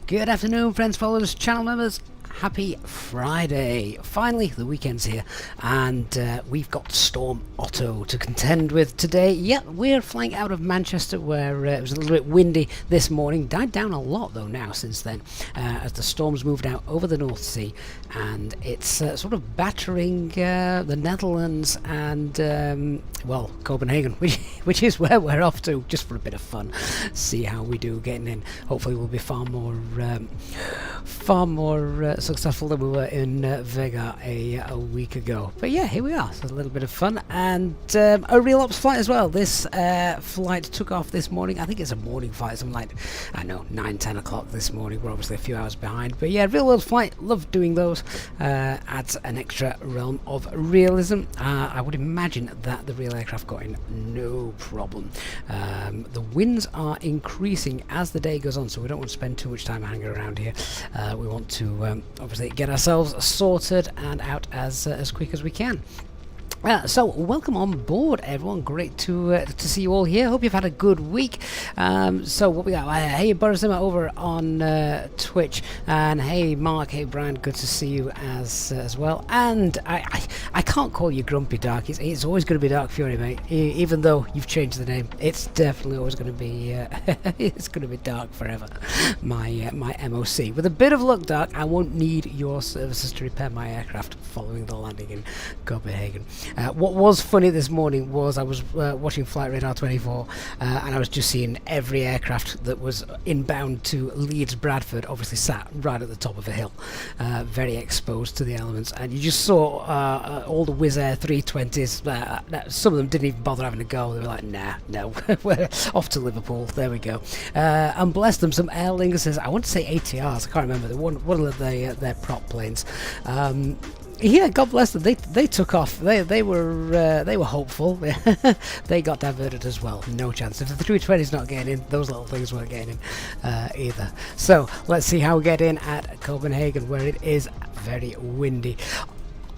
Good afternoon, friends, followers, channel members. Happy Friday. Finally, the weekend's here, and we've got Storm Otto to contend with today. Yeah, we're flying out of Manchester, where it was a little bit windy this morning. Died down a lot, though, now since then, as the storm's moved out over the North Sea, and it's sort of battering the Netherlands and, well, Copenhagen, which is where we're off to, just for a bit of fun. See how we do getting in. Hopefully, we'll be far more successful than we were in Vega a week ago. But yeah, here we are. So a little bit of fun and a real ops flight as well. This flight took off this morning. I think it's a morning flight, something like, I know, 9-10 o'clock this morning. We're obviously a few hours behind, but yeah, real world flight. Love doing those. Adds an extra realm of realism. I would imagine that the real aircraft got in no problem. The winds are increasing as the day goes on, so we don't want to spend too much time hanging around here. We want to obviously get ourselves sorted and out as quick as we can. So welcome on board, everyone. Great to see you all here. Hope you've had a good week. So what we got? Hey, Borisima over on Twitch, and hey, Mark, hey, Brian. Good to see you as well. And I can't call you Grumpy Dark. It's always going to be Dark Fury, mate. Even though you've changed the name, it's definitely always going to be it's going to be Dark forever. My MOC. With a bit of luck, Dark, I won't need your services to repair my aircraft following the landing in Copenhagen. What was funny this morning was I was watching Flight Radar 24 and I was just seeing every aircraft that was inbound to Leeds Bradford obviously sat right at the top of a hill, very exposed to the elements, and you just saw all the Wizz Air 320s. Some of them didn't even bother having a go. They were like, nah, no, we're off to Liverpool. There we go. And bless them, some Aer Linguses, I want to say ATRs, I can't remember, one of their prop planes. Yeah, God bless them. They took off. They were hopeful. They got diverted as well. No chance. If the 320's not getting in, those little things weren't getting in either. So let's see how we get in at Copenhagen, where it is very windy.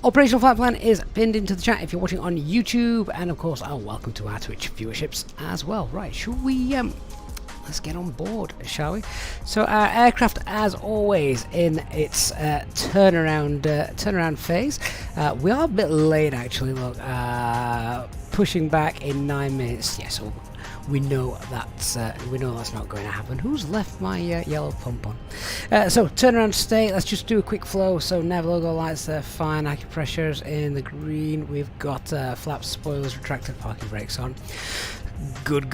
Operational flight plan is pinned into the chat if you're watching on YouTube, and of course, welcome to our Twitch viewerships as well. Right, should we let's get on board, shall we? So our aircraft, as always, in its turnaround phase. We are a bit late, actually. Look, pushing back in 9 minutes. Yeah, so we know that's not going to happen. Who's left my yellow pump on? So turnaround state. Let's just do a quick flow. So nav logo lights, they're fine. Acupressures in the green. We've got flaps, spoilers, retracted, parking brakes on. Good.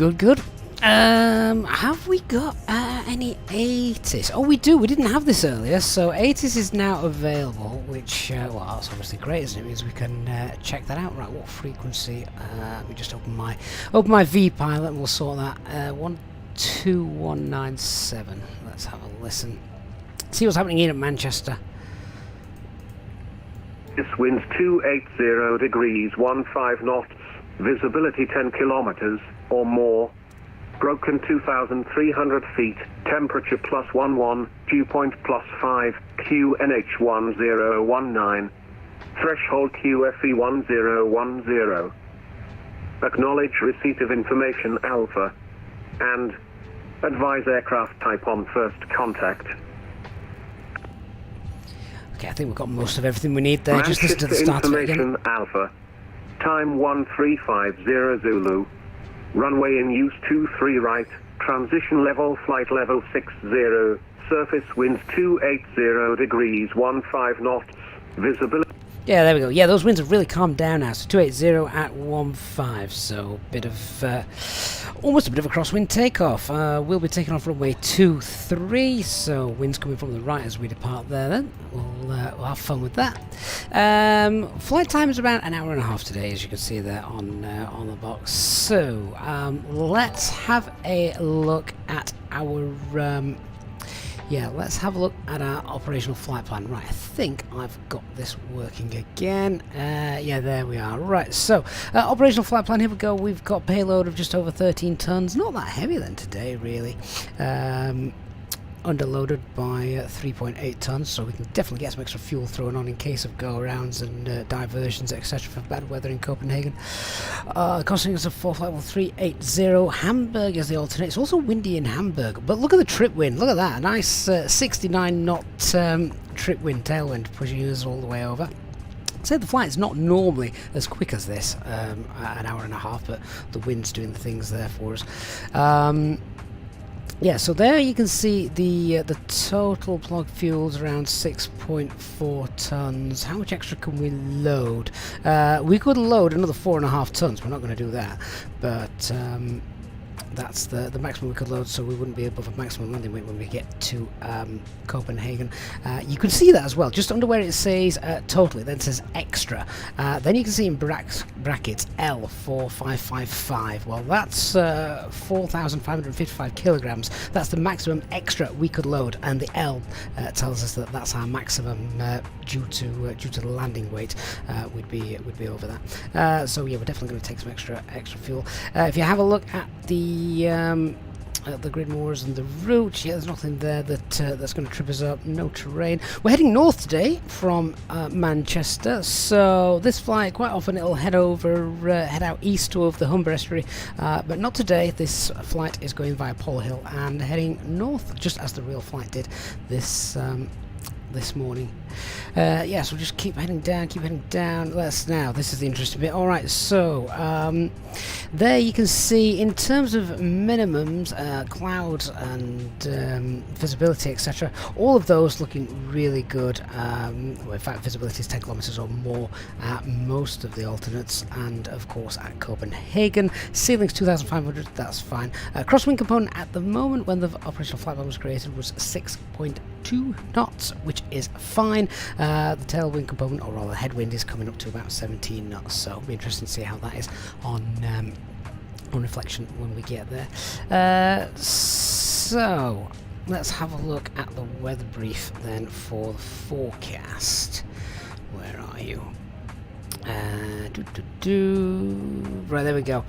Have we got any ATIS? Oh, we do. We didn't have this earlier, so ATIS is now available, which, well, that's obviously great, isn't it? It means we can check that out. Right, what frequency? Let me just open my V pilot, and we'll sort that. 12197. Let's have a listen. See what's happening here at Manchester. This winds 280 degrees, 15 knots, visibility 10 kilometers or more. Broken 2,300 feet, temperature +11, dew point +5, QNH 1019, threshold QFE 1010. Acknowledge receipt of information Alpha, and advise aircraft type on first contact. Okay, I think we've got most of everything we need there. Just listen to the start of it again. Alpha, time 1350 Zulu. Runway in use 23 right, transition level flight level 60, surface winds 280 degrees, 15 knots, visibility. Yeah, there we go. Yeah, those winds have really calmed down now. So 280 at 15, so bit of almost a bit of a crosswind takeoff. We'll be taking off runway 23, so winds coming from the right as we depart there. Then we'll have fun with that. Flight time is about an hour and a half today, as you can see there on the box. So let's have a look at our. Yeah, let's have a look at our operational flight plan. Right, I think I've got this working again. Yeah, there we are. Right, so operational flight plan, here we go. We've got payload of just over 13 tons. Not that heavy then today, really. underloaded by 3.8 tons, so we can definitely get some extra fuel thrown on in case of go-arounds and diversions, etc. for bad weather in Copenhagen. Costing us a 4 flight level 380. Hamburg is the alternate. It's also windy in Hamburg, but look at the trip wind. Look at that, a nice 69 knot trip wind, tailwind, pushing us all the way over. I'd say the flight's not normally as quick as this, an hour and a half, but the wind's doing the things there for us. Yeah, so there you can see the total plug fuel's around 6.4 tons. How much extra can we load? We could load another 4.5 tons. We're not going to do that, but that's the maximum we could load, so we wouldn't be above a maximum landing weight when we get to Copenhagen. You can see that as well, just under where it says total, it then says extra. Then you can see in brackets L4555. Well, that's 4,555 kilograms. That's the maximum extra we could load, and the L tells us that that's our maximum due to the landing weight. We'd be over that. So yeah, we're definitely going to take some extra fuel. If you have a look at the grid moors and the route, yeah, there's nothing there that's going to trip us up. No terrain. We're heading north today from Manchester, so this flight quite often it'll head out east of the Humber estuary, but not today. This flight is going via Pole Hill and heading north, just as the real flight did this morning. Yes, we'll just keep heading down. This is the interesting bit. Alright, so there you can see in terms of minimums, clouds and visibility, etc. All of those looking really good. Well, in fact, visibility is 10 kilometers or more at most of the alternates, and of course at Copenhagen. Ceiling's 2,500, that's fine. Crosswind component at the moment when the operational flight plan was created was 6.2 knots, which is fine. The tailwind component, or rather headwind, is coming up to about 17 knots, so it'll be interesting to see how that is on reflection when we get there. So let's have a look at the weather brief then for the forecast. Where are you? Right, there we go.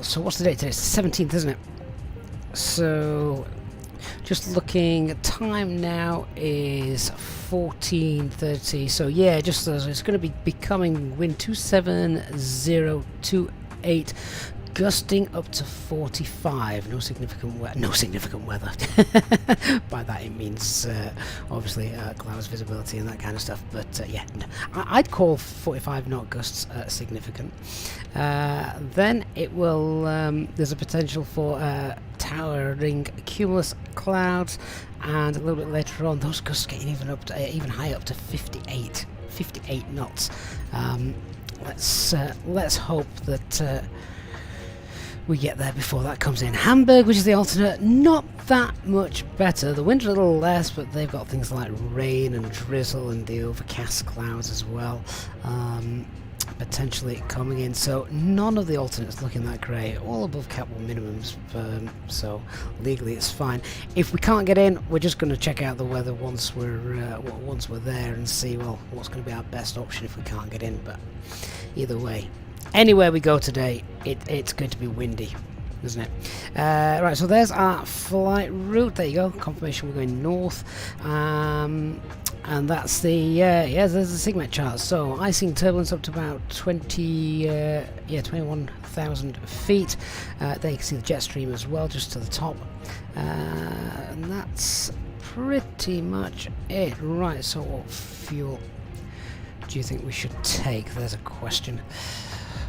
So what's the date today? It's the 17th, isn't it? So just looking, time now is 14:30. So yeah, just as it's going to be becoming wind 27028, gusting up to 45. No significant weather. By that it means obviously clouds, visibility, and that kind of stuff. But yeah, I'd call 45 knot gusts significant. Then it will. There's a potential for towering cumulus clouds, and a little bit later on, those gusts getting even higher, up to 58 knots. Let's hope that we get there before that comes in. Hamburg, which is the alternate, not that much better. The wind's a little less, but they've got things like rain and drizzle and the overcast clouds as well, potentially coming in. So none of the alternates looking that great. All above capital minimums, so legally it's fine. If we can't get in, we're just going to check out the weather once we're there and see, well, what's going to be our best option if we can't get in. But either way, anywhere we go today, it's going to be windy, isn't it? Right, so there's our flight route. There you go, confirmation we're going north. And that's the there's the SIGMET chart. So icing turbulence up to about 21,000 feet. There you can see the jet stream as well, just to the top. And that's pretty much it. Right, so what fuel do you think we should take? There's a question.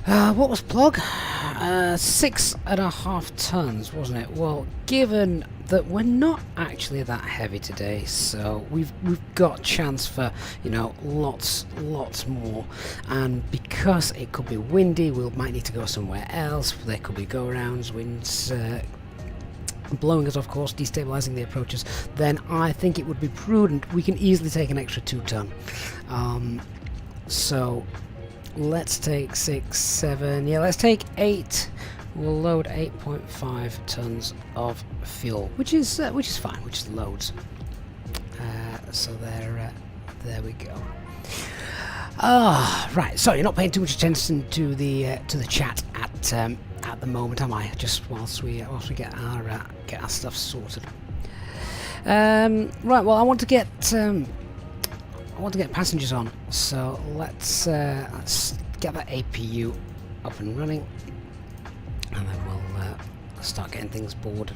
What was plug? 6.5 tons, wasn't it? Well, given that we're not actually that heavy today, so we've got chance for, you know, lots more. And because it could be windy, we might need to go somewhere else. There could be go-arounds, winds blowing us off course, destabilizing the approaches. Then I think it would be prudent. We can easily take an extra 2 ton. So let's take 6, 7, yeah, let's take 8. We'll load 8.5 tons of fuel, which is fine, which is loads. So there we go. Right. So you're not paying too much attention to the chat at the moment, am I? Just whilst we get our stuff sorted. Right. Well, I want to get passengers on. So let's get that APU up and running, and then we'll start getting things boarded.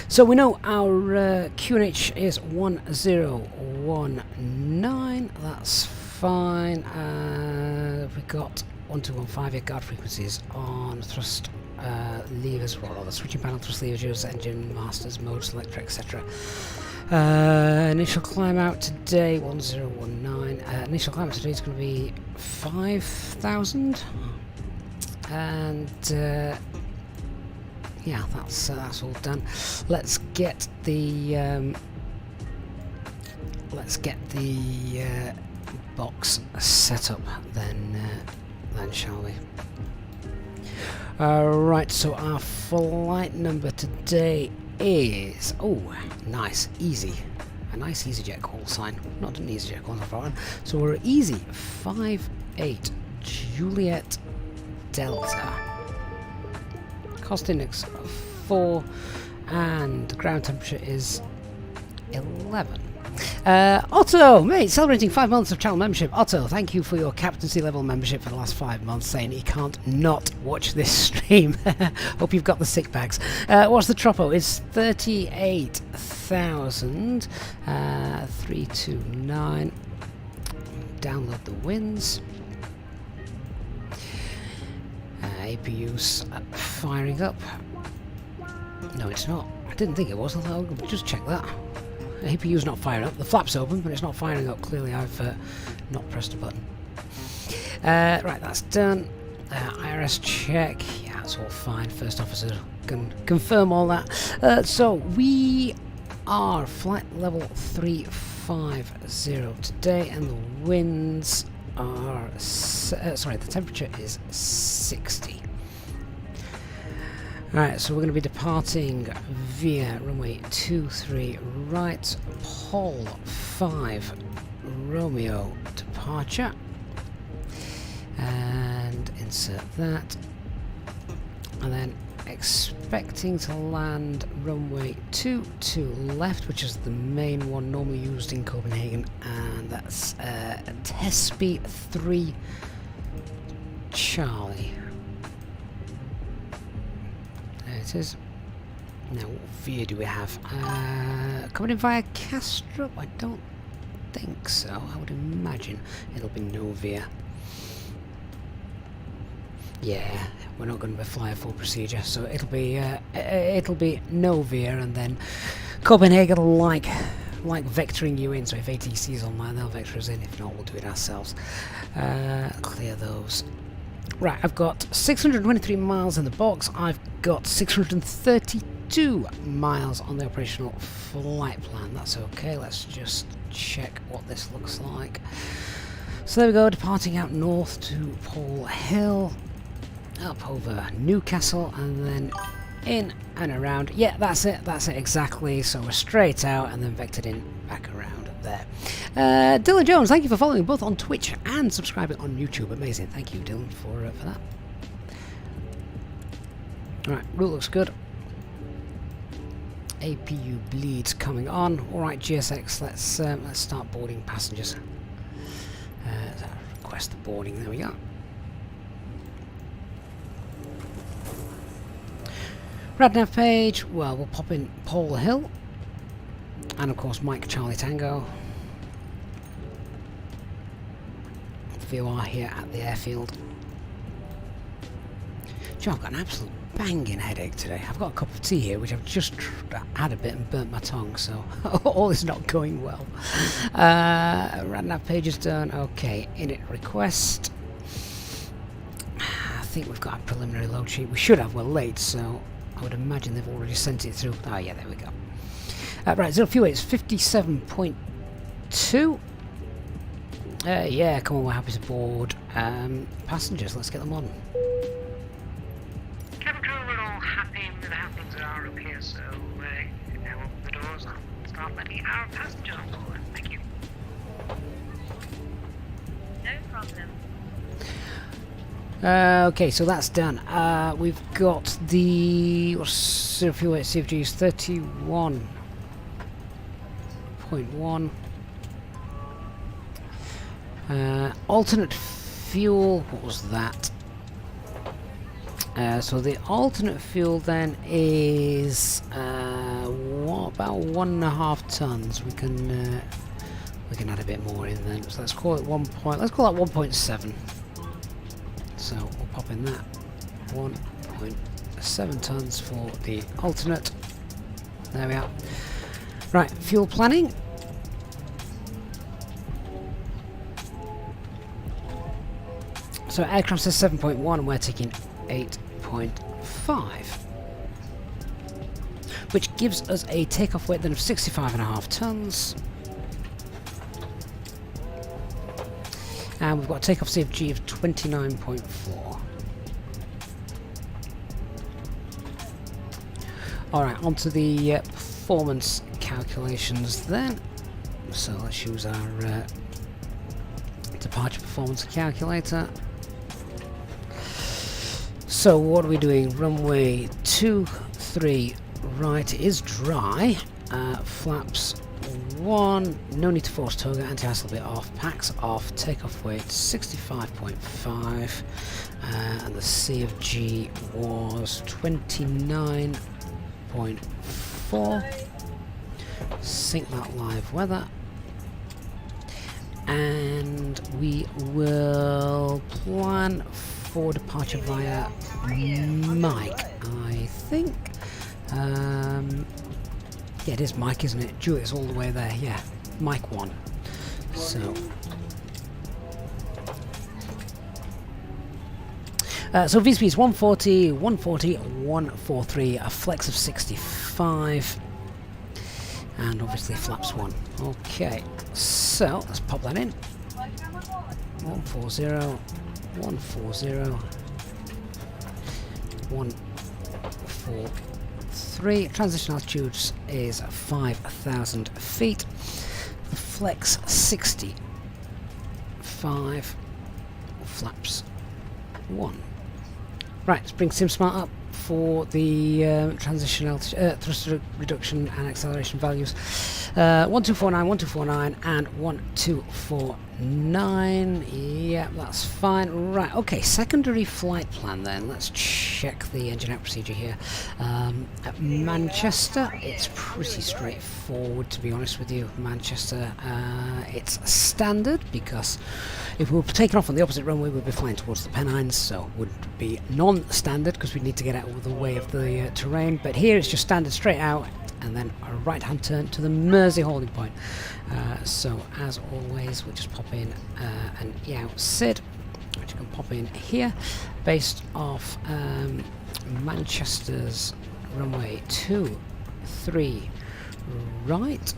So we know our QNH is 1019. That's fine. We've got 1215 guard frequencies on thrust levers, well, the switching panel, thrust levers, engine masters, mode selector, etc. Initial climb out today 1019. Initial climb out today is going to be 5,000, and yeah, that's all done. Let's get the box set up then, shall we? Right, so our flight number today is, oh, nice, easy. A nice Easyjet call sign. Not an Easyjet call sign. So we're easy 58 Juliet Delta. Cost index of 4, and ground temperature is 11. Otto, mate, celebrating 5 months of channel membership. Otto, thank you for your captaincy level membership for the last 5 months, saying he can't not watch this stream. Hope you've got the sick bags. What's the tropo? It's 38,000. 329. Download the wins. APU's firing up. No, it's not. I didn't think it was. I'll just check that. APU's not firing up. The flap's open, but it's not firing up. Clearly, I've not pressed a button. Right, that's done. IRS check. Yeah, it's all fine. First officer can confirm all that. So we are flight level 350 today, and the winds are sorry, the temperature is 60. Alright, so we're going to be departing via runway 23 right, Pole 5 Romeo departure, and insert that, and then expecting to land runway 22 left, which is the main one normally used in Copenhagen, and that's Tesby 3 Charlie. There it is. Now, what via do we have? Coming in via Castro? I don't think so. I would imagine it'll be no via. Yeah, we're not going to fly a full procedure, so it'll be no via, and then Copenhagen like vectoring you in. So if ATC is online, they'll vector us in. If not, we'll do it ourselves. Clear those. Right, I've got 623 miles in the box. I've got 632 miles on the operational flight plan. That's okay. Let's just check what this looks like. So there we go, departing out north to Pole Hill, up over Newcastle, and then in and around. Yeah, that's it exactly. So we're straight out and then vectored in back around there. Dylan Jones, thank you for following both on Twitch and subscribing on YouTube. Amazing. Thank you, Dylan, for that. Alright, route looks good. APU bleeds coming on. Alright, GSX, let's start boarding passengers. Request the boarding, there we go. Radnav page, well, we'll pop in Pole Hill. And of course, Mike Charlie Tango. VOR here at the airfield. Joe, I've got an absolute banging headache today. I've got a cup of tea here, which I've just had a bit and burnt my tongue, so all is not going well. Radnav page is done. Okay, init request. I think we've got a preliminary load sheet. We should have. We're late, so I would imagine they've already sent it through. Oh yeah, there we go. Right, zero fuel, it's 57.2. Yeah, come on, we're happy to board passengers. Let's get them on. Cabin crew, we're all happy with how things are up here, so now open the doors and start letting our passengers on board. Thank you. No problem. Okay, so that's done. We've got the zero fuel CFG is 31. 0.1. Alternate fuel, what was that? So the alternate fuel then is about 1.5 tons. We can add a bit more in then. So let's call it let's call that 1.7. So we'll pop in that 1.7 tons for the alternate. There we are. Right, fuel planning. So aircraft says 7.1 and we're taking 8.5, which gives us a takeoff weight then of 65.5 tons. And we've got a takeoff CFG of 29.4. Alright, onto the performance calculations then. So let's use our departure performance calculator. So what are we doing? Runway 23 right is dry. Flaps 1, no need to force toga, anti-ice bit off, packs off, takeoff weight 65.5, and the CFG was 29.4. Sync that live weather, and we will plan for departure via Mike, I think. Yeah, it is Mike, isn't it? Juliet's all the way there, yeah. Mike 1. So VSP is 140, 140, 143, a flex of 65, and obviously flaps 1. Okay, so let's pop that in. 140, 140, 143. Transition altitude is 5,000 feet. The flex 65. Flaps 1. Right, let's bring SimSmart up for the transition altitude, thrust reduction and acceleration values. 1249, 1249, and 1249. Yeah, that's fine. Right, okay, secondary flight plan then. Let's check the engine out procedure here. At Manchester, it's pretty straightforward, to be honest with you. Manchester, it's standard, because if we were taking off on the opposite runway, we'd be flying towards the Pennines, so it would be non-standard, because we'd need to get out of the way of the terrain. But here it's just standard straight out, and then a right-hand turn to the Mersey holding point. So as always, we'll just pop in an EOUT SID, which you can pop in here, based off Manchester's runway 23 right.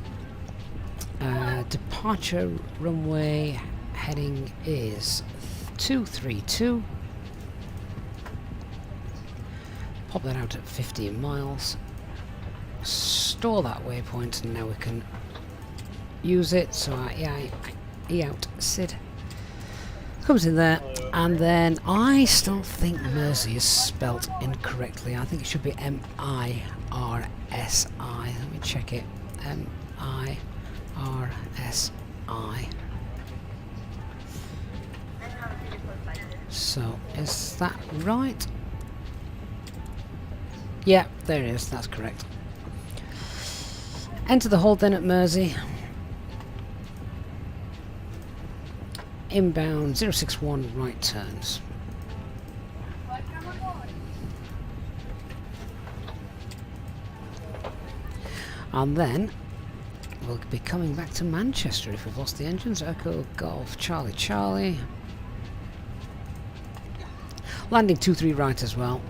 Departure runway heading is 232. Pop that out at 15 miles. Store that waypoint, and now we can use it. So our EOUT SID comes in there, and then I still think Mersey is spelt incorrectly. I think it should be M-I-R-S-I. Let me check it. M-I-R-S-I. So is that right? Yeah, there it is. That's correct. Enter the hold then at Mersey. Inbound 061 right turns. And then we'll be coming back to Manchester if we've lost the engines. Echo Golf Charlie Charlie. Landing 23 right as well.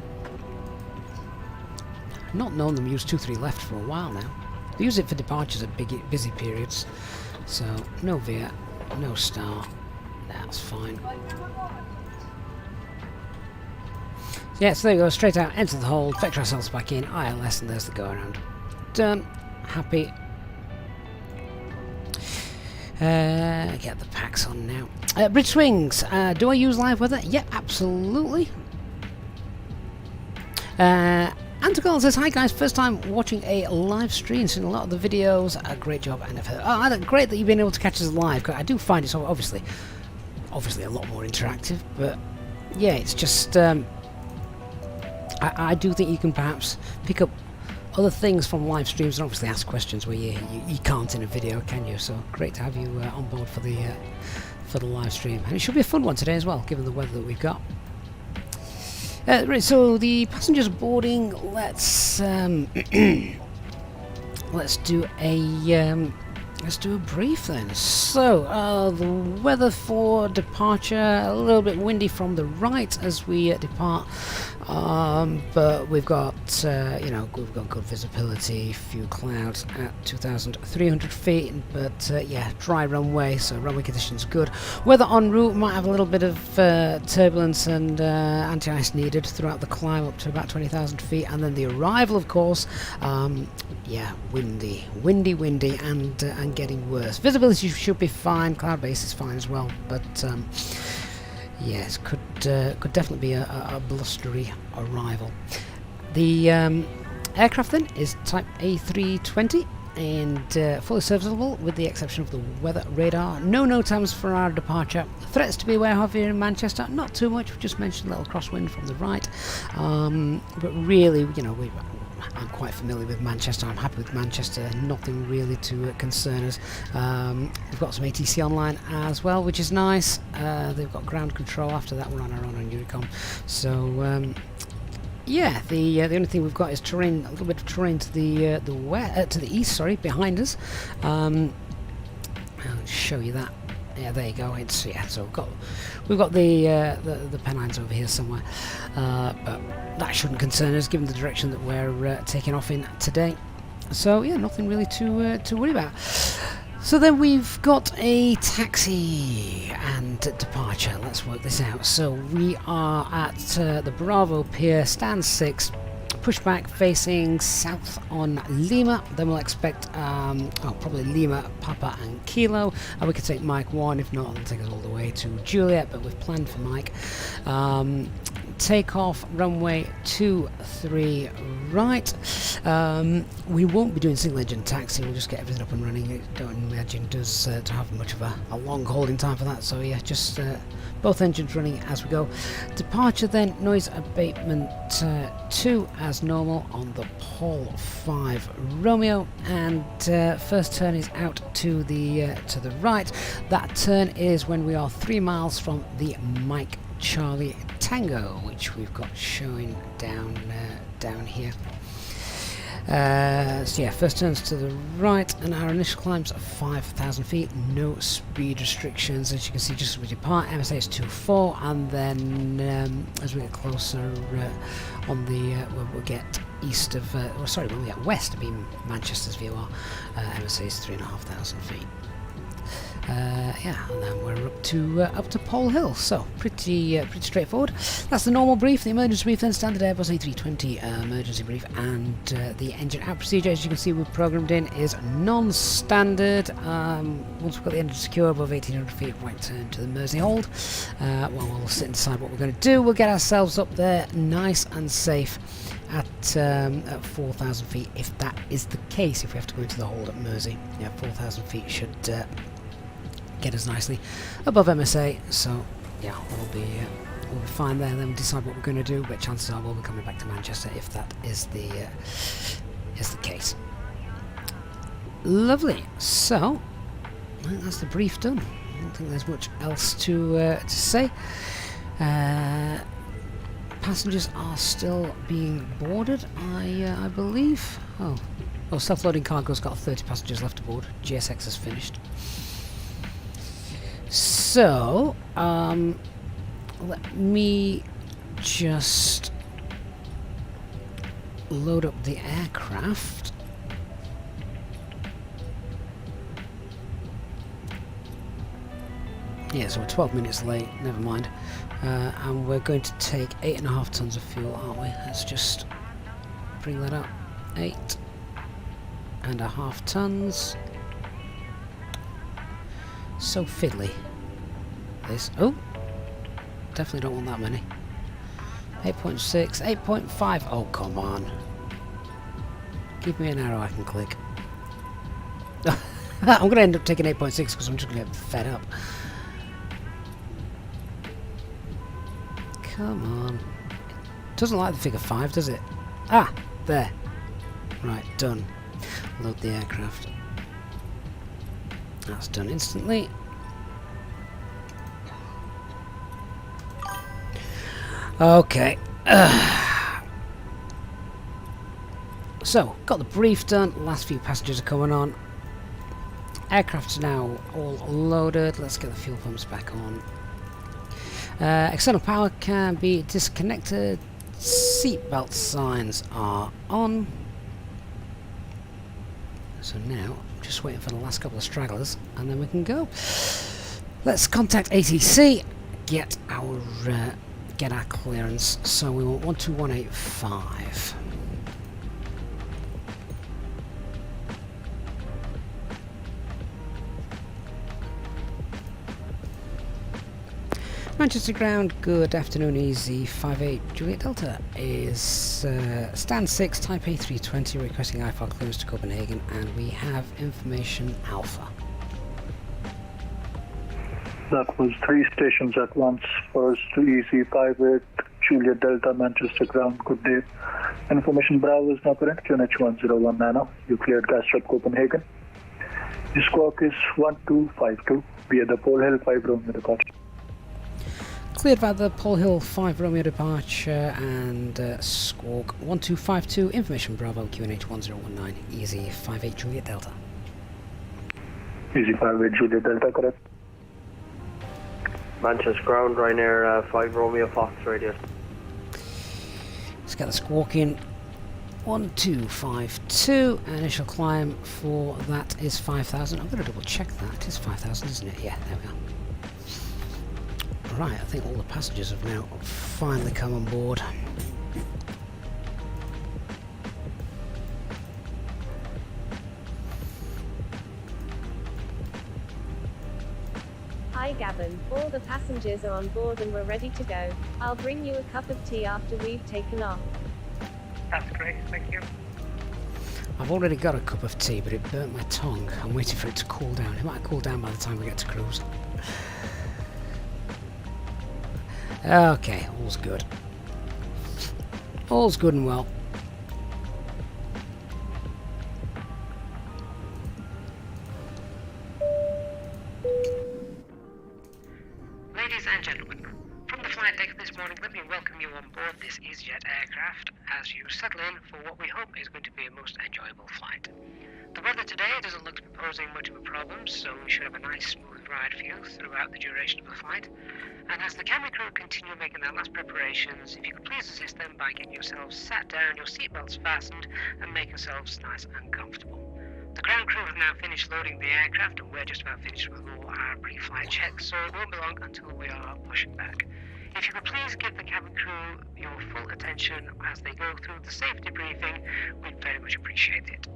Not known them use 23 left for a while now. They use it for departures at busy periods. So no veer, no star. That's fine. Yeah, so there you go, straight out, enter the hold, vector ourselves back in, ILS, and there's the go around. Done. Happy. Get the packs on now. Bridge swings. Do I use live weather? Yeah, absolutely. Antigal says, hi guys, first time watching a live stream, seen a lot of the videos, a great job, and I've heard, oh, great that you've been able to catch us live, 'cause I do find it's obviously a lot more interactive, but yeah, it's just, I do think you can perhaps pick up other things from live streams and obviously ask questions where you can't in a video, can you? So great to have you on board for the live stream, and it should be a fun one today as well, given the weather that we've got. Right, so the passengers boarding. Let's do a brief then. So the weather for departure, a little bit windy from the right as we depart, but we've got we've got good visibility, few clouds at 2,300 feet, but yeah, dry runway, so runway conditions good. Weather en route might have a little bit of turbulence and anti-ice needed throughout the climb up to about 20,000 feet, and then the arrival, of course, yeah, windy and getting worse. Visibility should be fine, cloud base is fine as well, but yes, could definitely be a blustery arrival. The aircraft then is type A320 and fully serviceable with the exception of the weather radar. No NOTAMs for our departure. Threats to be aware of here in Manchester, not too much. We just mentioned a little crosswind from the right, but really, I'm quite familiar with Manchester. I'm happy with Manchester. Nothing really to concern us. We've got some ATC online as well, which is nice. They've got ground control. After that, we're on our own on Unicom. So yeah, the only thing we've got is terrain. A little bit of terrain to the east. Sorry, behind us. I'll show you that. Yeah, there you go. It's so we've got the Pennines over here somewhere, but that shouldn't concern us given the direction that we're taking off in today. So yeah, nothing really to worry about. So then we've got a taxi and departure. Let's work this out. So we are at the Bravo Pier, stand 6. Pushback facing south on Lima, then we'll expect probably Lima, Papa and Kilo, and we could take Mike 1, if not it'll take us all the way to Juliet, but we've planned for Mike. Takeoff runway 23 right. We won't be doing single engine taxi, we'll just get everything up and running. I don't imagine it does to have much of a long holding time for that, so yeah, just both engines running as we go. Departure then, noise abatement 2 as normal on the Paul 5 Romeo, and first turn is out to the right. That turn is when we are 3 miles from the Mike Charlie Tango, which we've got showing down here. So yeah, first turns to the right, and our initial climbs are 5,000 feet, no speed restrictions. As you can see, just as we depart, MSA is 24, and then as we get closer on the we'll get east of when we get west of Manchester's VOR, MSA is 3,500 feet. Yeah, and then we're up to Pole Hill, so pretty straightforward. That's the normal brief, the emergency brief, then standard Airbus A320 emergency brief, and the engine out procedure, as you can see we've programmed in, is non-standard. Once we've got the engine secure above 1,800 feet, right turn to the Mersey hold. We'll sit and decide what we're going to do. We'll get ourselves up there nice and safe at 4,000 feet, if that is the case, if we have to go into the hold at Mersey. Yeah, 4,000 feet should get us nicely above MSA, so yeah, we'll be fine there. Then we'll decide what we're going to do, but chances are we'll be coming back to Manchester if that is the case. Lovely. So I think that's the brief done. I don't think there's much else to say. Passengers are still being boarded, I believe. Oh, self-loading cargo's got 30 passengers left to board. GSX has finished. So, let me just load up the aircraft. Yeah, so we're 12 minutes late, never mind. And we're going to take 8.5 tons of fuel, aren't we? Let's just bring that up. 8.5 tons. So fiddly. This. Oh! Definitely don't want that many. 8.6, 8.5. Oh, come on. Give me an arrow I can click. I'm going to end up taking 8.6 because I'm just going to get fed up. Come on. Doesn't like the figure 5, does it? Ah, there. Right, done. Load the aircraft. That's done instantly. Okay. So, got the brief done. Last few passengers are coming on. Aircraft's now all loaded. Let's get the fuel pumps back on. External power can be disconnected. Seatbelt signs are on. So now, I'm just waiting for the last couple of stragglers, and then we can go. Let's contact ATC. Get our clearance. So we want 12185. Manchester ground, good afternoon, Easy 58 Juliet Delta is stand 6 Type A320 requesting IFR clearance to Copenhagen, and we have information Alpha. That was 3 stations at once. First to Easy 58 Juliet Delta, Manchester ground, good day. Information Bravo is now current, QNH 101 Nano. You cleared Gastrop Copenhagen. The squawk is 1252 via the Pole Hill 5 Romeo departure. Cleared by the Pole Hill 5 Romeo departure and squawk 1252, information Bravo, QNH 1019, Easy 58 Juliet Delta. Easy 58 Juliet Delta, correct. Manchester ground, Ryanair 5 Romeo Fox radius. Let's get the squawk in. 1252, initial climb for that is 5,000. I'm going to double check that. It is 5,000, isn't it? Yeah, there we are. Right, I think all the passengers have now finally come on board. Hi Gavin, all the passengers are on board and we're ready to go. I'll bring you a cup of tea after we've taken off. That's great, thank you. I've already got a cup of tea, but it burnt my tongue. I'm waiting for it to cool down. It might cool down by the time we get to cruise. Okay, all's good. All's good and well. Ladies and gentlemen, from the flight deck this morning, let me welcome you on board this Easyjet aircraft as you settle in for what we hope is going to be a most enjoyable flight. The weather today doesn't look to be posing much of a problem, so we should have a nice smooth ride for you throughout the duration of the flight. And as the cabin crew continue making their last preparations, if you could please assist them by getting yourselves sat down, your seatbelts fastened, and make yourselves nice and comfortable. The ground crew have now finished loading the aircraft, and we're just about finished with all our pre-flight checks, so it won't be long until we are pushing back. If you could please give the cabin crew your full attention as they go through the safety briefing, we'd very much appreciate it.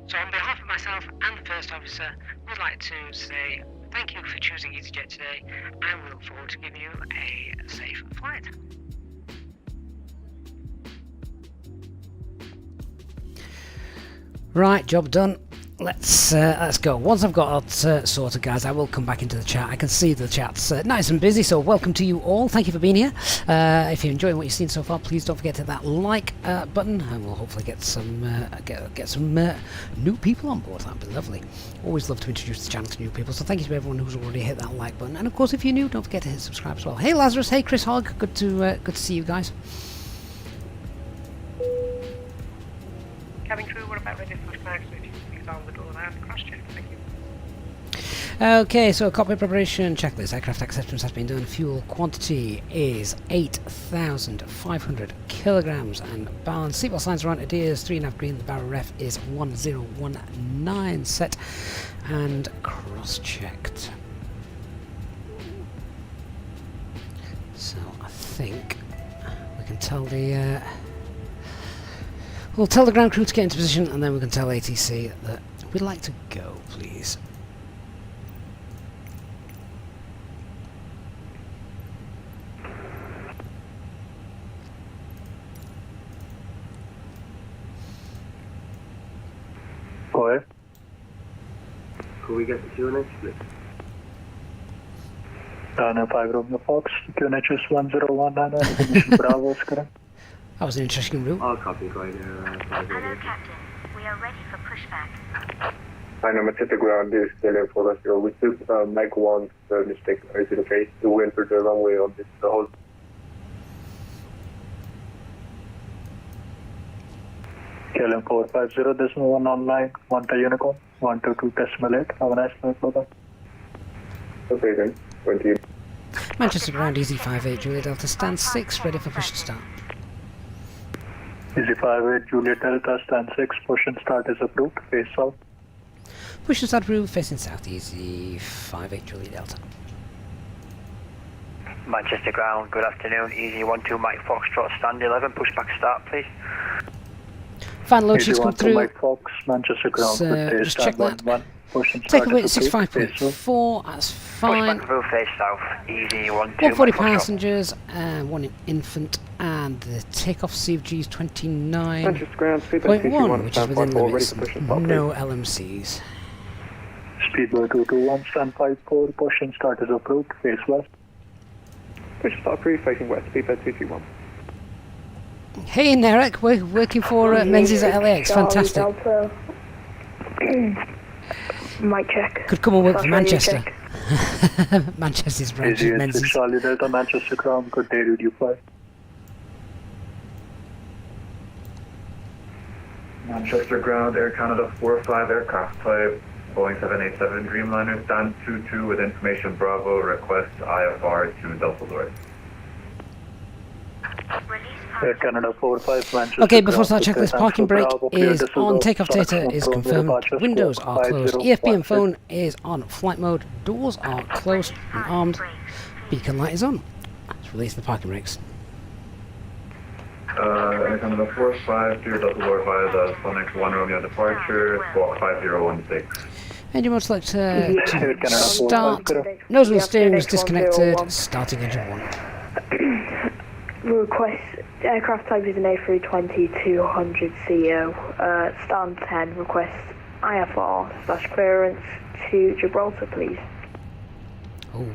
So on behalf of myself and the first officer, we'd like to say thank you for choosing Easyjet today, and we look forward to giving you a safe flight. Right, job done. Let's go. Once I've got that sorted, guys, I will come back into the chat. I can see the chat's nice and busy, so welcome to you all. Thank you for being here. If you're enjoying what you've seen so far, please don't forget to hit that like button, and we'll hopefully get some new people on board. That'd be lovely. Always love to introduce the channel to new people, so thank you to everyone who's already hit that like button. And of course, if you're new, don't forget to hit subscribe as well. Hey Lazarus, hey Chris Hogg, good to see you guys. Cabin crew, we're about ready to push back, so if you can please on the door and cross-check. Thank you. Okay, so cockpit preparation checklist. Aircraft acceptance has been done. Fuel quantity is 8,500 kilograms and balance. Seatbelt signs are on. It is 3.5 green. The barrel ref is 1019. Set and cross-checked. So I think we can tell the we'll tell the ground crew to get into position, and then we can tell ATC that we'd like to go, please. Go ahead. Could we get the QNH, please? Dana 5 Romeo Fox, QNH is 1019, information Bravo is correct. That was an interesting route. All copy, right here. Hello, Captain. We are ready for pushback. Hi, I'm at the ground. This is Taylor for us. We took Mike 1 mistake. Is it okay to enter the runway on this whole? KLM 450.1 online, 1 to Unicorn, 122.8. Have a nice night, bye-bye. Okay then, 20. Manchester ground, Easy 58, Julia Delta, stand 6, ready for push and start. Easy 58, Juliet Delta, stand 6, push and start is approved, face south. Push and start approved, facing south, Easy 58, Julia Delta. Manchester ground, good afternoon, Easy 12 Mike Foxtrot, stand 11, pushback start please. Final load Easy sheets come 12 through. Mike Fox, Manchester ground, So, good day, just check stand that. 1, push and Take start away is approved, face south. 65.4, that's fine. Pushback approved, face south, Easy 12 140 Mike Foxtrot. passengers, and 1 infant, and the takeoff CFG is 29.1, Manchester ground, speedboat which is within limits. No LMCs. Speedboat 221, stand 54, push and start is approved, face west. Push start approved, facing west, speedboat 231. Hey Narek, we're working for Menzies at LAX, fantastic. Mic check. Could come and work for Radio Manchester. check. Manchester's branch Easy of 86 Menzies. Charlie Delta, Manchester ground, good day, did you fly? Manchester ground, Air Canada 45 aircraft type, Boeing 787 Dreamliner, stand 22 with information Bravo, request IFR to Dusseldorf. Air Canada 45 Manchester. Okay, before I ground, start checklist, parking brake is on, takeoff data is confirmed, windows are closed, EFB and phone is on flight mode, doors are closed and armed, beacon light is on. Let's release the parking brakes. Air Canada 45, clear Dusseldorf via the Fenix 1 Romeo departure, squawk 5016. Engine mode select to start, nose wheel steering is disconnected, starting engine 1. Request aircraft type is an A320-200 CEO. Stand 10. Request IFR/clearance to Gibraltar, please. Oh,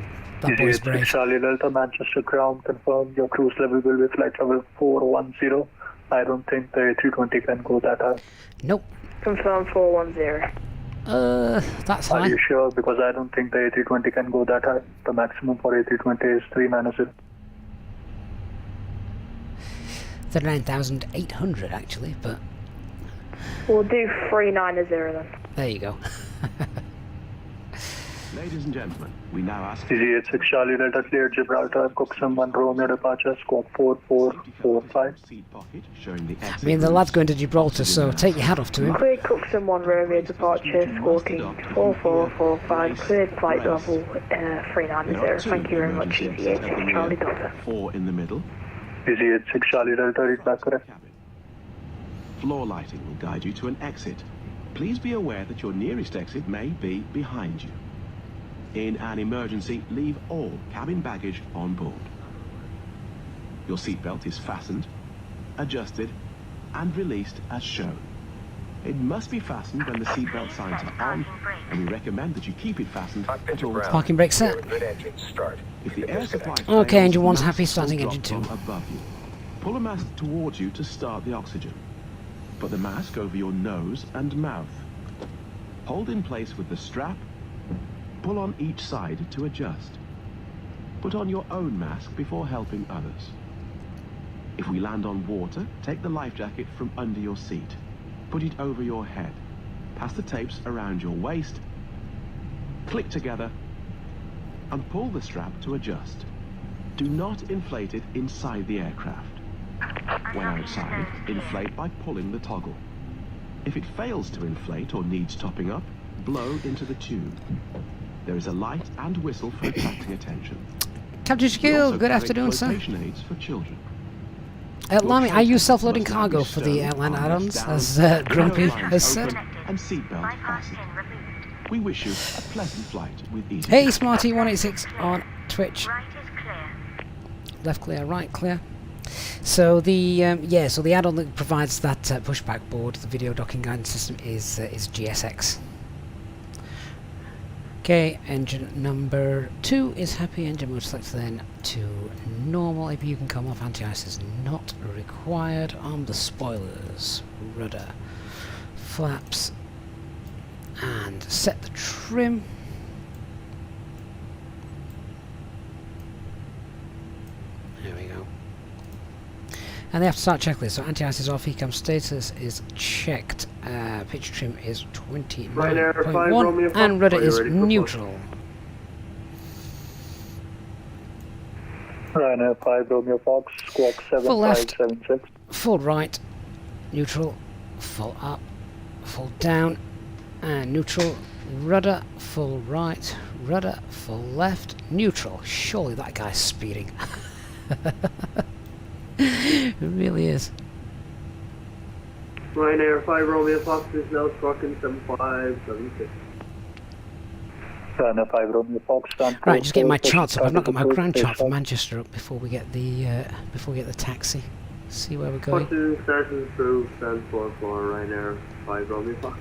that boy's brave. Charlie Delta, Manchester ground, confirm your cruise level will be flight level 410. I don't think the A320 can go that high. Nope. Confirm 410. That's Are high. you sure? Because I don't think the A320 can go that high. The maximum for A320 is 390. 39,800 actually, but We'll do 390 then. there you go. Ladies and gentlemen, we now ask Easy 86 Charlie Delta cleared Gibraltar, Cookson 1 Romeo departure, squawk 4445. seat pocket showing the I mean, the lad's going to Gibraltar, so take your hat off to him. Cleared Cookson 1 Romeo departure, squawking 4445. Cleared flight level 390. Thank you very much, Easy 86 Charlie Delta. 4 in the middle. Easy 86 Charlie Delta, read back correct. Cabin. Floor lighting will guide you to an exit. Please be aware that your nearest exit may be behind you. In an emergency, leave all cabin baggage on board. Your seatbelt is fastened, adjusted, and released as shown. It must be fastened when the seatbelt signs are on, and we recommend that you keep it fastened at all times. Parking brake set. If the air supply Okay, fails, engine one's the happy, mask starting will engine drop 2. from above you. Pull a mask towards you to start the oxygen. Put the mask over your nose and mouth. Hold in place with the strap. Pull on each side to adjust. Put on your own mask before helping others. If we land on water, take the life jacket from under your seat. Put it over your head. Pass the tapes around your waist. Click together and pull the strap to adjust. Do not inflate it inside the aircraft. When outside, inflate by pulling the toggle. If it fails to inflate or needs topping up, blow into the tube. There is a light and whistle for attracting attention. Captain Shaquille, good afternoon, sir. Flotation aids for children. Lami, I use self-loading cargo for the airline add-ons, as Grumpy has said. And seatbelt fastened. We wish you a pleasant flight with Easyjet. Hey, Smarty186 on Twitch. Right is clear. Left clear, right clear. So the so the add-on that provides that pushback board, the video docking guidance system, is GSX. Okay, engine number 2 is happy. Engine mode select then to normal. APU can come off. Anti-ice is not required. Arm the spoilers, rudder, flaps, and set the trim. There we go. And the after start checklist. So anti-ice is off. ECAM status is checked. Pitch trim is 29.1 and rudder is neutral. Ryanair 5 Romeo Fox, squawk Full left, 7576. full right, neutral, full up, full down, and neutral, rudder, full right, rudder, full left, neutral. Surely that guy's speeding. It really is. Ryanair 5 Romeo Fox is now squawking 7576. Ryanair 5 Romeo Fox, stand Right, just getting my charts up. I've not got my ground ground chart for Manchester up before we get the taxi. See where we're going. Fortune starting through stand 44 Ryanair 5 Romeo Fox.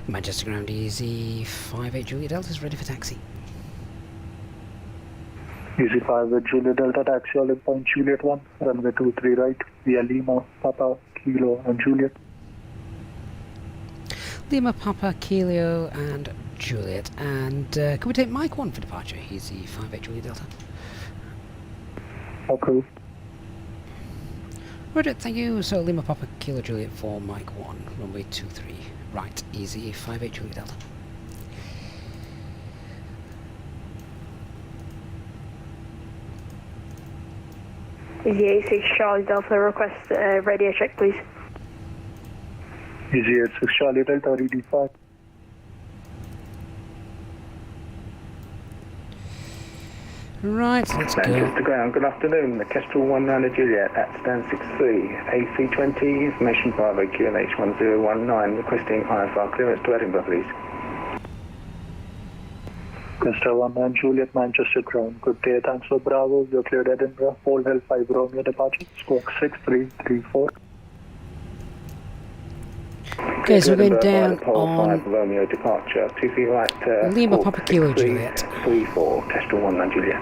Manchester ground easy. 58 Juliet Delta is ready for taxi. Easy 5 with Juliet Delta, taxi all in point Juliet 1, runway 23 right, via Lima, Papa, Kilo and Juliet. Lima, Papa, Kilo and Juliet. And can we take Mike 1 for departure? Easy 58 Juliet Delta. Approved. Roger, thank you. So Lima, Papa, Kilo, Juliet for Mike 1, runway 23 right, easy 58 Juliet Delta. Easy 86 Charlie Delta, request radio check please. Easy 86 Charlie Delta, RD5. Right, let's go. Manchester ground, good afternoon. The Kestrel 19 Juliet at stand 63, A320, information Bravo QNH 1019, requesting IFR clearance to Edinburgh please. Kestrel 19 Juliet, Manchester ground. Good day, thanks for Bravo. You're cleared Edinburgh. Hold Hill 5 Romeo departure. Squawk 6334. Okay, so we're going down on 5 Romeo departure. 2 feet right. Lima, Papa, Kilo, Juliet. 34, Kestrel 19 Juliet.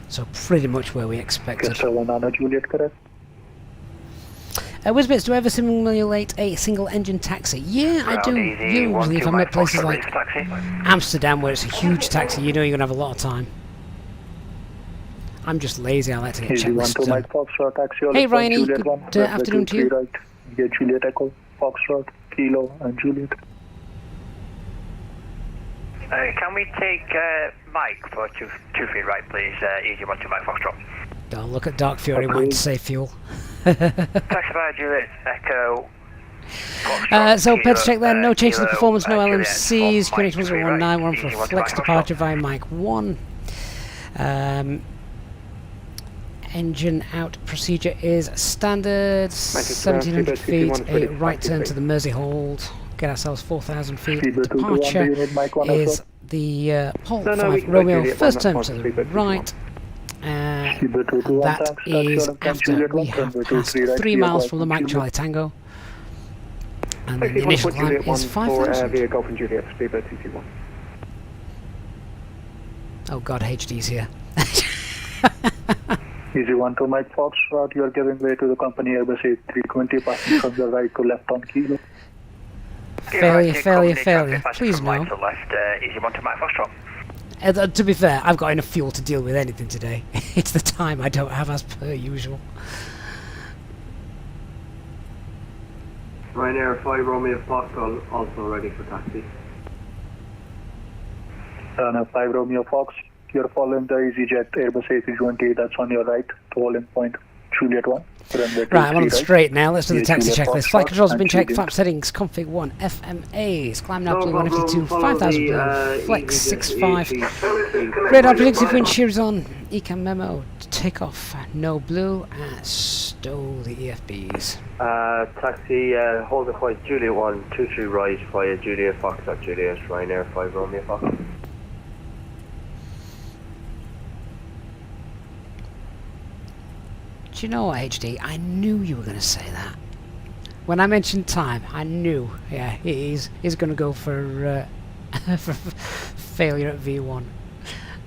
So pretty much where we expected. Kestrel 19 Juliet, correct. Whizbits, do I ever simulate a single engine taxi? Yeah, I do. Usually if I'm at places like Amsterdam where it's a huge taxi, you know you're going to have a lot of time. I'm just lazy, I like to get checklists done. Hey Ryan, good afternoon to you. Right. Get Juliet Echo, Foxtrot, Kilo and Juliet. Can we take Mike for 2 feet right please, easy 12 Mike Foxtrot. Don't look at Dark Fury, might save fuel. Taxi by Juliet Echo. So pledge check there, no change to the performance, no LMCs, QNH 1019, we're on for a flex departure via Mike 1. Engine out procedure is standard, 1700 feet, a right turn to the Mersey hold, get ourselves 4,000 feet. Departure is the Pole 5 Romeo, first turn to the right. That is after we have passed 3 miles from the Mike Charlie Tango, and then the initial climb is 5,000. Oh god, HD's here. Easy 12 Mike Foxtrot, you are giving way to the company Airbus A320, passing from the right to left on Kilo. Failure. Please no. Easy 12 Mike Foxtrot. To be fair, I've got enough fuel to deal with anything today. It's the time I don't have as per usual. Ryanair 5 Romeo Fox also ready for taxi. Ryanair 5 Romeo Fox, you're following the Easyjet Airbus A320, that's on your right, to holding point Juliet 1. Right, I'm on the straight now. Let's do the taxi checklist. Flight controls have been checked. Flap settings, config 1, FMAs. Climb now to 152, 5,000 below. Flex 65. Radar predictive wind shear is on. Ecam memo. Take off. No blue. Stow the EFBs. Taxi, holding point Juliet 1, 23 right via Juliet Fox at Juliet, Ryanair 5 Romeo Fox. Do you know what, HD? I knew you were going to say that. When I mentioned time, I knew. Yeah, he's going to go for, for failure at V1.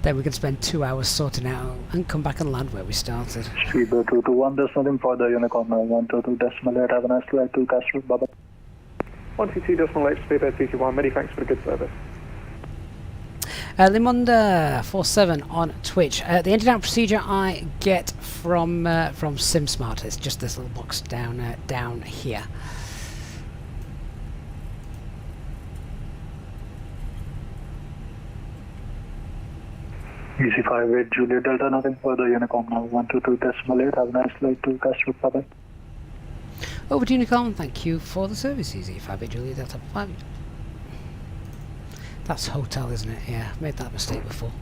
Then we can spend 2 hours sorting out and come back and land where we started. Speedbird 221, there's nothing further. Unicorn 122.8. Have a nice flight to Castro. Bye-bye. 122.8, Speedbird 221. Many thanks for the good service. Limonda47 on Twitch. The engine out procedure I get from SimSmart. It's just this little box down here. Easy 58 Juliet Delta, nothing further. Unicorn 122.8. Have a nice flight to Castro. Bye-bye. Over to Unicorn. Thank you for the service. Easy 58 Juliet Delta 5. That's hotel, isn't it? Yeah, I've made that mistake before.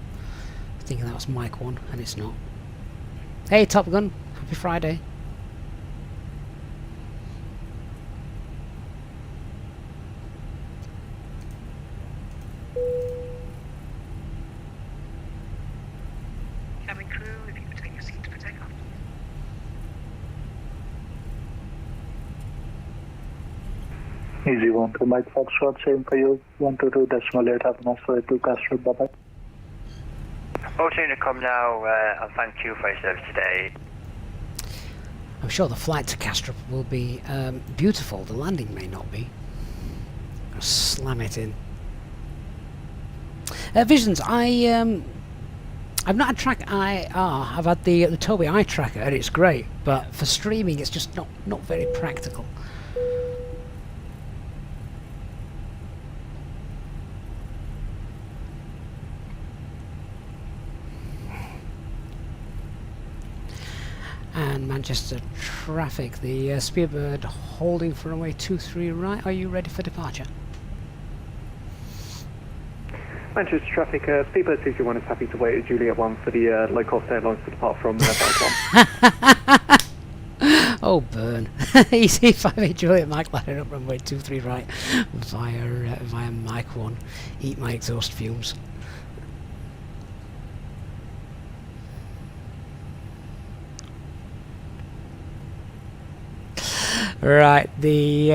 Thinking that was Mike 1, and it's not. Hey, Top Gun. Happy Friday. Cabin crew, if you could take your seats for takeoff. Easy 1 to Mike Foxtrot, same for you. 122.8. Have a nice flight to Castro. Bye-bye. Auto Unicom now, and thank you for your service today. I'm sure the flight to Castrop will be beautiful. The landing may not be. I'll slam it in. Visions, I've not had track IR. I've had the Tobii eye tracker and it's great, but for streaming it's just not very practical. And Manchester traffic, the Spearbird holding for runway 23 right. Are you ready for departure? Manchester traffic, Speedbird 221 is happy to wait at Juliet 1 for the low-cost airlines to depart from Bangkok. Oh, burn. Easy 58 Juliet Mike line up runway 23 right via Mike 1. Eat my exhaust fumes. Right, the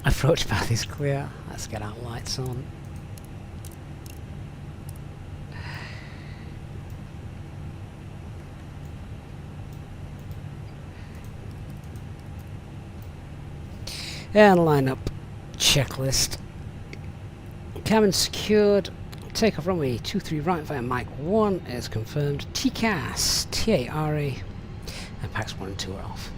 approach path is clear. Let's get our lights on. And line up checklist. Cabin secured. Takeoff runway 23 right via Mike 1 is confirmed. TCAS, TARA, and packs 1 and 2 are off.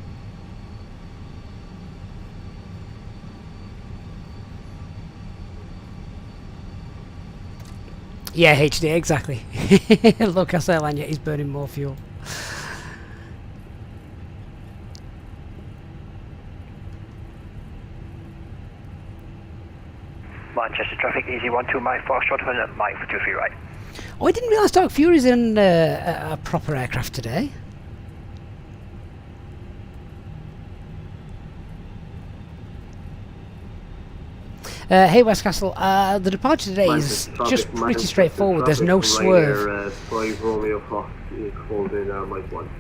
Yeah, HD, exactly. Low-cost airline, yet he's burning more fuel. Manchester traffic, easy 12 Mike Foxtrot, and Mike for 23 right. Oh, I didn't realise Dark Fury's in a proper aircraft today. Hey Westcastle, the departure today is just pretty straightforward. There's no swerve. 5 Romeo Fox is holding Mike 1.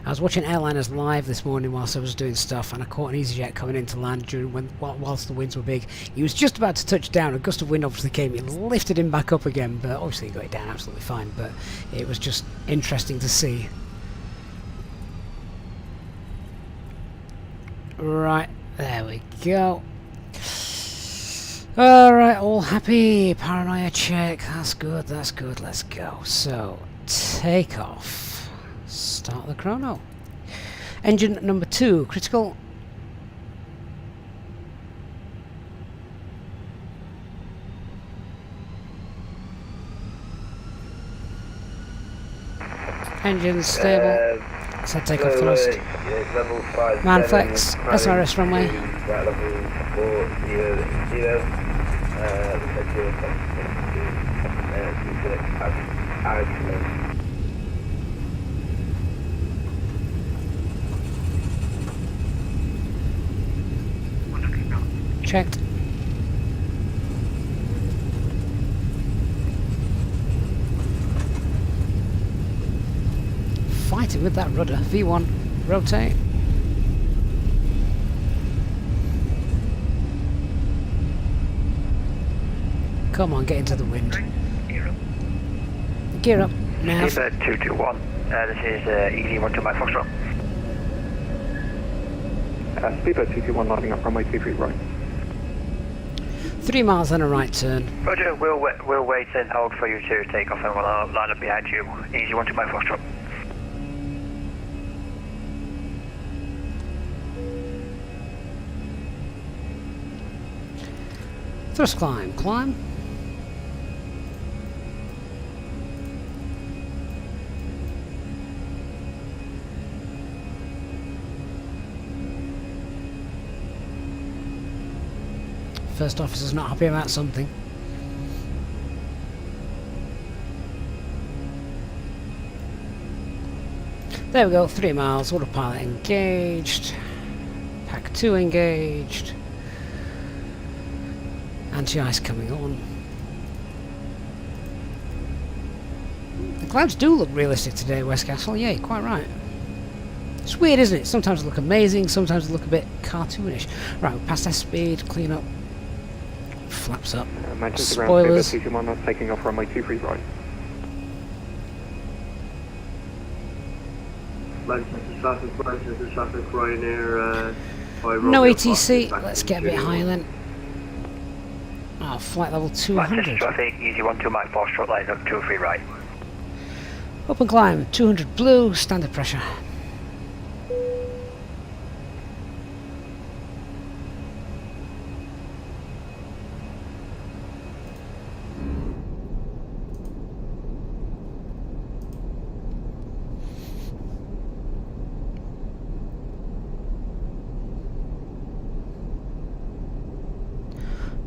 I was watching Airliners live this morning whilst I was doing stuff, and I caught an Easyjet coming in to land whilst the winds were big. He was just about to touch down. A gust of wind obviously came. It lifted him back up again, but obviously he got it down absolutely fine. But it was just interesting to see. Right, there we go. Alright, all happy. Paranoia check. That's good, that's good. Let's go. So, take off. Start the chrono. Engine number 2, critical. Engine stable. So take off thrust. Level 5. Manflex, SRS runway. Level 4, checked. fighting with that rudder. V1, rotate. Come on, get into the wind. Gear up. Nav. Steamer 221. This is Easy 12 Mike Foxtrot. Speedbird 221 lining up runway 23 right. 3 miles and a right turn. Roger, we'll wait and hold for you to take off and we'll line up behind you. Easy 12 Mike Foxtrot. Thrust climb, climb. First officer's not happy about something. There we go, 3 miles, autopilot engaged. Pack 2 engaged. Anti-ice coming on. The clouds do look realistic today, Westcastle. Yeah, you're quite right. It's weird, isn't it? Sometimes they look amazing, sometimes they look a bit cartoonish. Right, we're past airspeed, clean up. Flaps up. Spoilers. Taking off runway 23 right. Manchester traffic, Ryanair. No ATC. Let's get a bit higher then. Oh, flight level 200. Manchester traffic, Easy 12 Mike Foxtrot, line up 23 right. Open climb, 200 blue, standard pressure.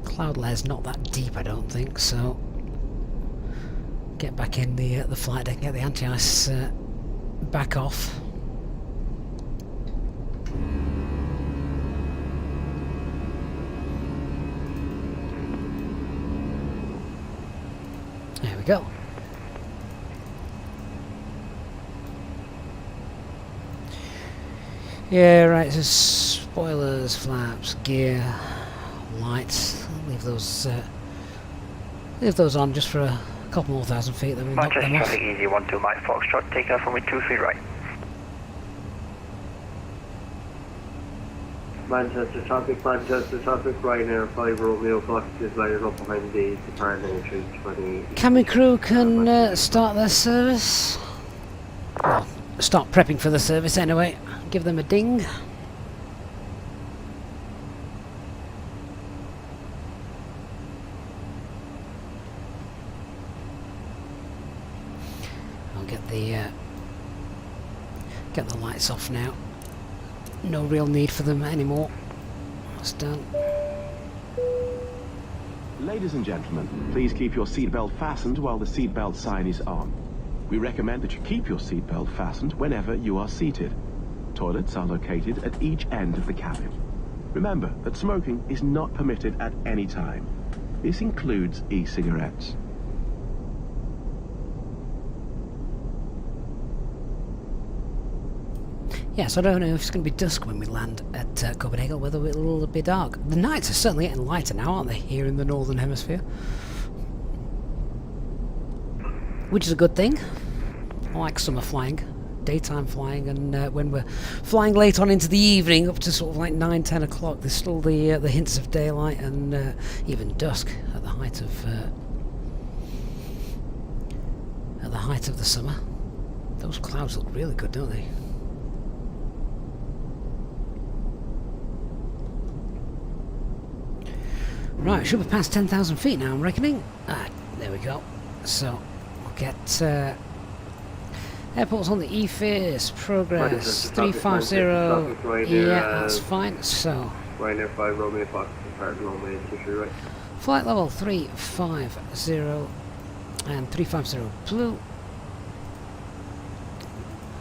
Cloud layer's not that deep, I don't think, so get back in the flight deck, get the anti-ice back off. There we go. Yeah, right, so spoilers, flaps, gear, lights. Leave those on just for a couple more thousand feet, then we'll knock them off. Manchester traffic, Easy 12 Mike Foxtrot, take off runway 23 right. Manchester traffic, Ryanair 5 Romeo Fox is lining up behind the departing 320. Cabin crew can start their service. Well, start prepping for the service anyway. Give them a ding. Get the lights off now. No real need for them anymore. That's done. Ladies and gentlemen, please keep your seatbelt fastened while the seatbelt sign is on. We recommend that you keep your seatbelt fastened whenever you are seated. Toilets are located at each end of the cabin. Remember that smoking is not permitted at any time. This includes e-cigarettes. Yes, I don't know if it's going to be dusk when we land at Copenhagen, or whether it'll be dark. The nights are certainly getting lighter now, aren't they, here in the Northern Hemisphere? Which is a good thing. I like summer flying, daytime flying, and when we're flying late on into the evening, up to sort of like 9, 10 o'clock, there's still the hints of daylight and even dusk at the height of the summer. Those clouds look really good, don't they? Right, should be past 10,000 feet now, I'm reckoning. There we go. So, we'll get airports on the EFIS, progress, 350. Yeah, that's fine. So, Ryanair 5 Romeo Fox, departing Romeo 23 right. Flight level 350 and 350 blue.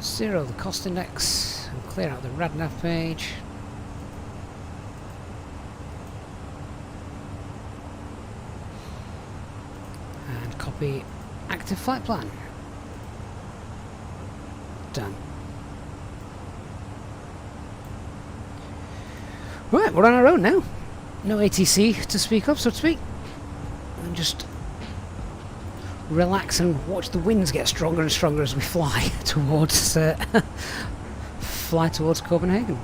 0 the cost index, and clear out the RadNav page. Copy active flight plan. Done. Right, we're on our own now. No ATC to speak of, so to speak. And just relax and watch the winds get stronger and stronger as we fly towards Copenhagen.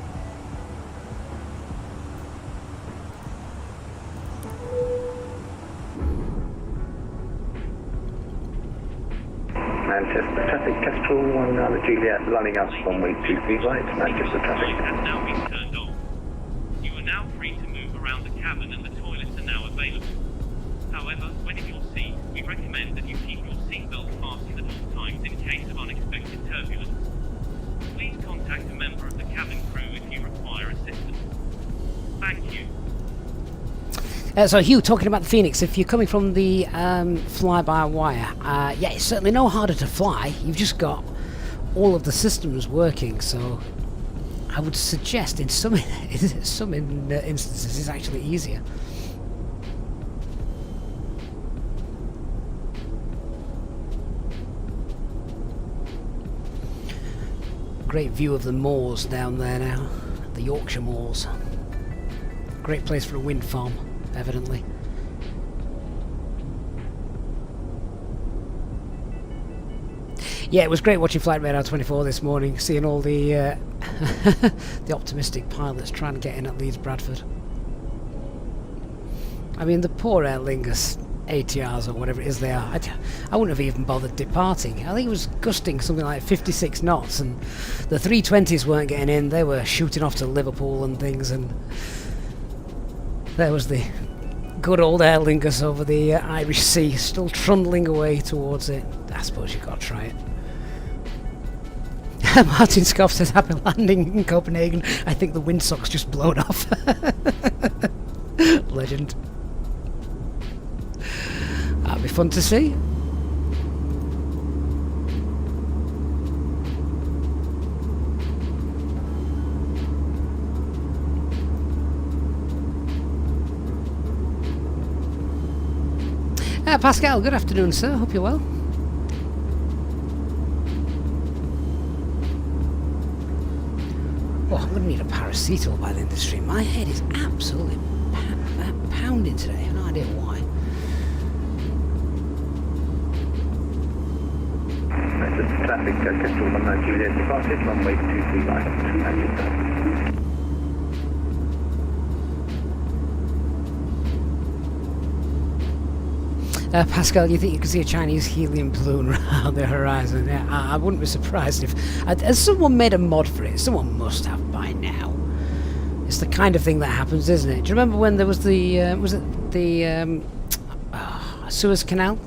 Manchester traffic, Kestrel 19 Juliet, lining us runway 23 right, Manchester traffic. Has now been turned off. You are now free to move around the cabin and the toilets are now available. However, when in your seat, we recommend that you keep your seatbelt fastened at all times in case of unexpected turbulence. Please contact a member of the cabin crew if you require assistance. Thank you. So Hugh, talking about the Phoenix, if you're coming from the fly-by-wire, yeah, it's certainly no harder to fly. You've just got all of the systems working, so I would suggest in some instances it's actually easier. Great view of the moors down there now, the Yorkshire moors. Great place for a wind farm, evidently. Yeah, it was great watching Flight Radar 24 this morning, seeing all the the optimistic pilots trying to get in at Leeds Bradford. I mean, the poor Aer Lingus ATRs or whatever it is they are, I wouldn't have even bothered departing. I think it was gusting something like 56 knots and the 320s weren't getting in, they were shooting off to Liverpool and things, and there was the good old Aer Lingus over the Irish Sea, still trundling away towards it. I suppose you've got to try it. Martin Scoff says, happy landing in Copenhagen. I think the windsock's just blown off. Legend. That'd be fun to see. Pascal, good afternoon, sir. Hope you're well. Oh, I'm going to need a paracetamol by the end of the stream. My head is absolutely pounding today. I have no idea why. Manchester traffic, Kestrel 19 Juliet departed, runway 23 right, Manchester. Pascal, you think you could see a Chinese helium balloon around the horizon? Yeah, I wouldn't be surprised if... Has someone made a mod for it? Someone must have by now. It's the kind of thing that happens, isn't it? Do you remember when there was the... was it the Suez Canal?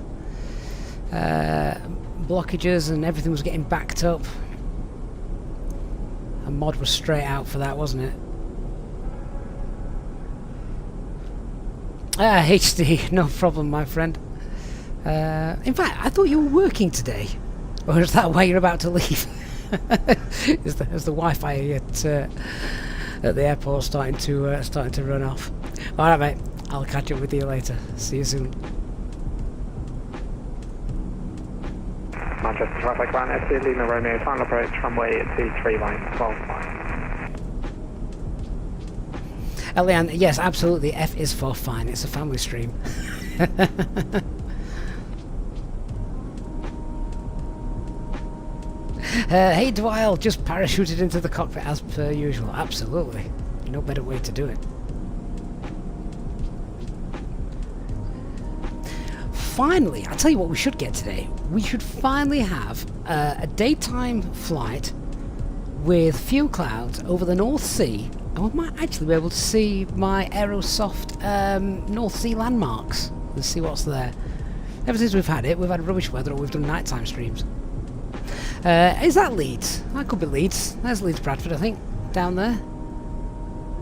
Blockages and everything was getting backed up. A mod was straight out for that, wasn't it? HD, no problem, my friend. In fact, I thought you were working today. Or is that why you're about to leave? is the Wi-Fi at the airport starting to run off? All right, mate. I'll catch up with you later. See you soon. Manchester traffic, line FC, Lima Romeo, final approach, runway 23 right, 12 miles. Eliane, yes, absolutely. F is for fine. It's a family stream. Hey, Dwyle, just parachuted into the cockpit as per usual. Absolutely. No better way to do it. Finally, I'll tell you what we should get today. We should finally have a daytime flight with few clouds over the North Sea. And we might actually be able to see my Aerosoft North Sea landmarks and see what's there. Ever since we've had it, we've had rubbish weather or we've done nighttime streams. Is that Leeds? That could be Leeds. There's Leeds Bradford, I think, down there.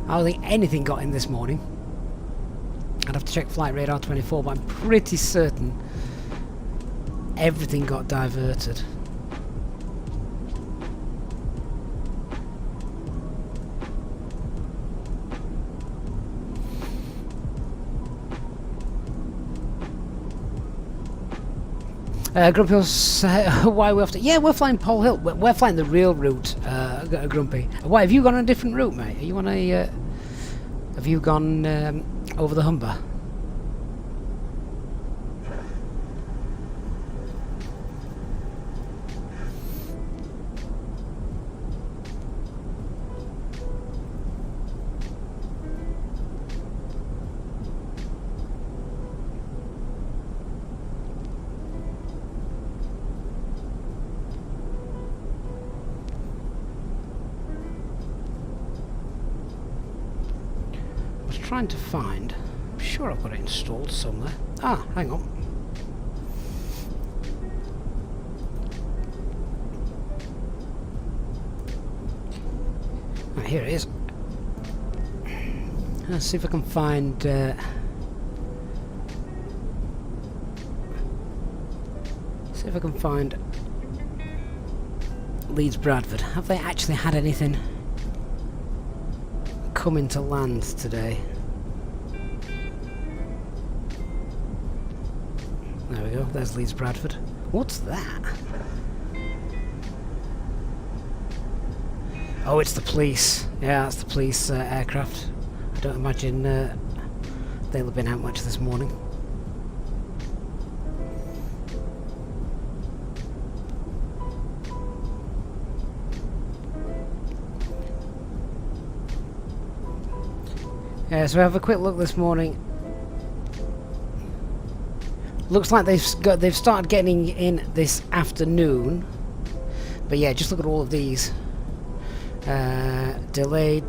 I don't think anything got in this morning. I'd have to check Flight Radar 24, but I'm pretty certain everything got diverted. Grumpy was, why are we off to... Yeah, we're flying Pole Hill. We're flying the real route, Grumpy. Why, have you gone on a different route, mate? Are you on a Have you gone over the Humber? Trying to find. I'm sure I've got it installed somewhere. Ah, hang on. Right, here it is. Let's see if I can find. See if I can find Leeds Bradford. Have they actually had anything come into land today? There we go, there's Leeds Bradford. What's that? Oh, it's the police. Yeah, that's the police aircraft. I don't imagine they'll have been out much this morning. So we have a quick look this morning. Looks like they've started getting in this afternoon, but yeah, just look at all of these. Delayed.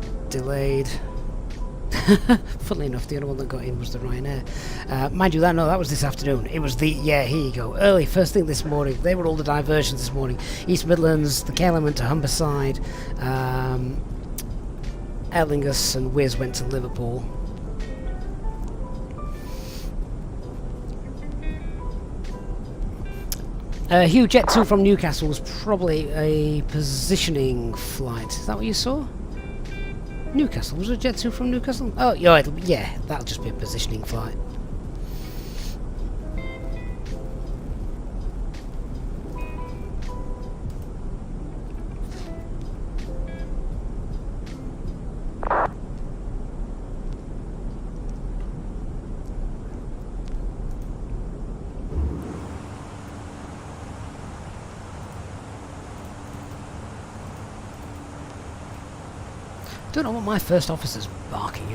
Funnily enough, the other one that got in was the Ryanair. Mind you, that was this afternoon. It was the, yeah, here you go, early, first thing this morning. They were all the diversions this morning. East Midlands, the KLM went to Humberside, Aer Lingus and Wizz went to Liverpool. Hugh, Jet 2 from Newcastle was probably a positioning flight. Is that what you saw? Newcastle? Was it Jet 2 from Newcastle? Oh, yeah, that'll just be a positioning flight. Don't know what my first officer's barking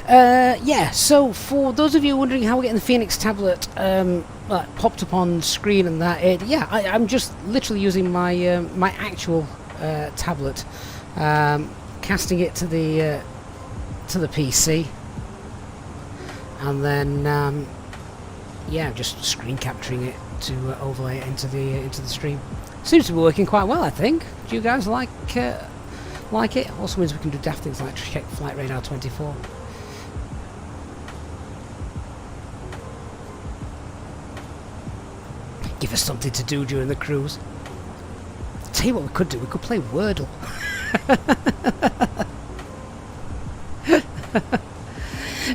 at. Yeah, so for those of you wondering how we're getting the Fenix tablet popped up on screen and that, yeah, I'm just literally using my my actual tablet, casting it to the PC, and then yeah, just screen capturing it to overlay it into the stream. Seems to be working quite well, I think. Do you guys like it? Also means we can do daft things like check flight radar 24. Give us something to do during the cruise. Tell you what we could do. We could play Wordle.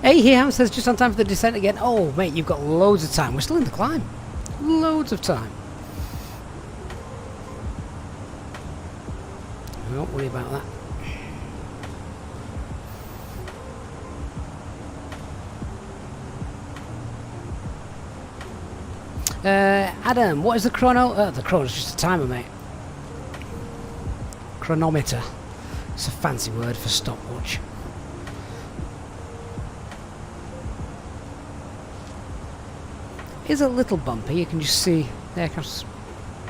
Hey, Ham says just on time for the descent again. Oh, mate, you've got loads of time. We're still in the climb. Loads of time. Don't worry about that. Adam, what is the chrono? The chrono's just a timer, mate. Chronometer. It's a fancy word for stopwatch. It's a little bumpy. You can just see the aircraft's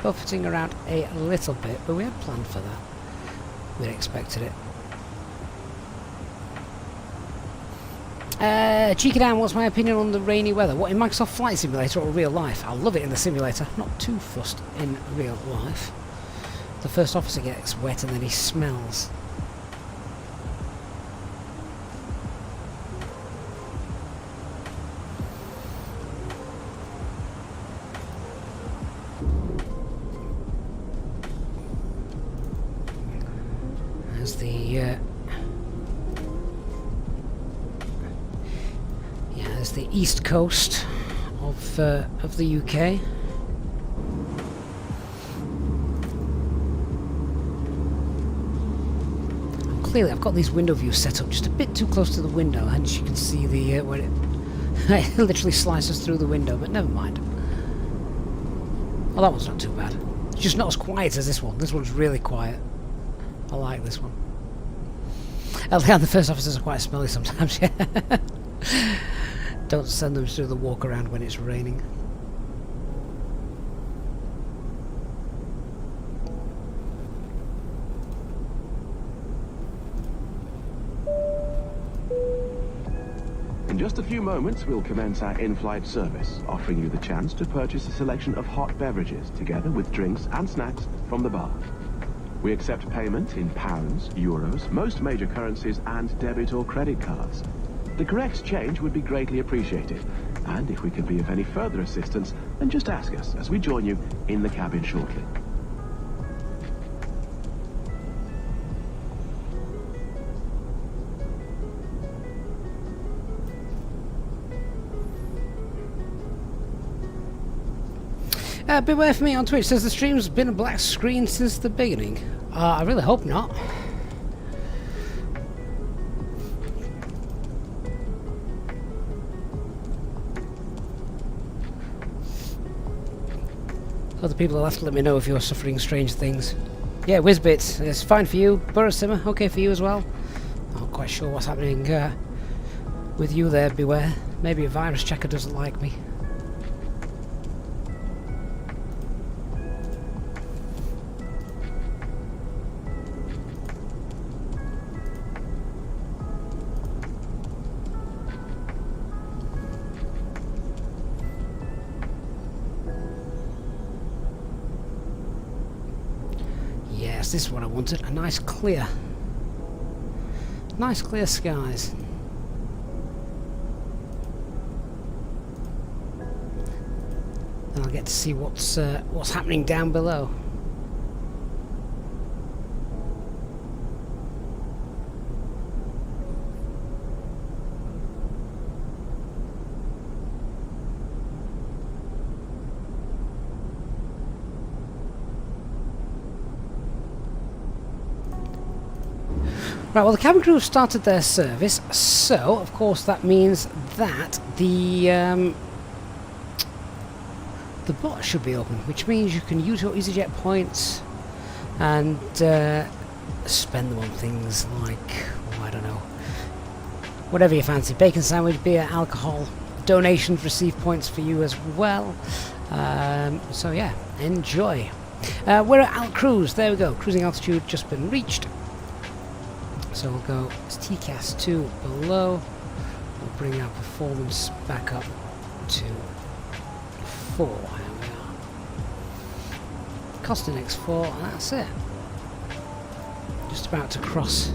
buffeting around a little bit, but we had planned for that. We'd expected it. Cheeky Dan, what's my opinion on the rainy weather? What, in Microsoft Flight Simulator or real life? I love it in the simulator. Not too fussed in real life. The first officer gets wet and then he smells. There's the east coast of the UK. I'm clearly I've got these window views set up just a bit too close to the window, and you can see the where it literally slices through the window, but never mind. Well, that one's not too bad. It's just not as quiet as this one. This one's really quiet. I like this one. The first officers are quite smelly sometimes, yeah. Don't send them through the walk around when it's raining. In just a few moments, we'll commence our in-flight service, offering you the chance to purchase a selection of hot beverages, together with drinks and snacks from the bar. We accept payment in pounds, euros, most major currencies, and debit or credit cards. The correct change would be greatly appreciated, and if we can be of any further assistance, then just ask us as we join you in the cabin shortly. Beware for me on Twitch says the stream's been a black screen since the beginning. I really hope not. Other people will have to let me know if you're suffering strange things. Yeah, Whizbits, it's fine for you. Burrow-Simmer, okay for you as well. Not quite sure what's happening with you there, Beware. Maybe a virus checker doesn't like me. This is what I wanted, a nice clear skies. Then I'll get to see what's happening down below. Right, well the cabin crew have started their service, so of course that means that the bot should be open, which means you can use your Easyjet points and spend them on things like, oh, I don't know, whatever you fancy. Bacon sandwich, beer, alcohol, donations receive points for you as well. So yeah, enjoy. We're at Alt Cruise, there we go, cruising altitude just been reached. So we'll go TCAS 2 below, we'll bring our performance back up to 4, here we are. Costing X4, and that's it. Just about to cross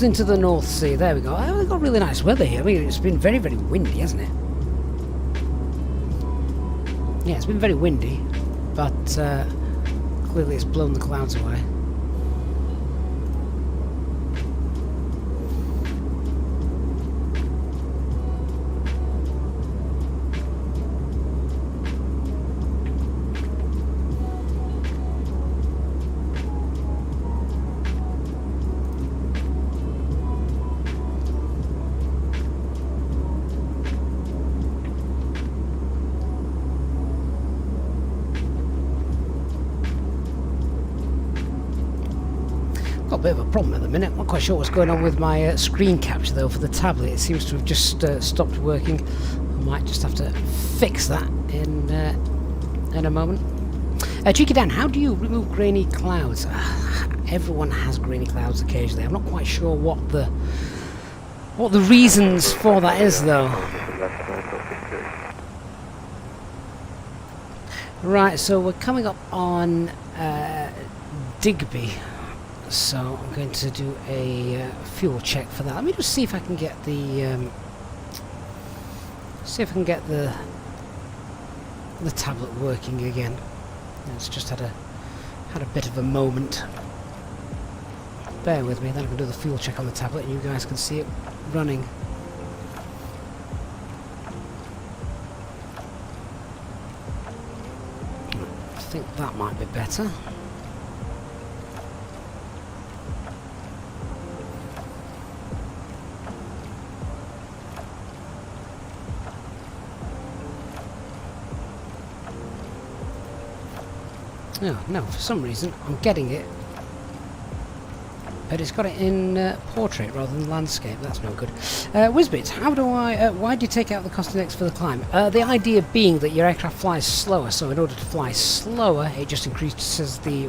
into the North Sea, there we go. We've got really nice weather here. I mean, it's been very, very windy, hasn't it? Yeah, it's been very windy, but clearly it's blown the clouds away. Got a bit of a problem at the minute. I'm not quite sure what's going on with my screen capture though for the tablet. It seems to have just stopped working. I might just have to fix that in a moment. Cheeky Dan, how do you remove grainy clouds? Everyone has grainy clouds occasionally. I'm not quite sure what the reasons for that is though. Right, so we're coming up on Digby. So I'm going to do a fuel check for that. Let me just see if I can get the tablet working again. It's just had a bit of a moment. Bear with me, then I can do the fuel check on the tablet and you guys can see it running. I think that might be better. Oh, no, for some reason I'm getting it, but it's got it in portrait rather than landscape. That's no good. Whizbits, how do I... why do you take out the cost index for the climb? The idea being that your aircraft flies slower, so in order to fly slower, it just increases the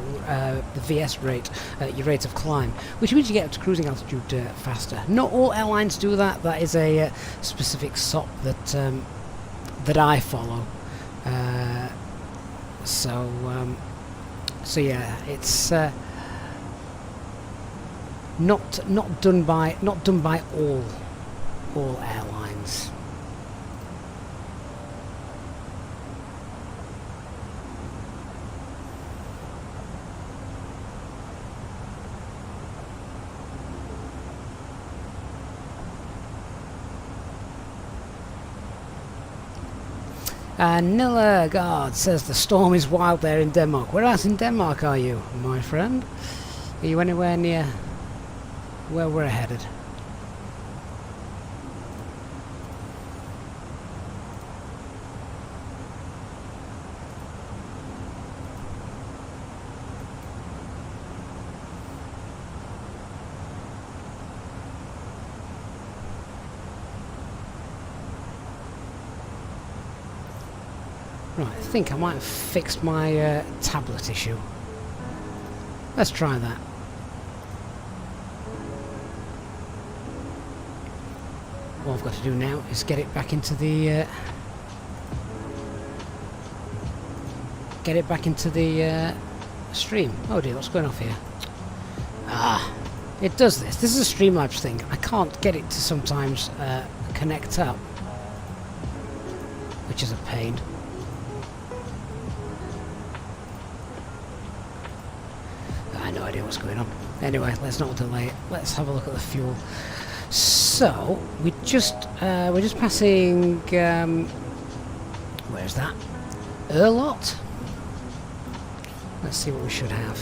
VS rate, your rate of climb, which means you get up to cruising altitude faster. Not all airlines do that. That is a specific SOP that I follow. So yeah, it's not done by all airlines. Nilla Guard says the storm is wild there in Denmark. Whereas in Denmark are you, my friend? Are you anywhere near where we're headed? Right, I think I might have fixed my tablet issue. Let's try that. What I've got to do now is get it back into the stream. Oh dear, what's going off here? Ah, it does this. This is a Streamlabs thing. I can't get it to sometimes connect up, which is a pain. I have no idea what's going on. Anyway, let's not delay it. Let's have a look at the fuel. So we're just passing. Where's that? Erlot. Let's see what we should have.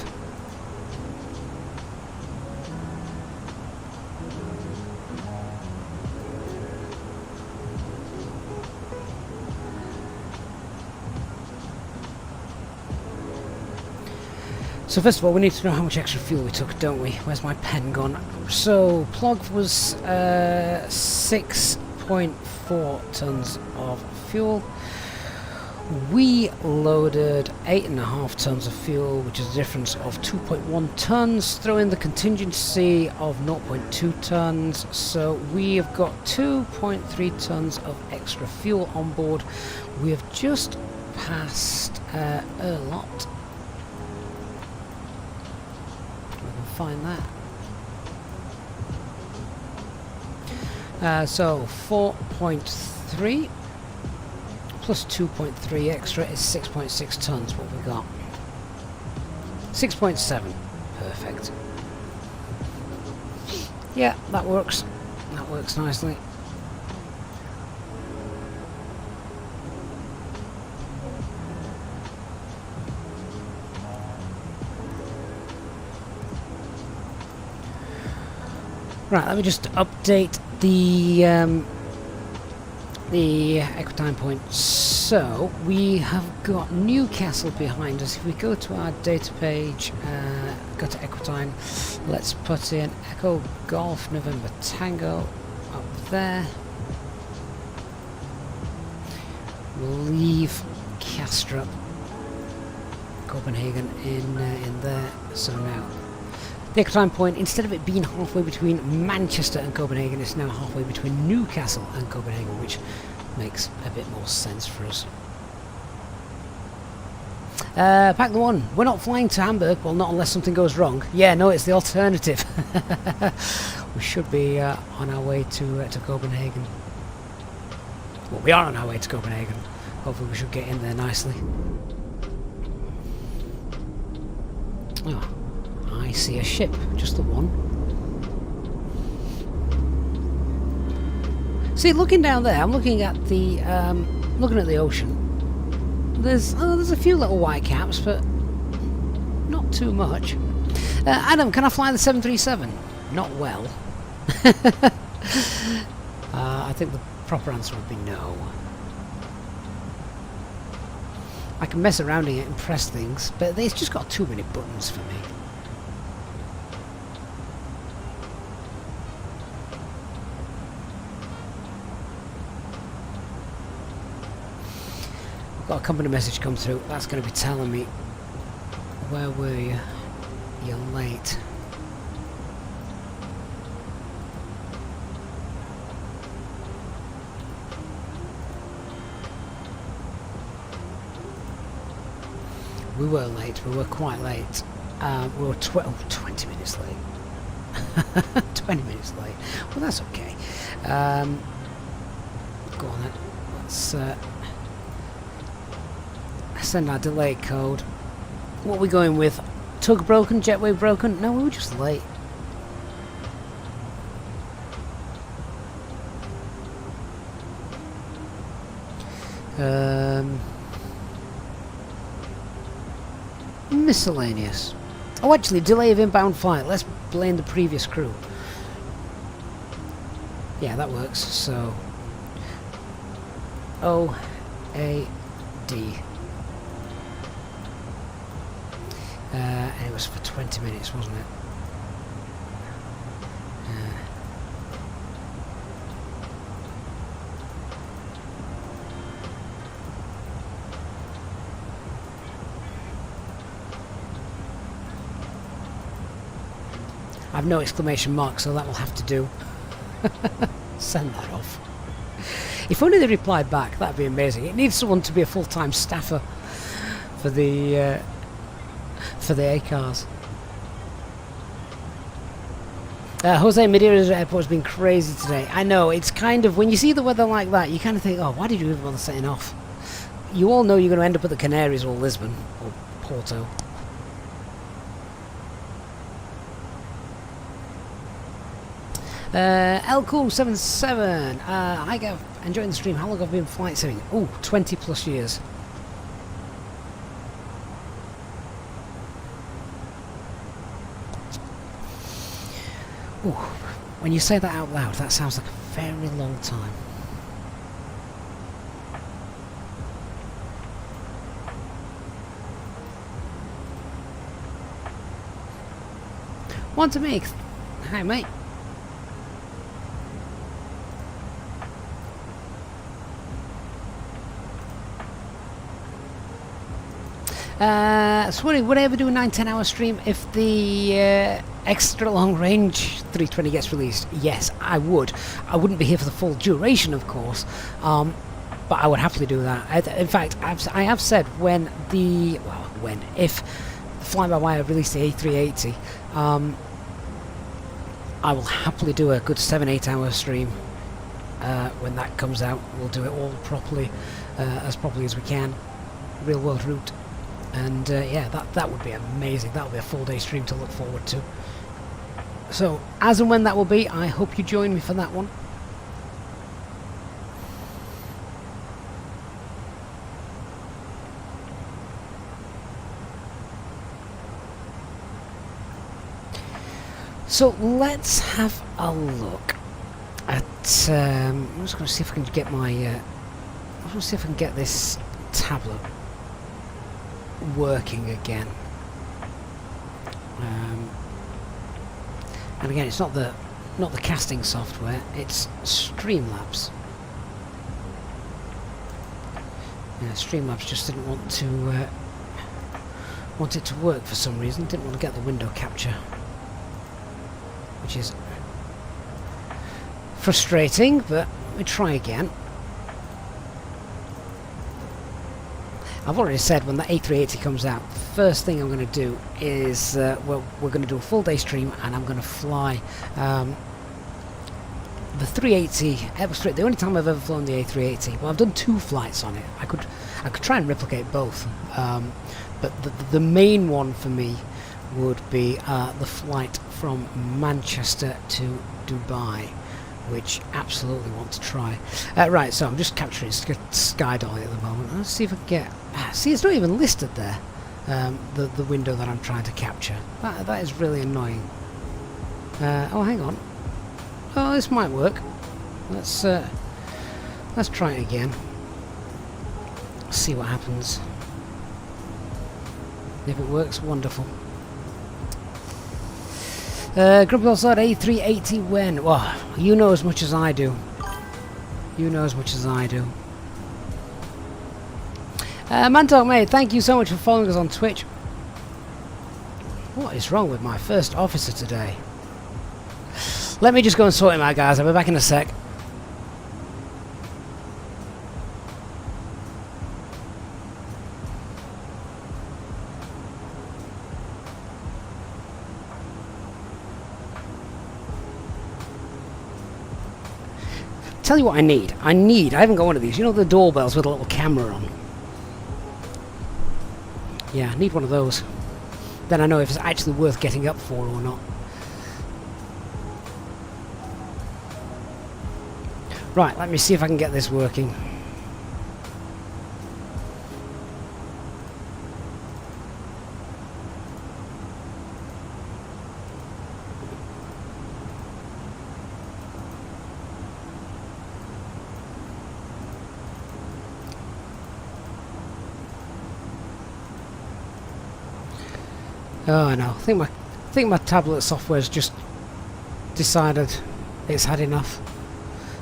So first of all, we need to know how much extra fuel we took, don't we? Where's my pen gone? So Plug was 6.4 tons of fuel. We loaded 8.5 tons of fuel, which is a difference of 2.1 tons. Throw in the contingency of 0.2 tons. So we have got 2.3 tons of extra fuel on board. We have just passed Erlot. Find that. So 4.3 plus 2.3 extra is 6.6 tons. What we got? 6.7. Perfect. Yeah, that works. That works nicely. Right, let me just update the Equitime point. So we have got Newcastle behind us. If we go to our data page, go to Equitime, let's put in Echo Golf November Tango up there. We'll leave Kastrup, Copenhagen in there. So now the Equitime point, instead of it being halfway between Manchester and Copenhagen, it's now halfway between Newcastle and Copenhagen, which makes a bit more sense for us. Pack the one. We're not flying to Hamburg. Well, not unless something goes wrong. Yeah, no, it's the alternative. We should be on our way to Copenhagen. Well, we are on our way to Copenhagen. Hopefully we should get in there nicely. Oh. I see a ship, just the one. See, looking down there, I'm looking at the ocean. There's a few little white caps, but not too much. Adam, can I fly the 737? Not well. I think the proper answer would be no. I can mess around in it and press things, but it's just got too many buttons for me. I've got a company message come through. That's going to be telling me, where were you? You're late. We were late, we were quite late. We were 20 minutes late. 20 minutes late. Well, that's okay. Go on then. Let's send our delay code. What are we going with? Tug broken? Jetway broken? No, we were just late. Miscellaneous. Oh, actually, delay of inbound flight. Let's blame the previous crew. Yeah, that works. So, O-A-D. And it was for 20 minutes, wasn't it? I've no exclamation mark, so that will have to do. Send that off. If only they replied back, that'd be amazing. It needs someone to be a full-time staffer for the A-cars. Jose Madeiras Airport has been crazy today. I know, it's kind of, when you see the weather like that, you kind of think, oh, why did you even bother setting off? You all know you're going to end up at the Canaries or Lisbon or Porto. L-Cool77. Hi Gav, enjoying the stream. How long have I been flight simming? Oh, 20 plus years. Ooh, when you say that out loud, that sounds like a very long time. Want to make? Hi mate. Sorry, would I ever do a 9-10 hour stream if the extra long range 320 gets released? Yes, I would. I wouldn't be here for the full duration, of course, but I would happily do that. In fact, I have said if the fly-by-wire release the A380, I will happily do a good 7-8 hour stream when that comes out. We'll do it all properly, as properly as we can, real world route. And yeah, that would be amazing. That would be a full day stream to look forward to. So, as and when that will be, I hope you join me for that one. So let's have a look at. I'm just going to see if I can get my. I'm going to see if I can get this tablet working again. And again, it's not the casting software, it's Streamlabs. Yeah, Streamlabs just didn't want it to work for some reason. Didn't want to get the window capture, which is frustrating, but we try again. I've already said when the A380 comes out, the first thing I'm going to do is we're going to do a full day stream, and I'm going to fly the 380 Airbus. The only time I've ever flown the A380. Well, I've done 2 flights on it. I could try and replicate both, but the main one for me would be the flight from Manchester to Dubai, which absolutely want to try. Right, so I'm just capturing Skydolly at the moment. Let's see if I can get. See, it's not even listed there. The window that I'm trying to capture. That is really annoying. Oh, hang on. Oh, this might work. Let's try it again. See what happens. If it works, wonderful. Grumpy Old Sword A380 when? Well, you know as much as I do. You know as much as I do. Mantalk mate, thank you so much for following us on Twitch. What is wrong with my first officer today? Let me just go and sort him out, guys. I'll be back in a sec. Tell you what I need. I haven't got one of these. You know the doorbells with a little camera on? Yeah, I need one of those. Then I know if it's actually worth getting up for or not. Right, let me see if I can get this working. Oh no, I think my tablet software's just decided it's had enough.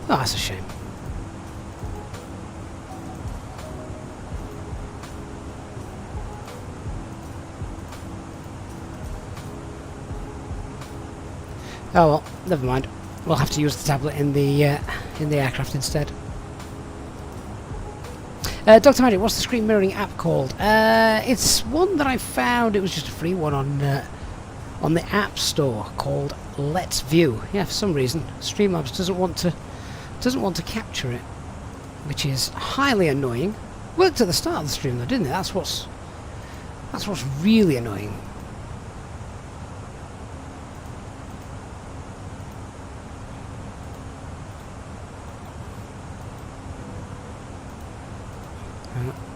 Oh, that's a shame. Oh well, never mind. We'll have to use the tablet in the aircraft instead. Dr. Magic, what's the screen mirroring app called? It's one that I found. It was just a free one on the App Store called Let's View. Yeah, for some reason Streamlabs doesn't want to capture it, which is highly annoying. Worked at the start of the stream though, didn't it? That's what's really annoying.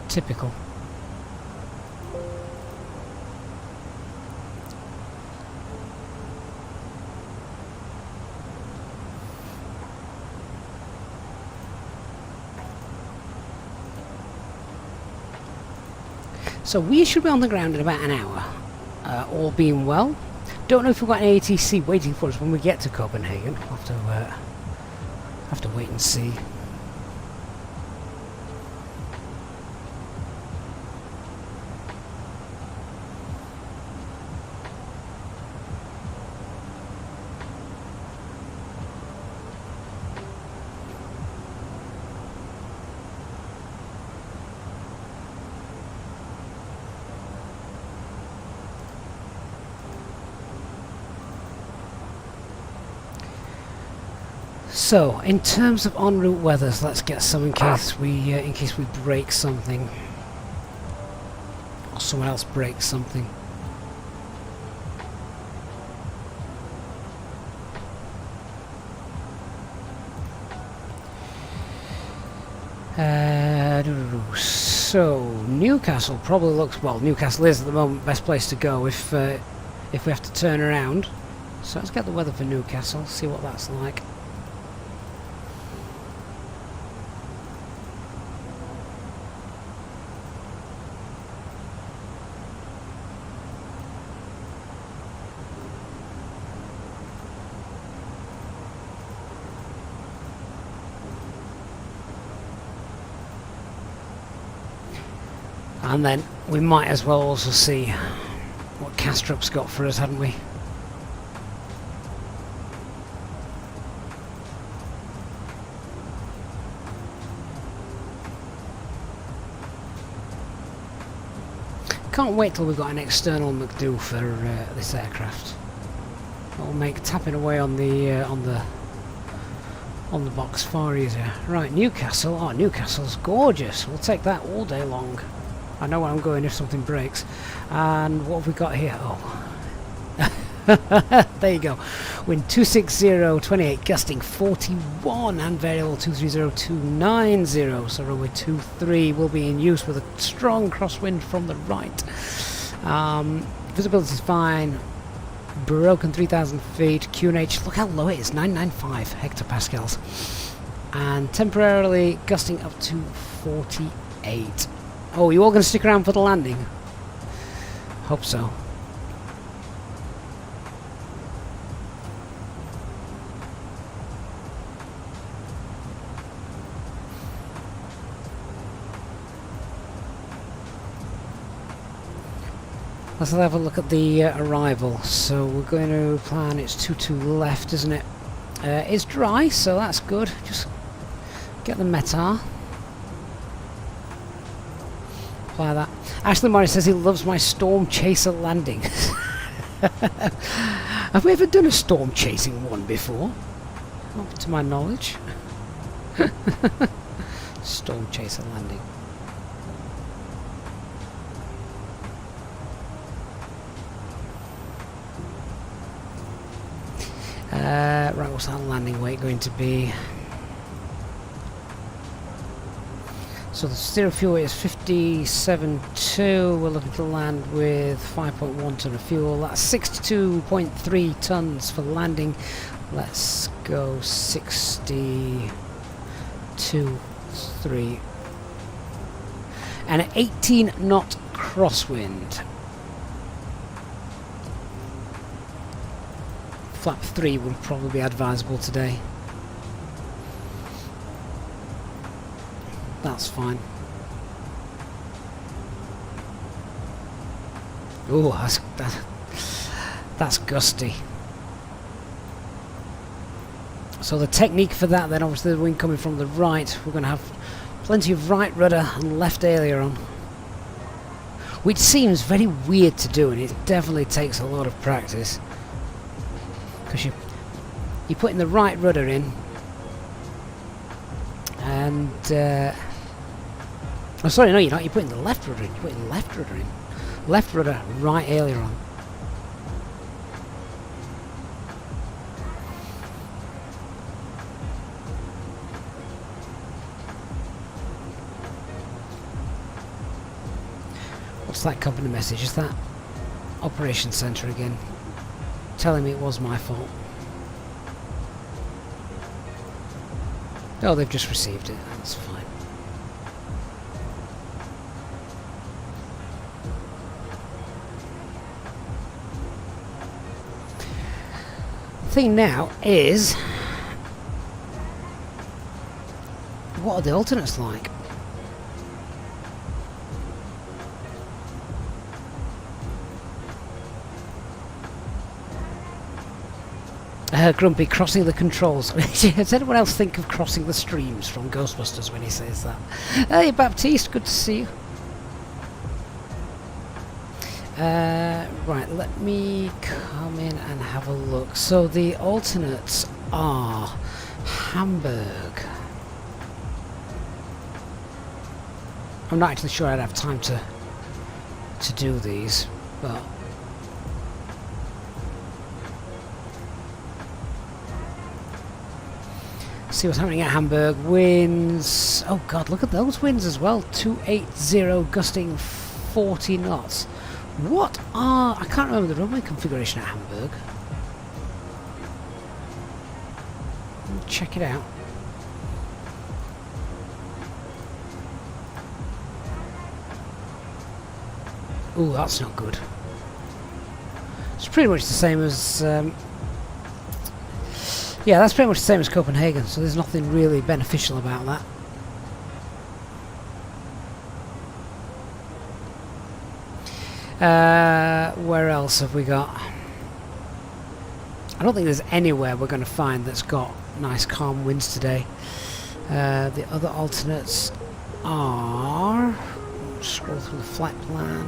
Typical. So we should be on the ground in about an hour, all being well. Don't know if we've got an ATC waiting for us when we get to Copenhagen. We'll have to wait and see. So, in terms of en route weathers, let's get some in case we break something, or someone else breaks something. So Newcastle probably looks well. Newcastle is at the moment best place to go if we have to turn around. So let's get the weather for Newcastle. See what that's like. And then we might as well also see what Castrup's got for us, hadn't we? Can't wait till we've got an external McDo for this aircraft. That'll make tapping away on the box far easier. Right, Newcastle. Oh, Newcastle's gorgeous. We'll take that all day long. I know where I'm going if something breaks. And what have we got here? Oh. There you go. Wind 260-28, gusting 41 and variable 230-290. So runway 23 will be in use with a strong crosswind from the right. Visibility is fine. Broken 3,000 feet. QNH, look how low it is, 995 hectopascals. And temporarily gusting up to 48. Oh, you all going to stick around for the landing? Hope so. Let's have a look at the arrival. So we're going to plan, it's 22 left, isn't it? It's dry, so that's good. Just get the METAR. Apply that. Ashley Morris says he loves my storm chaser landing. Have we ever done a storm chasing one before? Not to my knowledge. Storm chaser landing. Right, what's that landing weight going to be? So the steer fuel is 57.2. We're looking to land with 5.1 ton of fuel. That's 62.3 tons for landing. Let's go 62.3. And an 18 knot crosswind. Flap 3 would probably be advisable today. That's fine. Oh, that's gusty. So the technique for that then, obviously the wind coming from the right, we're going to have plenty of right rudder and left aileron. Which seems very weird to do, and it definitely takes a lot of practice. Because you're putting the right rudder in, and oh sorry, no you're not, you're putting the left rudder in, you're putting the left rudder in. Left rudder, right aileron. What's that company message? Is that Operations Centre again? Telling me it was my fault. Oh, they've just received it. That's fine. Thing now is, what are the alternates like? Grumpy, crossing the controls. Does anyone else think of crossing the streams from Ghostbusters when he says that? Hey Baptiste, good to see you. Right, let me come in and have a look. So the alternates are Hamburg. I'm not actually sure I'd have time to do these, but see what's happening at Hamburg. Winds, oh god, look at those winds as well. 280 gusting 40 knots. What are, I can't remember the runway configuration at Hamburg. Check it out. Ooh, that's not good. It's pretty much the same as yeah, that's pretty much the same as Copenhagen, so there's nothing really beneficial about that. Where else have we got? I don't think there's anywhere we're going to find that's got nice calm winds today. The other alternates are, scroll through the flight plan.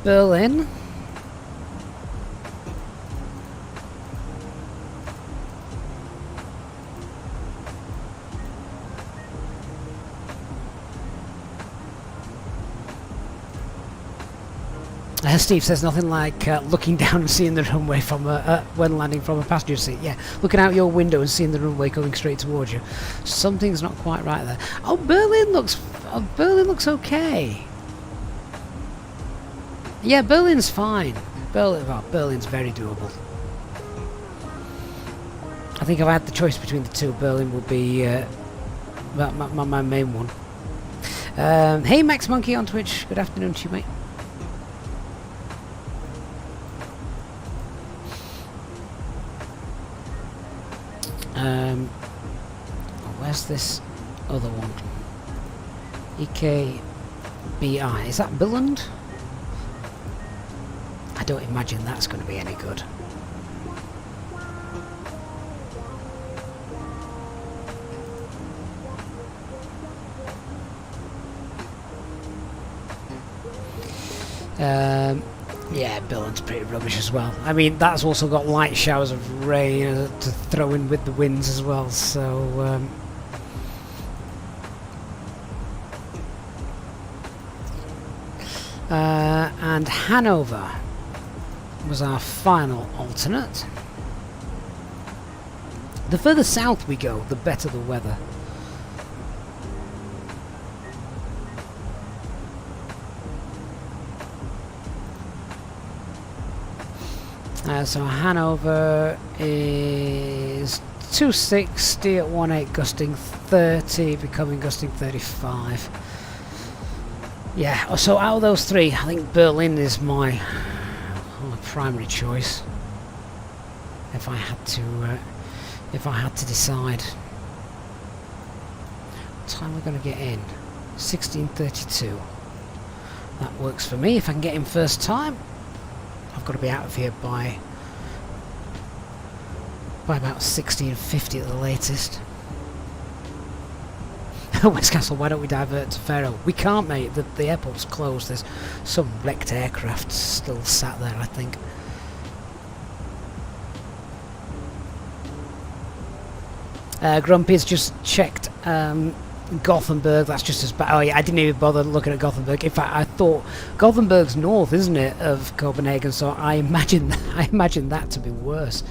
Berlin. Steve says nothing like looking down and seeing the runway from when landing from a passenger seat. Yeah, looking out your window and seeing the runway coming straight towards you. Something's not quite right there. Oh, Berlin looks okay. Yeah, Berlin's fine. Berlin's very doable. I think if I had the choice between the two, Berlin would be my main one. Hey Max Monkey on Twitch, good afternoon to you, mate. Where's this other one? EKBI, is that Billund? I don't imagine that's going to be any good. Yeah, Billund's pretty rubbish as well. I mean, that's also got light showers of rain to throw in with the winds as well, so... and Hanover was our final alternate. The further south we go, the better the weather. So Hanover is 260 at 18, gusting 30, becoming gusting 35. Yeah, so out of those three, I think Berlin is my primary choice. If I had to decide. What time are we going to get in? 16:32. That works for me. If I can get in first time, I've got to be out of here by about 16:50 at the latest. Westcastle, why don't we divert to Faro? We can't, mate. The airport's closed. There's some wrecked aircraft still sat there, I think. Grumpy's just checked Gothenburg. That's just as bad. Oh yeah, I didn't even bother looking at Gothenburg. In fact, I thought Gothenburg's north, isn't it, of Copenhagen? So I imagine that to be worse.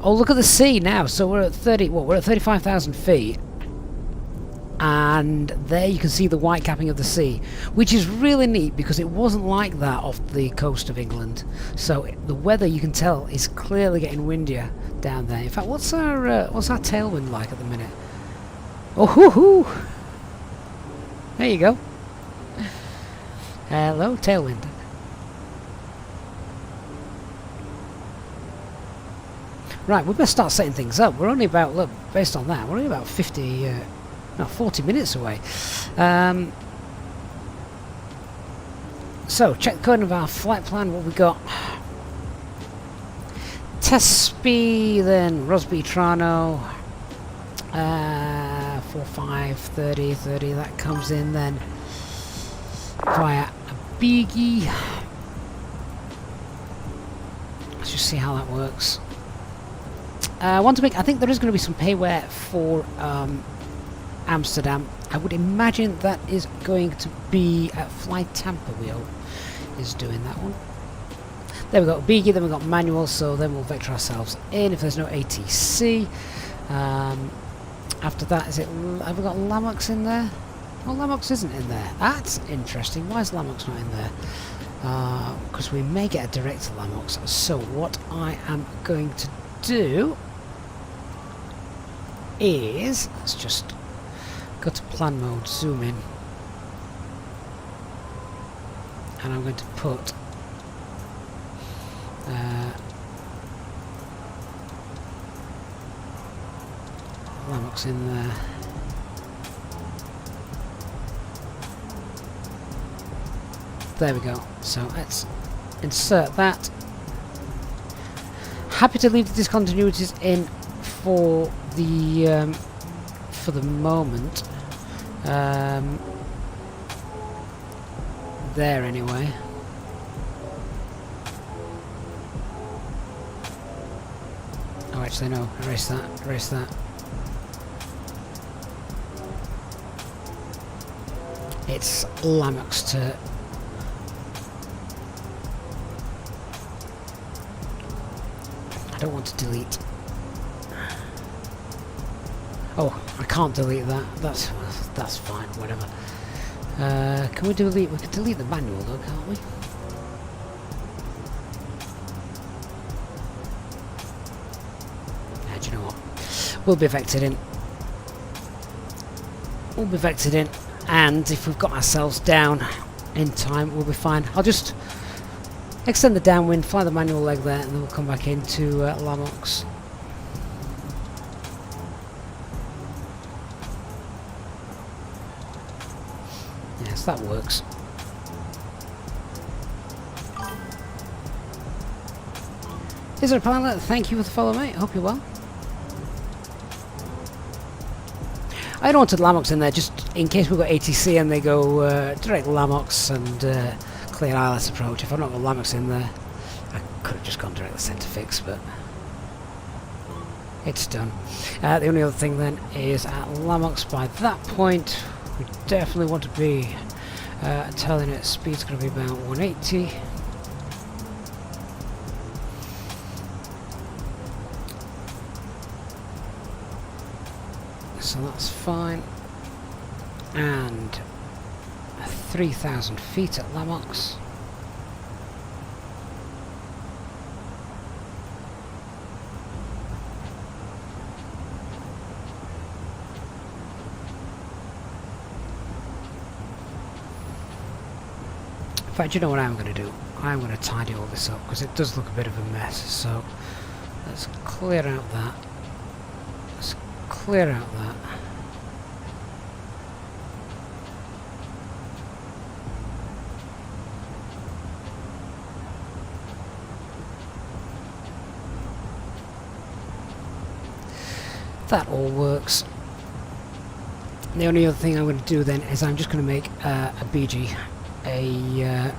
Oh, look at the sea now. So we're at 35,000 feet. And there you can see the white capping of the sea, which is really neat because it wasn't like that off the coast of England. So the weather, you can tell, is clearly getting windier down there. In fact, what's our tailwind like at the minute? Oh, hoo hoo! There you go. Hello, tailwind. Right, we better start setting things up. We're only about, look, based on that, we're only about 40 minutes away. So, check the code of our flight plan. What we got? Tespi, then Rosby Trano, 45, 30, that comes in then via Bigi. Let's just see how that works. I think there is going to be some payware for Amsterdam. I would imagine that is going to be at Fly Tampa. We hope is doing that one. There we got Bigi, then we've got manual, so then we'll vector ourselves in if there's no ATC. After that, have we got Lamox in there? Well, Lamox isn't in there. That's interesting. Why is Lamox not in there? Because we may get a direct to Lamox. So what I am going to do is, let's just go to plan mode, zoom in, and I'm going to put Lamox in there. There we go. So let's insert that. Happy to leave the discontinuities in for the moment. There anyway. Oh, actually no. Erase that. It's Lamox to I don't want to delete. Oh, I can't delete that. That's fine. Whatever. Can we delete? We can delete the manual though, can't we? Do you know what? We'll be vectored in. and if we've got ourselves down in time, we'll be fine. I'll just extend the downwind, fly the manual leg there, and then we'll come back into Lamox. Yes, that works. Is there a pilot? Thank you for the follow, mate. Hope you're well. I don't want Lamox in there just in case we've got ATC and they go direct Lamox and clear ILS approach. If I've not got Lamox in there, I could have just gone direct the centre fix, but it's done. The only other thing then is at Lamox by that point, we definitely want to be telling it speed's going to be about 180. So that's fine, and 3,000 feet at Lamox. In fact, you know what I'm going to do? I'm going to tidy all this up because it does look a bit of a mess. So let's clear out that. Let's clear out that. That all works. The only other thing I'm going to do then is I'm just going to make a BG, a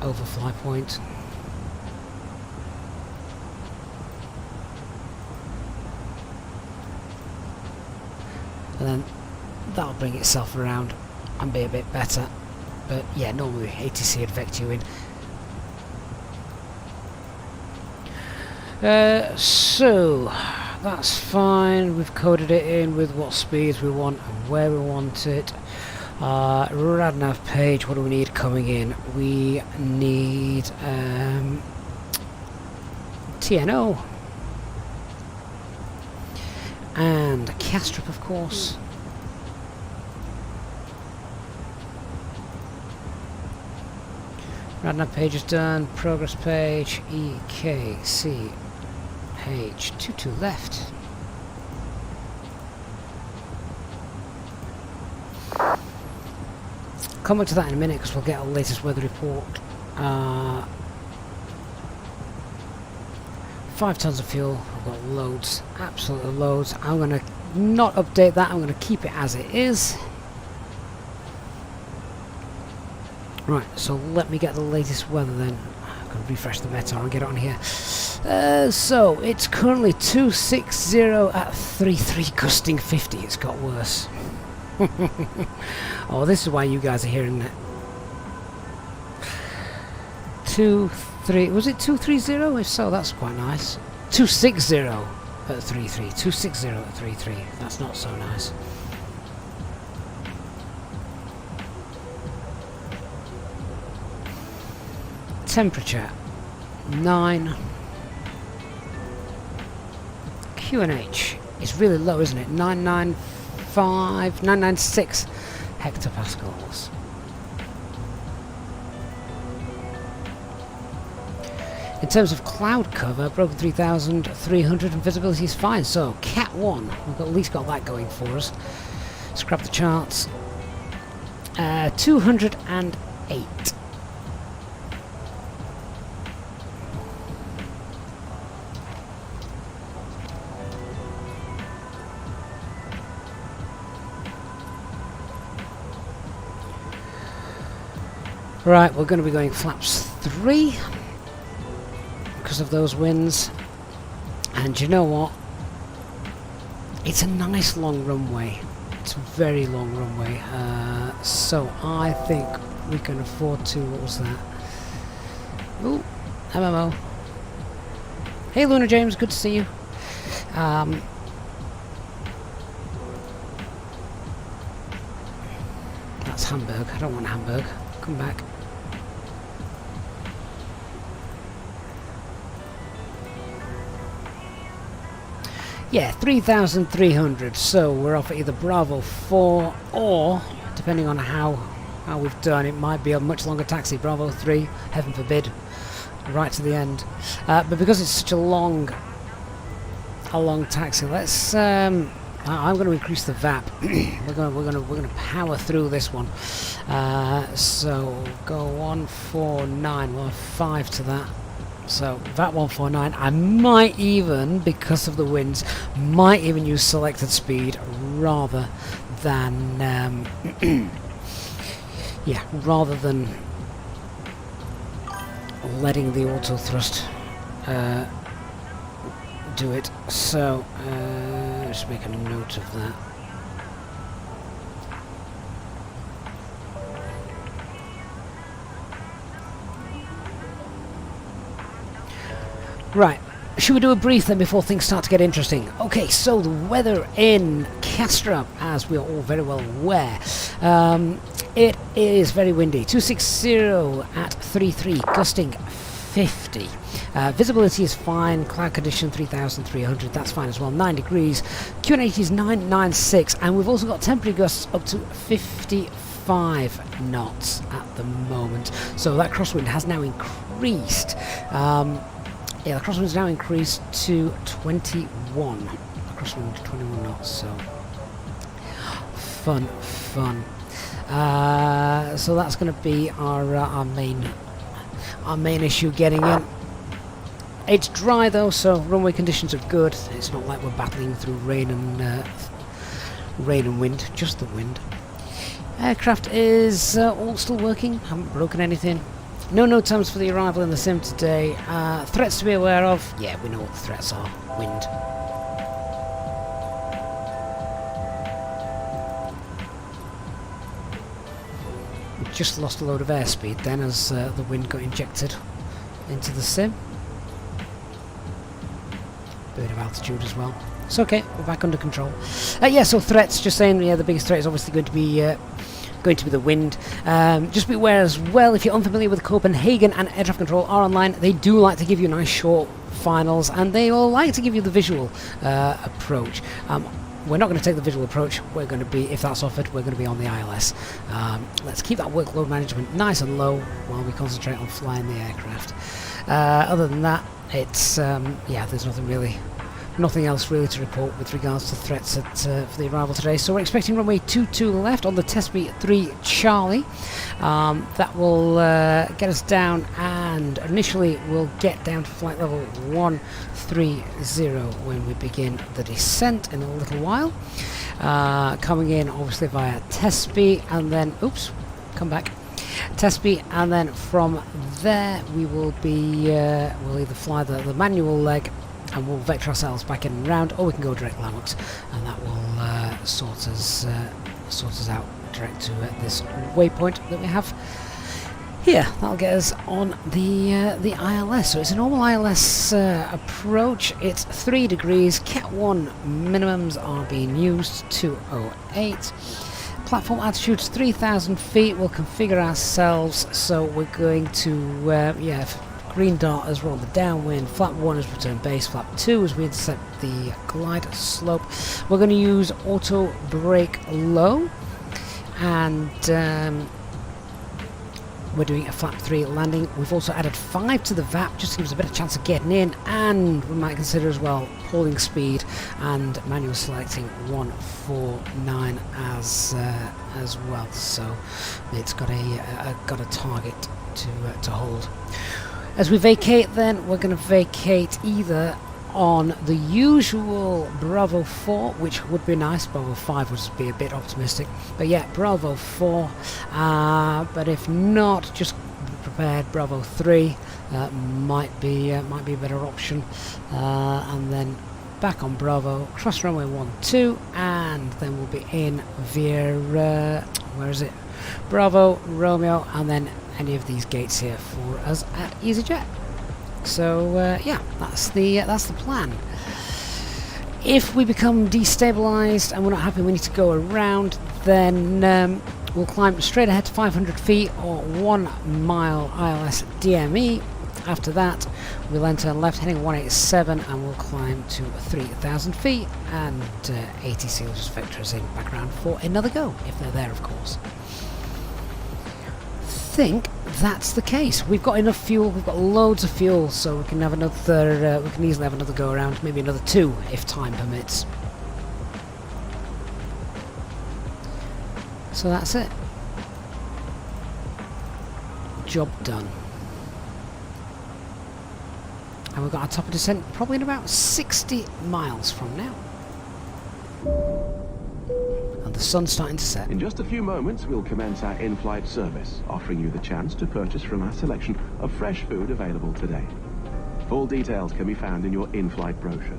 overfly point. And then that'll bring itself around and be a bit better. But yeah, normally ATC would vect you in. So that's fine. We've coded it in with what speeds we want and where we want it. Radnav page, what do we need coming in? We need TNO and Castrop, of course. Radnav page is done. Progress page EKC H22 left. Come back to that in a minute because we'll get our latest weather report. 5 tons of fuel. I've got loads, absolutely loads. I'm going to not update that. I'm going to keep it as it is. Right, so let me get the latest weather then. I'm going to refresh the Metar and get it on here. So it's currently 260 at 33, gusting 50. It's got worse. Oh, this is why you guys are hearing that. 2-3, was it 230? If so, that's quite nice. 260 at 33, 260 at 33. That's not so nice. Temperature 9. QNH is really low, isn't it? 996 hectopascals. In terms of cloud cover, broken 3,300 and visibility is fine. So Cat 1, we've at least got that going for us. Scrap the charts. 208. Right, we're going to be going flaps 3 because of those winds, and you know what? It's a nice long runway. It's a very long runway, so I think we can afford to. What was that? Ooh, MMO. Hey, Luna James, good to see you. That's Hamburg. I don't want Hamburg. Come back. Yeah, 3,300. So we're off at either Bravo 4 or, depending on how we've done, it might be a much longer taxi. Bravo 3, heaven forbid, right to the end. But because it's such a long taxi, let's. I'm going to increase the VAP. we're going to power through this one. So go 149. We'll have 5 to that. So VAP 149. I might even, because of the winds, might even use selected speed rather than yeah, rather than letting the auto thrust do it. So just make a note of that. Right, should we do a brief then before things start to get interesting? Okay, so the weather in Kastrup, as we are all very well aware, it is very windy. 260 at 33, gusting 50. Visibility is fine, cloud condition 3,300, that's fine as well, 9 degrees. QNH is 996, and we've also got temporary gusts up to 55 knots at the moment. So that crosswind has now increased. Yeah, the crosswind's now increased to 21. The crosswind to 21 knots, so fun. So that's going to be our main issue getting in. It's dry though, so runway conditions are good. It's not like we're battling through rain and wind, just the wind. Aircraft is all still working. Haven't broken anything. No note times for the arrival in the sim today. Threats to be aware of. Yeah, we know what the threats are. Wind. We just lost a load of airspeed then as the wind got injected into the sim. Bit of altitude as well. It's okay, we're back under control. Yeah, so threats, just saying, yeah, the biggest threat is obviously going to be the wind. Just be aware as well, if you're unfamiliar with Copenhagen and air traffic control are online, they do like to give you nice short finals, and they all like to give you the visual approach. We're not going to take the visual approach. We're going to be, if that's offered, we're going to be on the ILS. Let's keep that workload management nice and low while we concentrate on flying the aircraft. Other than that, it's yeah, there's nothing else really to report with regards to threats for the arrival today. So we're expecting runway 22 left on the Tesby 3 Charlie. That will get us down, and initially we'll get down to flight level 130 when we begin the descent in a little while. Coming in obviously via Tesby, and then come back. Tesby, and then from there we will be we'll either fly the manual leg and we'll vector ourselves back in and round, or we can go direct landmarks, and that will sort us out direct to this waypoint that we have here. That'll get us on the ILS. So it's a normal ILS approach. It's 3 degrees. Cat 1 minimums are being used, 208. Platform altitude's 3,000 feet. We'll configure ourselves, so we're going to green dot as we're on the downwind, flap 1 as return base, flap 2 as we intercept the glide slope. We're going to use auto brake low, and we're doing a flap 3 landing. We've also added 5 to the VAP just to give us a better chance of getting in, and we might consider as well holding speed and manual selecting 149 as well. So it's got a target to hold. As we vacate then, we're going to vacate either on the usual Bravo 4, which would be nice. Bravo 5 would be a bit optimistic, but yeah, Bravo 4. But if not, just be prepared. Bravo 3 might be a better option, and then back on Bravo, cross runway 12, and then we'll be in via where is it? Bravo, Romeo, and then any of these gates here for us at Easyjet. So yeah, that's the plan. If we become destabilized and we're not happy, we need to go around, then we'll climb straight ahead to 500 feet or 1 mile ILS DME, After that, we'll enter left heading 187 and we'll climb to 3,000 feet, and ATC will just vector us in back around for another go, if they're there, of course. I think that's the case. We've got enough fuel, we've got loads of fuel, so we can have another, we can easily have another go around, maybe another 2 if time permits. So that's it. Job done. And we've got our top of descent probably in about 60 miles from now. And the sun's starting to set. In just a few moments, we'll commence our in-flight service, offering you the chance to purchase from our selection of fresh food available today. Full details can be found in your in-flight brochure.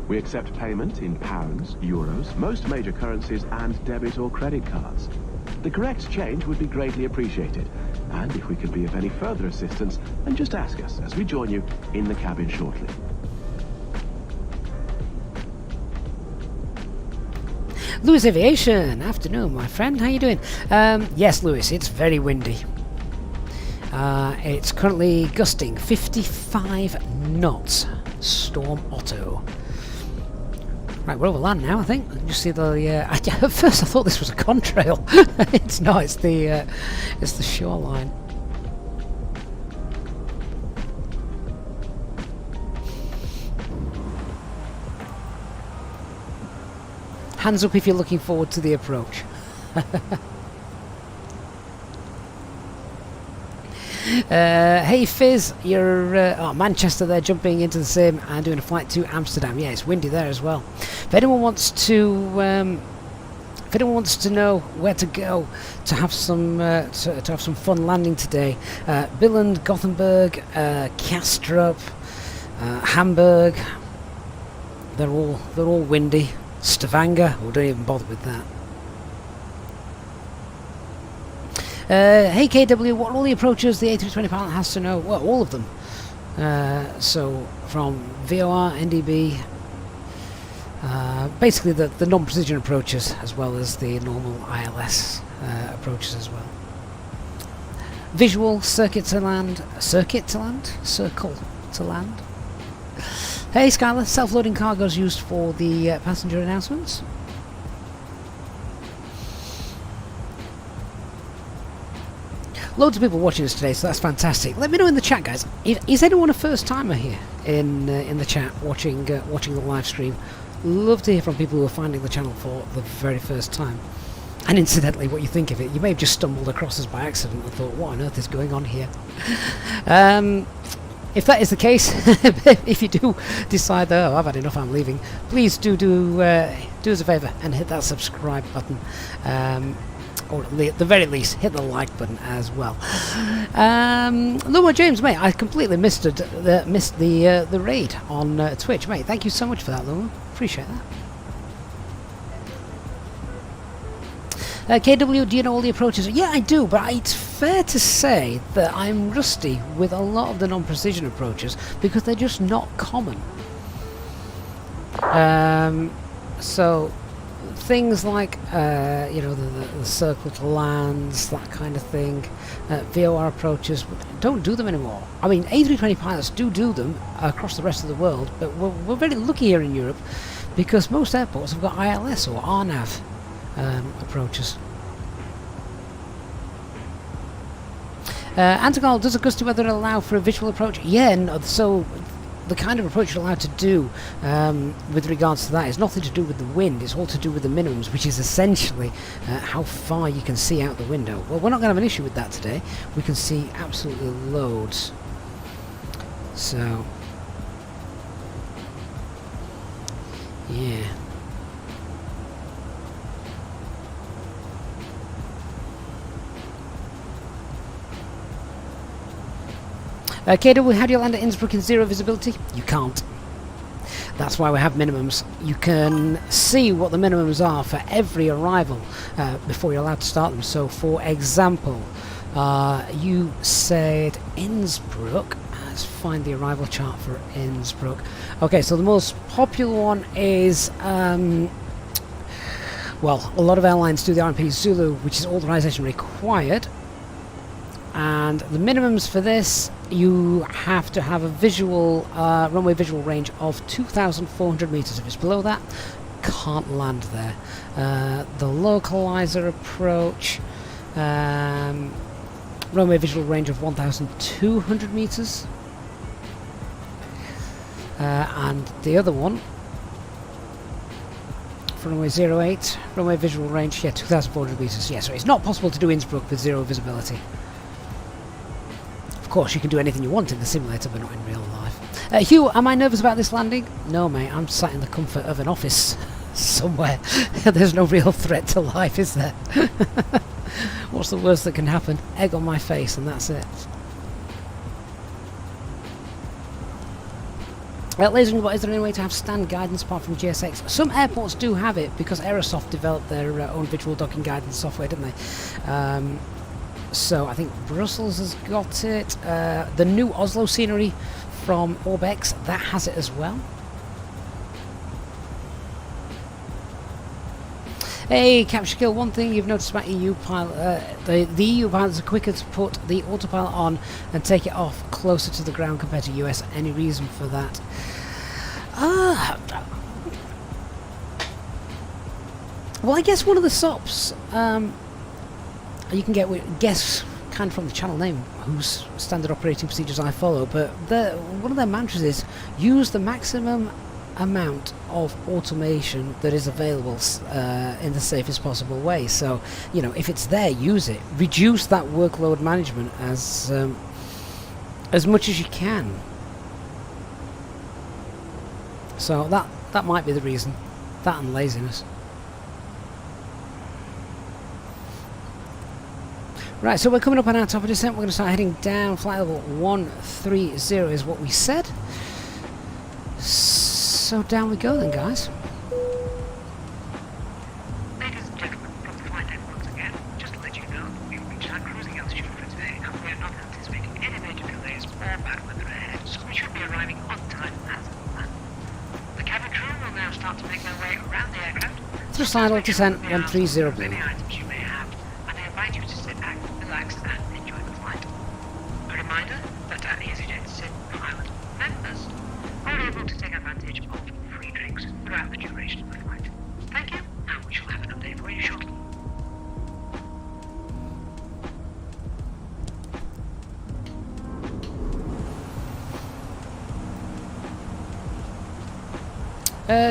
We accept payment in pounds, euros, most major currencies, and debit or credit cards. The correct change would be greatly appreciated. And if we could be of any further assistance, then just ask us as we join you in the cabin shortly. Lewis Aviation, afternoon, my friend. How you doing? Yes, Lewis, it's very windy. It's currently gusting 55 knots. Storm Otto. Right, we're over land now, I think. You see the. At first, I thought this was a contrail. It's not. It's the shoreline. Hands up if you're looking forward to the approach. Hey Fizz, you're Manchester there, jumping into the sim and doing a flight to Amsterdam. Yeah, it's windy there as well. If anyone wants to know where to go to have some fun landing today, Billund, Gothenburg, Kastrup, Hamburg, they're all windy. Stavanger, we don't even bother with that. Hey KW, what are all the approaches the A320 pilot has to know? Well, all of them. So from VOR, NDB, basically the non-precision approaches, as well as the normal ILS approaches as well. Visual, circle to land. Hey Skylar, self-loading cargoes used for the passenger announcements. Loads of people watching us today, so that's fantastic. Let me know in the chat, guys. Is anyone a first-timer here in the chat watching the live stream? Love to hear from people who are finding the channel for the very first time. And incidentally, what you think of it. You may have just stumbled across us by accident and thought, what on earth is going on here? If that is the case, if you do decide, oh, I've had enough, I'm leaving, please do us a favour and hit that subscribe button. Or at the very least, hit the like button as well. Luma James, mate, I completely missed the raid on Twitch, mate. Thank you so much for that, Luma. Appreciate that. KW, do you know all the approaches? Yeah, I do, but it's fair to say that I'm rusty with a lot of the non-precision approaches because they're just not common. So things like the circle to lands, that kind of thing, VOR approaches, don't do them anymore. I mean, A320 pilots do them across the rest of the world, but we're very lucky here in Europe because most airports have got ILS or RNAV approaches. Antigal, does a gusty weather allow for a visual approach? Yeah, no, so the kind of approach you're allowed to do with regards to that is nothing to do with the wind, it's all to do with the minimums, which is essentially how far you can see out the window. Well, we're not going to have an issue with that today. We can see absolutely loads. So, yeah. KW, how do you land at Innsbruck in zero visibility? You can't. That's why we have minimums. You can see what the minimums are for every arrival before you're allowed to start them. So, for example, you said Innsbruck. Let's find the arrival chart for Innsbruck. Okay, so the most popular one is, well, a lot of airlines do the RMP Zulu, which is authorization required. And the minimums for this, you have to have a visual runway visual range of 2,400 meters. If it's below that, can't land there. The localizer approach, runway visual range of 1,200 meters. And the other one, for runway 08, runway visual range, yeah, 2,400 meters. Yeah, so it's not possible to do Innsbruck with zero visibility. Of course, you can do anything you want in the simulator, but not in real life. Hugh, am I nervous about this landing? No, mate, I'm sat in the comfort of an office somewhere. There's no real threat to life, is there? What's the worst that can happen? Egg on my face, and that's it. Ladies and gentlemen, is there any way to have stand guidance apart from GSX? Some airports do have it, because Aerosoft developed their own visual docking guidance software, didn't they? So I think Brussels has got it. The new Oslo scenery from Orbex, that has it as well. Hey, Capture Kill, one thing you've noticed about EU pilot, the EU pilots are quicker to put the autopilot on and take it off closer to the ground compared to US. Any reason for that? Well, I guess one of the SOPs, you can guess kind of from the channel name whose standard operating procedures I follow, but one of their mantras is use the maximum amount of automation that is available in the safest possible way. So, you know, if it's there, use it. Reduce that workload management as much as you can. So that might be the reason. That and laziness. Right, so we're coming up on our top of descent. We're going to start heading down. Flight level 130 is what we said. So down we go then, guys. Ladies and gentlemen, from the flight deck once again, just to let you know, we've reached our cruising altitude for today, and we are not anticipating any major delays or bad weather ahead, so we should be arriving on time as planned. The cabin crew will now start to make their way around the aircraft. Thrust final descent 130 blue. Many items you may have, and I invite you to sit back, relax, and enjoy the flight. A reminder that our Easyjet SIM pilot members are able to take advantage of free drinks throughout the duration of the flight. Thank you, and we shall have an update for you shortly.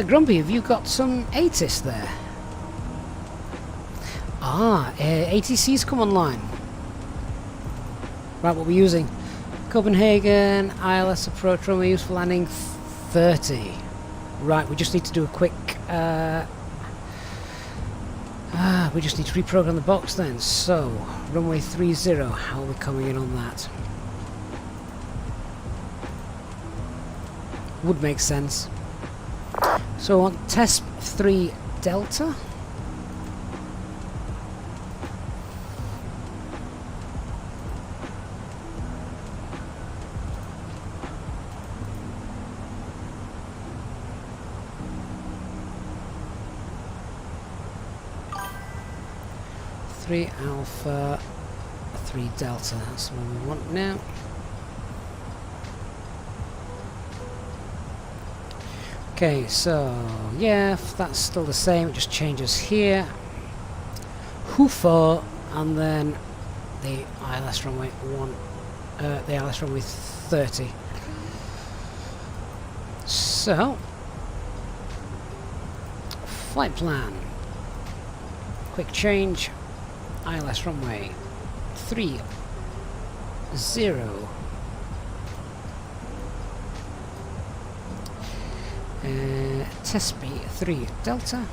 Grumpy, have you got some ATIS there? ATC's come online. Right, what we're using. Copenhagen, ILS approach runway used for landing 30. Right, we just need to do a quick... we just need to reprogram the box then. So, runway 30, how are we coming in on that? Would make sense. So on test 3 Delta. Alpha 3 Delta, that's what we want now. Okay, so yeah, that's still the same, it just changes here. Who4, and then the ILS runway 30. So, flight plan. Quick change. ILS runway 30. Test B3 Delta.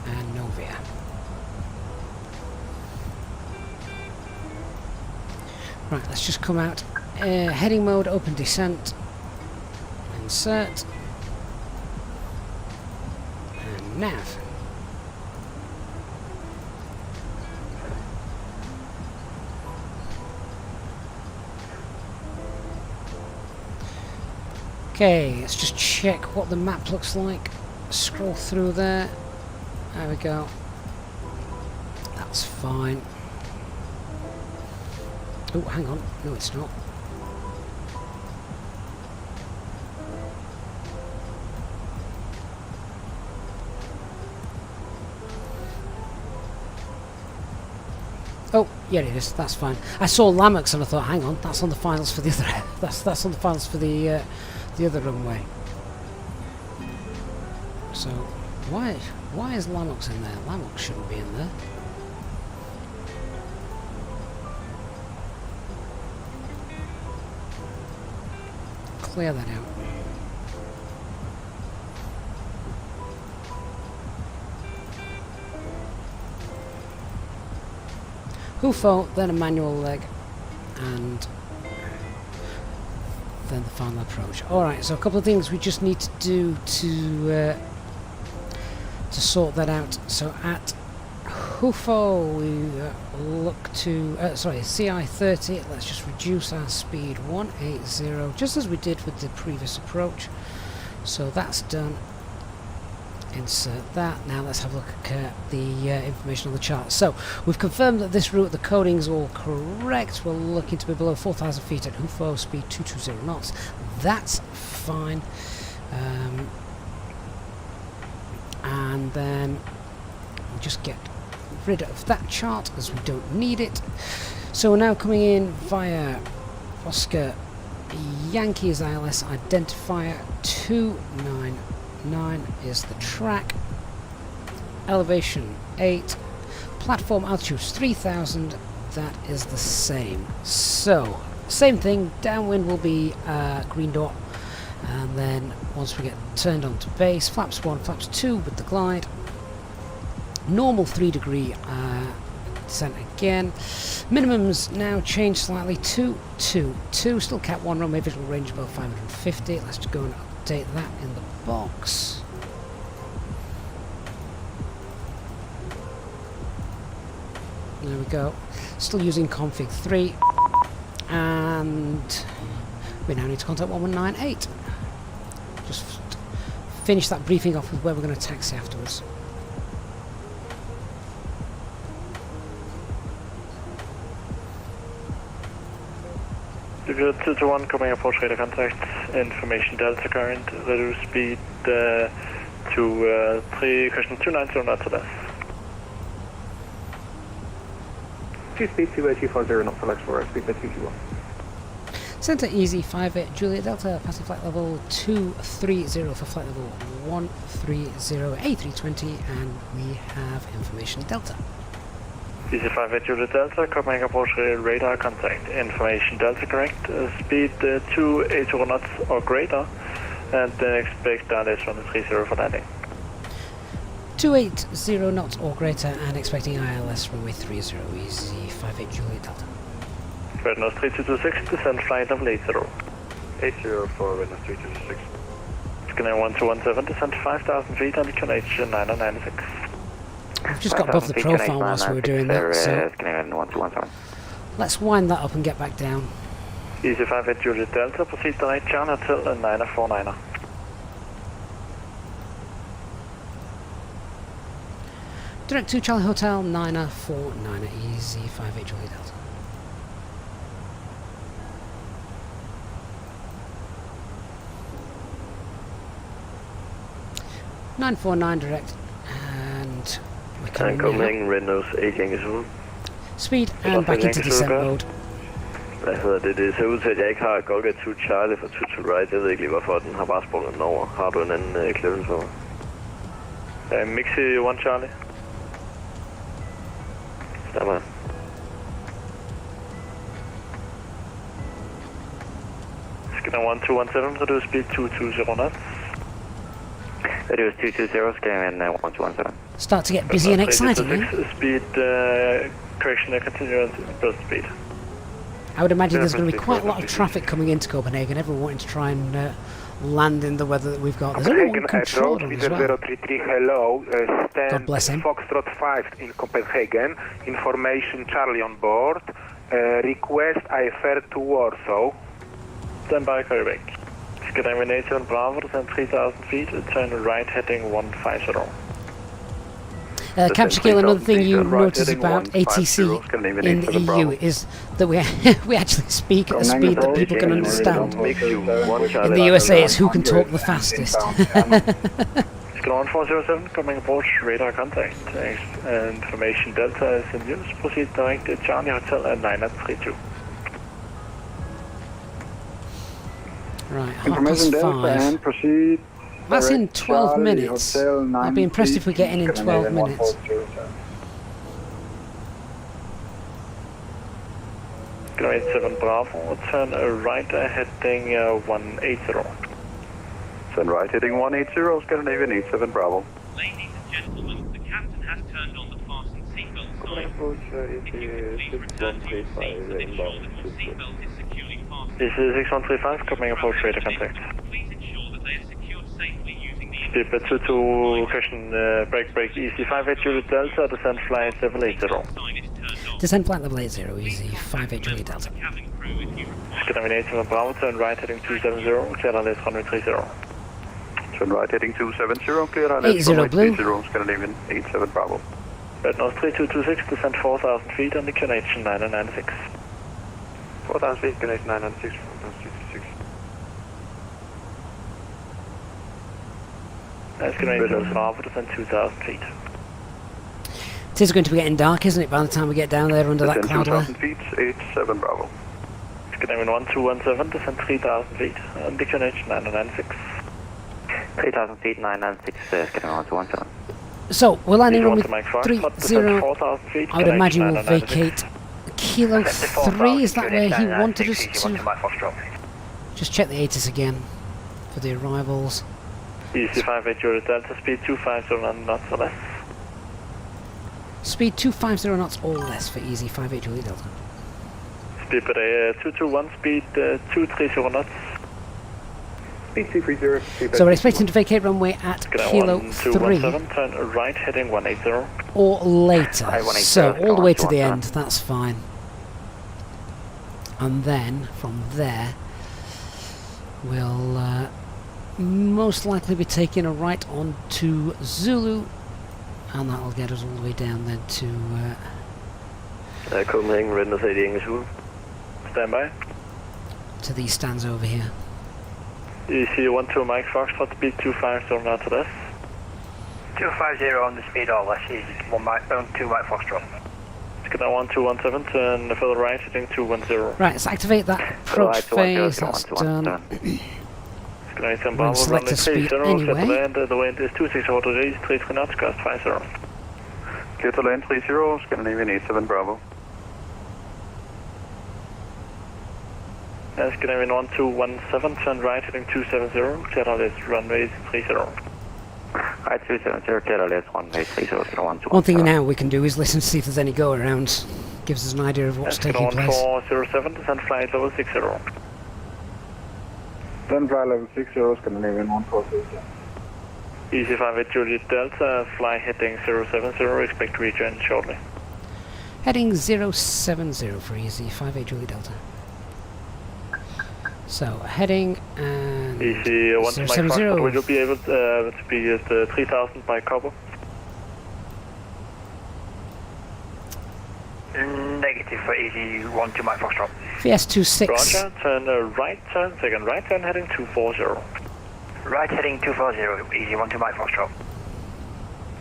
And Novia. Right, let's just come out. Heading mode, open descent. Insert. And nav. Okay, let's just check what the map looks like. Scroll through there. There we go. That's fine. Oh, hang on. No, it's not. Oh, yeah, it is. That's fine. I saw Lamex and I thought, hang on, that's on the finals for the other. that's on the finals for the other runway. So, why is Lamex in there? Lamex shouldn't be in there. Clear that out. Hoofo, then a manual leg, and then the final approach. Alright, so a couple of things we just need to do to sort that out. So at Hoofo we look to, sorry, CI30, let's just reduce our speed 180, just as we did with the previous approach. So that's done. Insert that. Now let's have a look at the information on the chart. So we've confirmed that this route, the coding is all correct. We're looking to be below 4,000 feet at Hoofo, speed 220 knots. That's fine. And then we'll just get rid of that chart as we don't need it. So we're now coming in via Oscar Yankees ILS identifier 299 is the track, elevation 8, platform altitude 3000, that is the same. So same thing, downwind will be green dot, and then once we get turned on to base, flaps 1, flaps 2 with the glide, normal 3 degree descent again. Minimums now change slightly to 222, still Cat 1 runway, visual range above 550. Let's just go and update that in the box. There we go. Still using config 3, and we now need to contact 1198. Just finish that briefing off with where we're going to taxi afterwards. Good 221 coming approach radar contact, information delta current, reduce speed to 3 question 290 knots or less. Speed 240 knots or less for speed 221. Center easy 58 Juliet Delta, passing flight level 230 for flight level 130 A320, and we have information Delta. Easy 58 Juliet Delta, coming approach radar contact, information Delta correct, speed 280 knots or greater, and then expect ILS 130 for landing. 280 knots or greater, and expecting ILS runway 30, easy 58 Juliet Delta. Rednose 3226, descend flight level 80. 80 for Rednose 3226. Scanner 1217, descend 5,000 feet, altitude H9096. I've just got above the profile whilst we were doing that, so let's wind that up and get back down. Easy 58 Juliet Delta, proceed direct channel till 949er. Direct to Charlie Hotel 949, easy 58 Juliet Delta. (949) direct, and we're coming Copenhagen, Rednose 8 Yankee Zulu. Speed and back into descent mode. Hvad hedder det? Det ser ud til, at jeg ikke har Golga 2 Charlie for 2 right. Jeg ved ikke lige hvorfor, den har bare sprunget den over. Har du en anden clearance for mig? Mixi 1 Charlie. Stemmer. Scanner 1217, reduce speed 220 knots. Reduce 220, scanning 1217. Start to get busy and exciting, eh? Speed correction, continue burst speed. I would imagine there's going to be quite a lot of traffic coming into Copenhagen, everyone wanting to try and land in the weather that we've got. There's only one controller as well. 033, hello, God bless him. Foxtrot 5 in Copenhagen, information Charlie on board, request IFR to Warsaw. Stand by, Quebec. Skydive 87 Bravo, descend 3,000 feet, turn right heading 150. Capture Kilo, another thing you notice about ATC in the EU is that we actually speak at a speed that people can understand. In the USA, it's who can talk the fastest. Ground 407, coming approach, radar contact. Information Delta is in use. Proceed direct to Charlie Hotel at 932. Right, Information Delta and proceed. That's in 12 minutes. I'd be impressed if we get in 12 minutes. Grade 7 Bravo, turn right heading 180. Turn right heading 180, Scandinavian 87 Bravo. Ladies and gentlemen, the captain has turned on the fasten seatbelt sign. If you could please return to your seats and ensure that your seatbelt is securely fastened. This is 6135, coming approach radar contact. Please ensure that they are secured safely using the... Speed 22, question, break, easy 58 Juliet Delta, descend flight level 80. Descend flight level 80, easy 58 Juliet Delta. Skydive 87 Bravo, turn right heading 270, clear LS runway 30. Turn right heading 270, clear LS 80 runway blue. 30, Scandinavian 87 Bravo. Red Nose 3226, descend 4,000 feet on the QNH 996. 4,000 feet, QNH 996, 4,066. Skydive Bravo, descend 2,000 feet. It is going to be getting dark, isn't it, by the time we get down there under that cloud layer? 2,000 feet, 87 Bravo. Skydive 1217, descend 3,000 feet on the QNH 996. 3,000 feet, 996, Skydive 1217. So, we're landing on with 30. 4,000 feet, I would imagine we'll vacate Kilo 3. Is that where he wanted us to? Just check the ATIS again for the arrivals. Easy 58 Juliet Delta, speed 250 knots or less. Speed 250 knots or less for easy 58 Juliet Delta. Speed per day 221, speed 230 knots. Speed 230. So we're expecting to vacate runway at Kilo 3. 1217, turn right heading 180. Or later. So all the way to the end, that's fine. And then from there we'll most likely be taking a right on to Zulu, and that'll get us all the way down then to Copenhagen, Red Nose 80 English Zulu. Stand by. To these stands over here. EC12 Mike Foxtrot, speed 250 knots or less. 250 on the speed or less, easy 2 Mike Foxtrot. Skydive 1217, turn further right heading 210. Right, let's activate that approach phase, that's done. Skydive 10 We'll Bravo, select runway a speed 30, anyway. set to land, the wind is 26 degrees, 33 knots, gust 50. Clear to land 30, Scandinavian 87 Bravo. Skydive 1217, turn right heading 270, clear LS runway 30. Right 270, clear LS runway 30, 1217. One thing now we can do is listen to see if there's any go around. Gives us an idea of what's taking place. 1407, descend flight level 60. Then fly level 60, Scandinavian 1407. Easy 58 Juliet Delta, fly heading 070, expect to rejoin shortly. Heading 070 for easy 58 Juliet Delta. So heading and Easy 1 to Mike 070. Foxtrot, will you be able to be at 3000 by copper? Negative for easy 1 to Mike Foxtrot. VS26. Roger, turn right turn, second right turn heading 240. Right heading 240, easy 1 to Mike Foxtrot.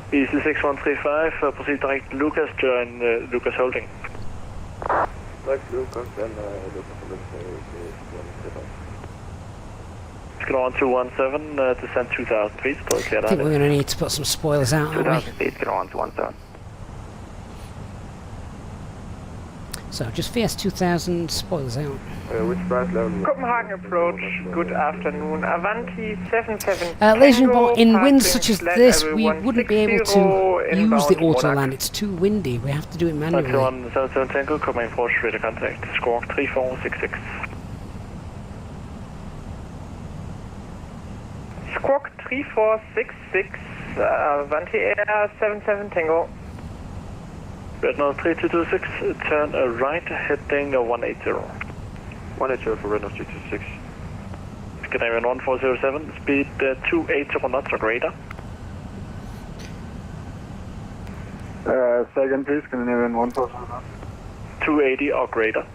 Easy 6135, proceed direct Lucas, join Lucas Holding. Direct Lucas and Lucas Skydive 1217, descend 2000 feet, still clear I think we're going to need to put some spoilers out, aren't 2000 we? feet, Skydive 1217. So just VS2000 spoilers out. Which price level? Copenhagen approach, good afternoon. Avanti 77. Ladies and gentlemen, in winds such as this, we wouldn't be able to use the auto land. It's too windy. We have to do it manually. 177 Tango, coming approach radar contact. Squawk 3466. Squawk 3466, Avanti Air 77 Tango. Red Nose 3226, turn right heading 180. 180 for Red Nose 326. Scandinavian 1407, speed 280 knots or greater. Second, please, Scandinavian 1407. 280 or greater.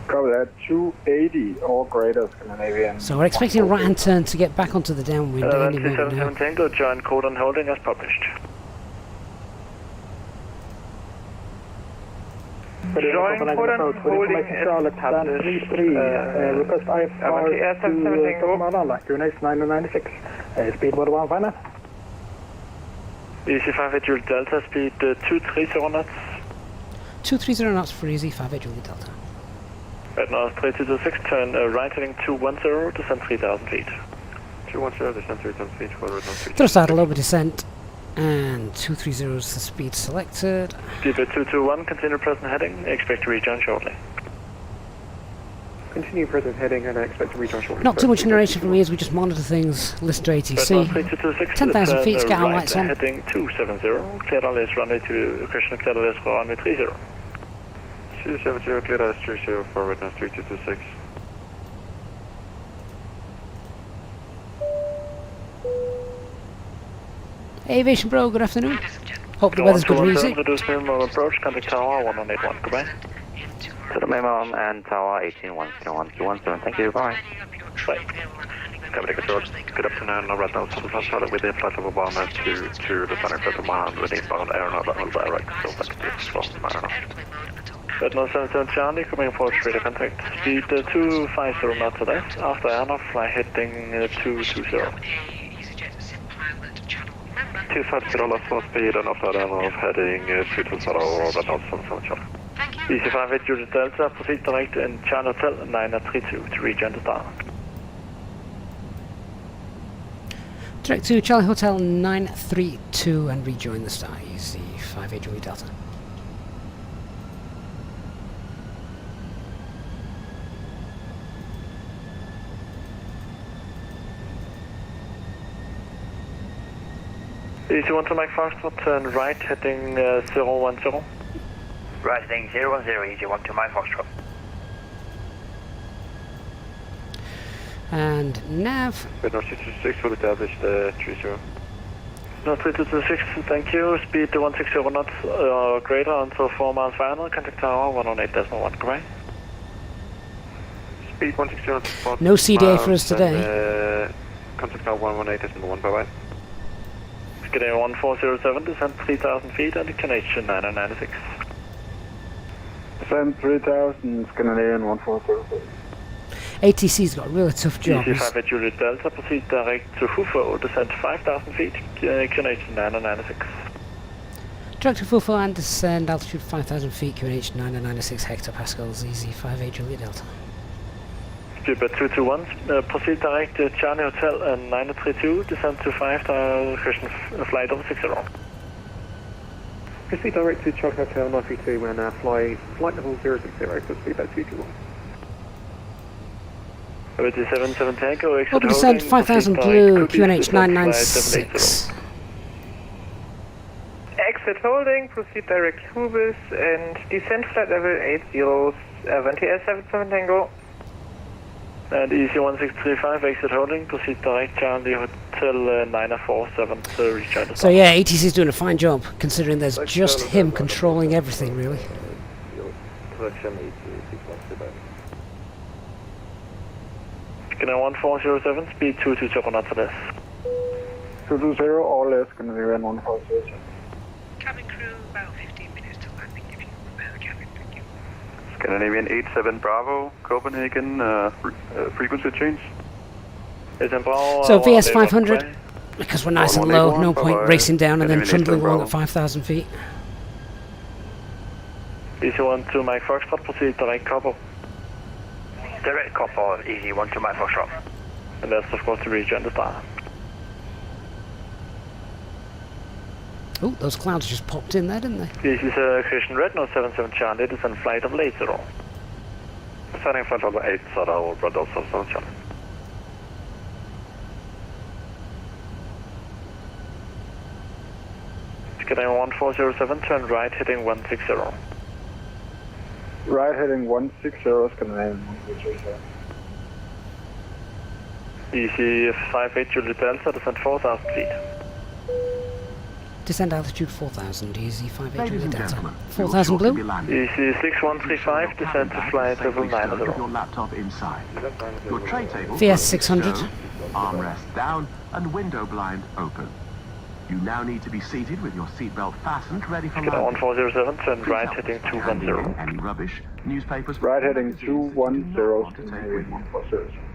Copy that, 280 or greater, Scandinavian. So we're expecting a right-hand turn to get back onto the downwind any moment now. Tango, join code on holding as published. Join code on holding as published. Request IFR to Copenhagen, QNH 996. Speed 1 final. Easy 58 Juliet Delta, speed 230 knots. 230 knots for Easy 58 Juliet Delta. Right now, 3226, turn right heading 210, descend 3000 feet. 210, descend 3000 feet, forward 3. Thrust out a lower descent, and 230 is the speed selected. Speed 221, continue present heading, expect to rejoin shortly. Continue present heading and I expect to rejoin shortly. Not too much narration from me as we just monitor things, listen to ATC. 10,000 feet, get our lights on. Heading 270, clear LS runway to Christian, clear LS for runway 30. 270, clear LS 30, forward now 3226. Aviation Bro, good afternoon. Hope the weather's good for you. Reduce minimum approach, contact tower 1181, goodbye. To the minimum and tower 1810117, thank you, bye. Bye. Cabin control, good afternoon, right now so fast solid with the flight of Obama to the final flight of Mahan with inbound aeronaut level direct, so back to from aeronaut. Red 77 Charlie, coming forward straight contact, speed 250 knots to left, after airlock, fly heading 220. 250 left for speed and after airlock heading 220 red now 77 Charlie. Easy 58 Juliet Delta, proceed direct in Charlie Hotel 932 to rejoin the star. Direct to Charlie Hotel 932 and rejoin the star. Easy 58 Juliet Delta. Easy 1 to Mike Foxtrot, turn right heading 010. Right heading 010, easy 1 to my Foxtrot. And nav. Red North 226, fully established 30. North 3226, thank you. Speed 160 knots greater until 4 miles final. Contact tower 118.1, goodbye. Speed 160 knots. No CDA for us today. Contact tower 118.1, bye bye. Scandinavian 1407, descend 3000 feet and connection 996. Descend 3000, Scandinavian 1407. ATC's got a really tough job. Easy 58 Juliet Delta, proceed direct to Hufo, descend 5000 feet, connection 996. Direct to Fulfil and descend altitude 5000 feet, QNH 996 hectopascals, Easy 58 Juliet Delta. Speed 221, proceed direct to Charlie Hotel 932, descend to 5000, Christian flight over 60. Proceed direct to Charlie Hotel 932 and flight level 060, so speed about 221. 77 Tango, exit Open descent 5000 blue, QNH 996. Exit holding, proceed direct Cubis and descend flight level 80, Avanti S77 Tango. And Easy 1635, exit holding, proceed direct Charlie Hotel 947 to reach out. So yeah, ATC's doing a fine job, considering there's just him controlling everything, really. Scandinavian 1407, speed 220 knots or less. 220 or less, Scandinavian 1407. Cabin crew, about 15 minutes to landing. If you can prepare the cabin, thank you. Scandinavian 87 Bravo, Copenhagen, frequency change. So VS 500, because we're nice and low, no point racing down and then trundling along at 5,000 feet. Easy 12 Mike Foxtrot, proceed direct copper. Direct copper, easy 12 Mike Foxtrot. And that's of course to rejoin the star. Oh, those clouds just popped in there, didn't they? This is Christian Red, 77 Charlie, it is on flight of late 0. Starting flight of 8 or Brother 77 Charlie. Scandinavian 1407, turn right heading 160. Right heading 160, Scandinavian 160. Easy 58 Juliet Delta, descend 4,000 feet. Descend altitude 4,000, easy 58 Ladies Juliet and Delta. gentlemen, 4,000 blue. Easy 6135, descend to flight level With 90. your laptop inside. Your tray table. VS 600. Armrest down and window blind open. You now need to be seated with your seatbelt fastened, ready for Skyline landing. 1407, turn right heading 210. Any rubbish, newspapers. Right heading 210.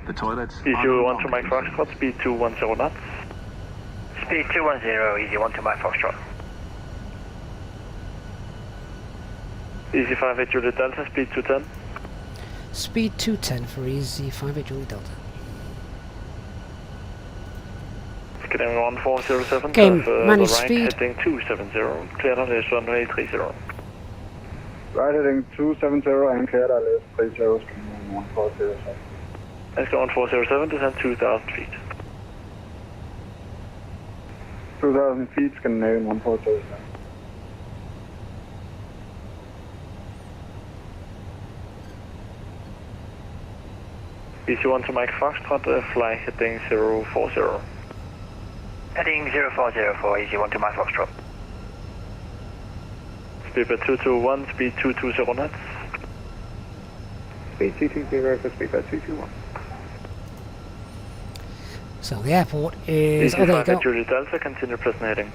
The toilets. Easy 1 to Mike Foxtrot, speed 210 knots. Speed 210, easy 1 to Mike Foxtrot. Easy 58 Juliet Delta, speed 210. Speed 210 for easy 58 Juliet Delta. Skyline 1407, Okay, turn the manage right speed. heading 270, clear on this runway 30. Right heading 270 and cleared LS 30, Scandinavian 1407. Skyline 1407, descend 2,000 feet. 2,000 feet, Scandinavian 1407. Easy 1 to Mike Foxtrot, fly heading 040. Heading 0404, easy 1 to Mike Foxtrot. Speed 221, speed 220 knots. Speed 220 for speed 221. So the airport is... Easy Oh, there you 58 go. Juliet Delta, continue present heading.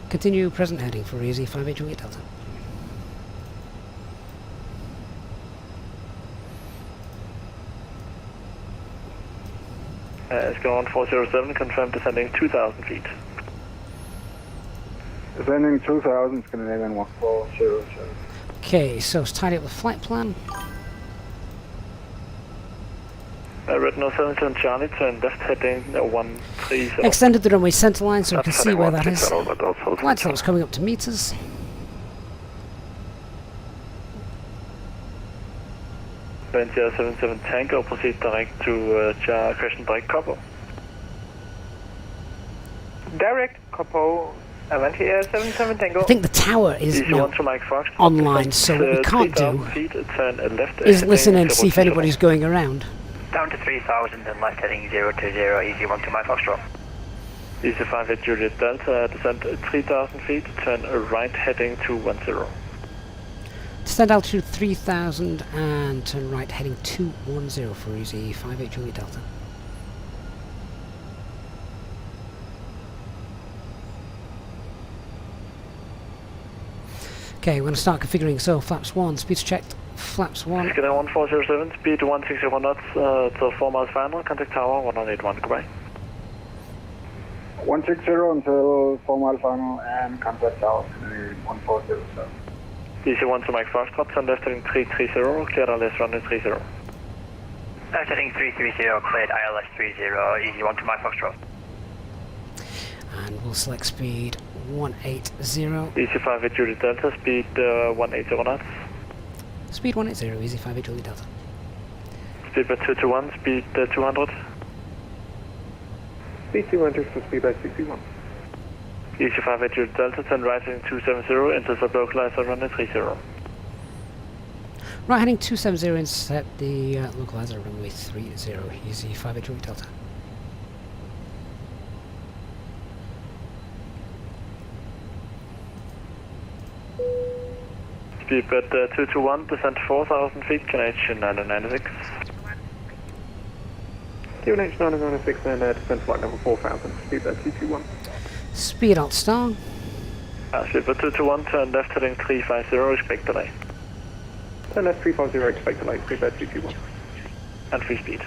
Continue present heading for easy 58 Juliet Delta. Skyline 1407, confirm descending 2,000 feet. Descending 2,000, Scandinavian 1407. Okay, so it's tied up with flight plan. Red 77 Charlie, turn left heading 130. Extended the runway centre line so we can That's see where that heading is. 160, Light slope's coming up to meters. Venture 77 Tango, proceed direct to Christian Drake Couple. Direct, Copo, Avanti Air 77 Tango. I think the tower is Easy now 1 to Mike Fox. online, so what we can't do 3,000 feet, turn left is heading listen and see if 020. anybody's going around. Down to 3000 and left heading 020, easy 1 to Mike Foxtrot. Easy 58 Juliet Delta, descend 3,000 feet, turn right heading 210. Descend altitude 3000 and turn right heading 210 for easy 58 Juliet Delta. Okay, we're going to start configuring. So flaps 1, speeds checked. Flaps 1. Skyline 1407, speed 160 knots till 4 miles final, contact tower 1181, goodbye. 160 until 4 mile final and contact tower 1407. Easy 1 to Mike Foxtrot, turn left heading 330, clear LS runway 30. Left heading 330, cleared ILS 30, easy 1 to Mike Foxtrot. And we'll select speed 180. Easy 58 Juliet Delta, speed 180 knots. Speed 180, easy 58 Juliet Delta. Speed 221, speed 200. Speed 200 for speed 221. Easy 58 Juliet Delta, turn right heading 270, intercept localizer runway 30. Right heading 270, intercept the localizer runway 30, easy 58 Juliet Delta. Speed 221, descent 4,000 feet, Canadian 996. QNH 996 and descend flight level 4000, speed 221. Speed alt star. Speed 221, turn left heading 350, expect delay. Turn left 350, expect delay, speed 221. And free speed.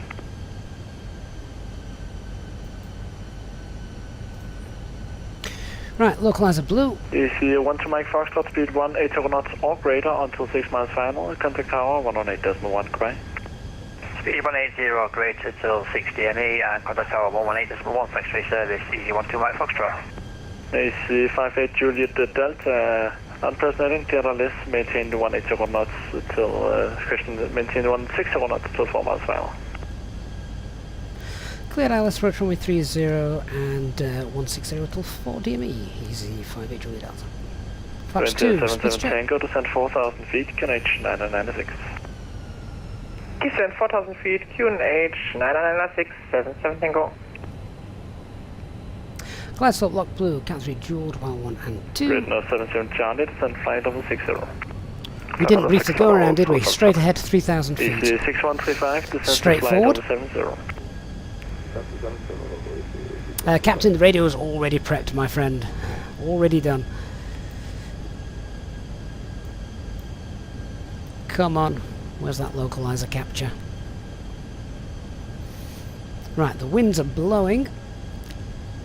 Right, localizer blue. Easy 1 to Mike Foxtrot, speed 180 knots or greater until 6 miles final, contact tower 118.1, goodbye. Speed 180, greater till 60 ME and contact tower 118.1, thanks for your service, easy 1 to Mike Foxtrot. AC 58 Juliet Delta, unpresent clear LS, maintain 180 knots till Christian, maintain 160 knots till 4 miles final. Cleared ILS approach runway 30 and 160 till 4 DME, easy 58 Juliet Delta. Flaps 2, speeds 777 check. Tango, descend 4,000 feet, Canadian 996. Descent 4,000 feet, QNH 9996, 77 Tango. Glide slope lock blue, count 3 jeweled, while 1 and 2. Red 77 Charlie, descend flight level 60. We didn't brief the go around, did we? Straight ahead, 3,000 feet. Easy 6135, descend straight flight forward. level 70. Captain, the radio is already prepped, my friend. Already done. Come on. Where's that localizer capture? Right, the winds are blowing.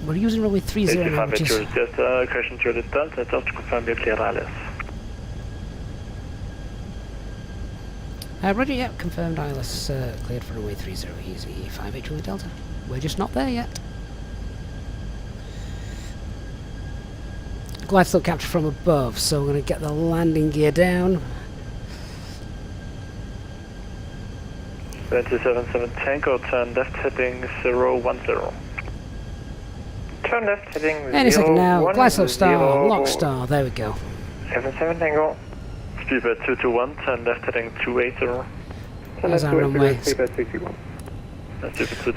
We're using runway 30 now, which is... Just question to the Delta, just to confirm you're clear ILS. Roger, yeah, confirmed ILS cleared for runway 30, easy 58 Juliet Delta. We're just not there yet. Glide slope capture from above, so we're going to get the landing gear down. 277 Tango, turn left heading 010. Turn left heading 010. Any second now, glide slope star, lock star, there we go. 77 Tango. Speedbird 221, turn left heading 280. There's our runway. We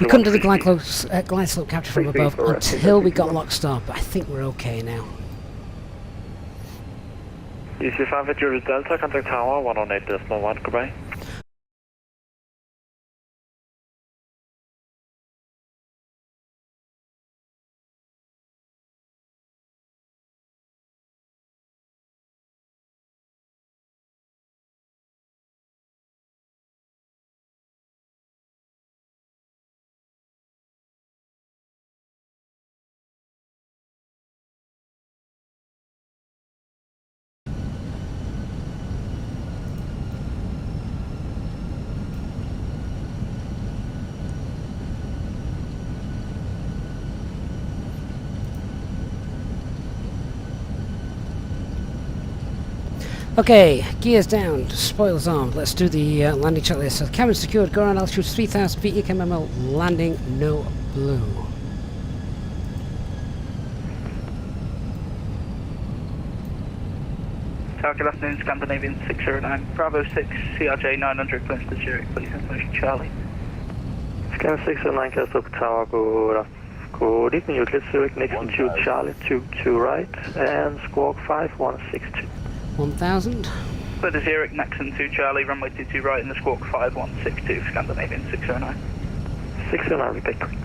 couldn't do the glide slope capture from above until we got lock star, but I think we're okay now. Easy 5 at Juliet Delta, contact tower 118.1, goodbye. Okay, gears down, spoilers armed. Let's do the landing checklist. So cabin secured, go around altitude 3,000 feet, EKMML, landing no blue. Tower, good afternoon, Scandinavian 609, Bravo 6, CRJ 900, clearance to Zurich, please, information Charlie. Scan 609, Castle Tower, good evening, you clear Zurich, next to Charlie, 22 right, and squawk 5162. 1,000. Clear to Zurich, Nexon 2 Charlie, runway 22 right in the squawk 5162, Scandinavian 609. 609, repeat.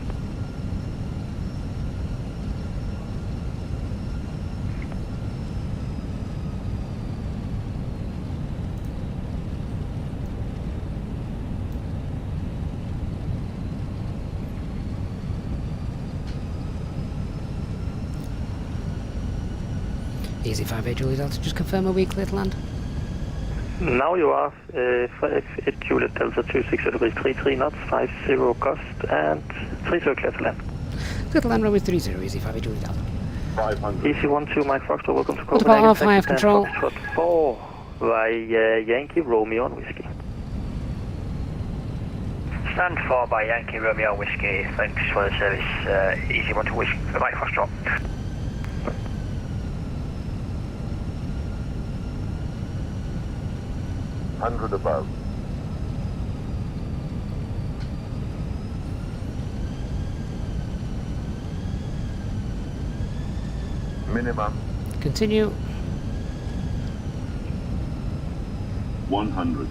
Easy 58 Juliet Delta, just confirm a we clear to land. Now you are for F8 Juliet Delta 26 degrees 33 knots, 50 cost, and 30 clear to land. Clear to land runway 30, easy 58 Juliet Delta. 500. Easy 12 Mike Foxtrot, welcome to What Copenhagen. about R5 control? Foxtrot 4 by Yankee Romeo on whiskey. Stand 4 by Yankee Romeo Whiskey, thanks for the service, easy 12 Whiskey for Mike Foxtrot. 100 above. Minimum. Continue. 100.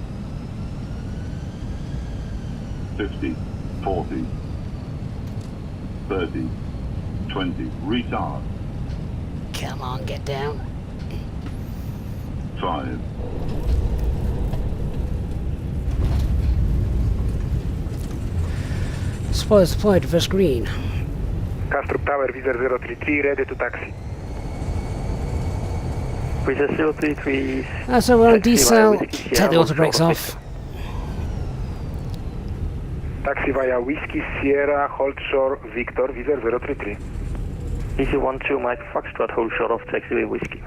50. 40. 30. 20. Retard. Come on, get down. 5. Spoilers deployed, reverse green. Castro Tower, Visa 033, ready to taxi. Visa 033. So we're on diesel. Take the auto brakes off. Taxi via Whiskey Sierra, hold shore, Victor, Visa 033. Easy 12 Mike Foxtrot, hold short of taxiway Whiskey.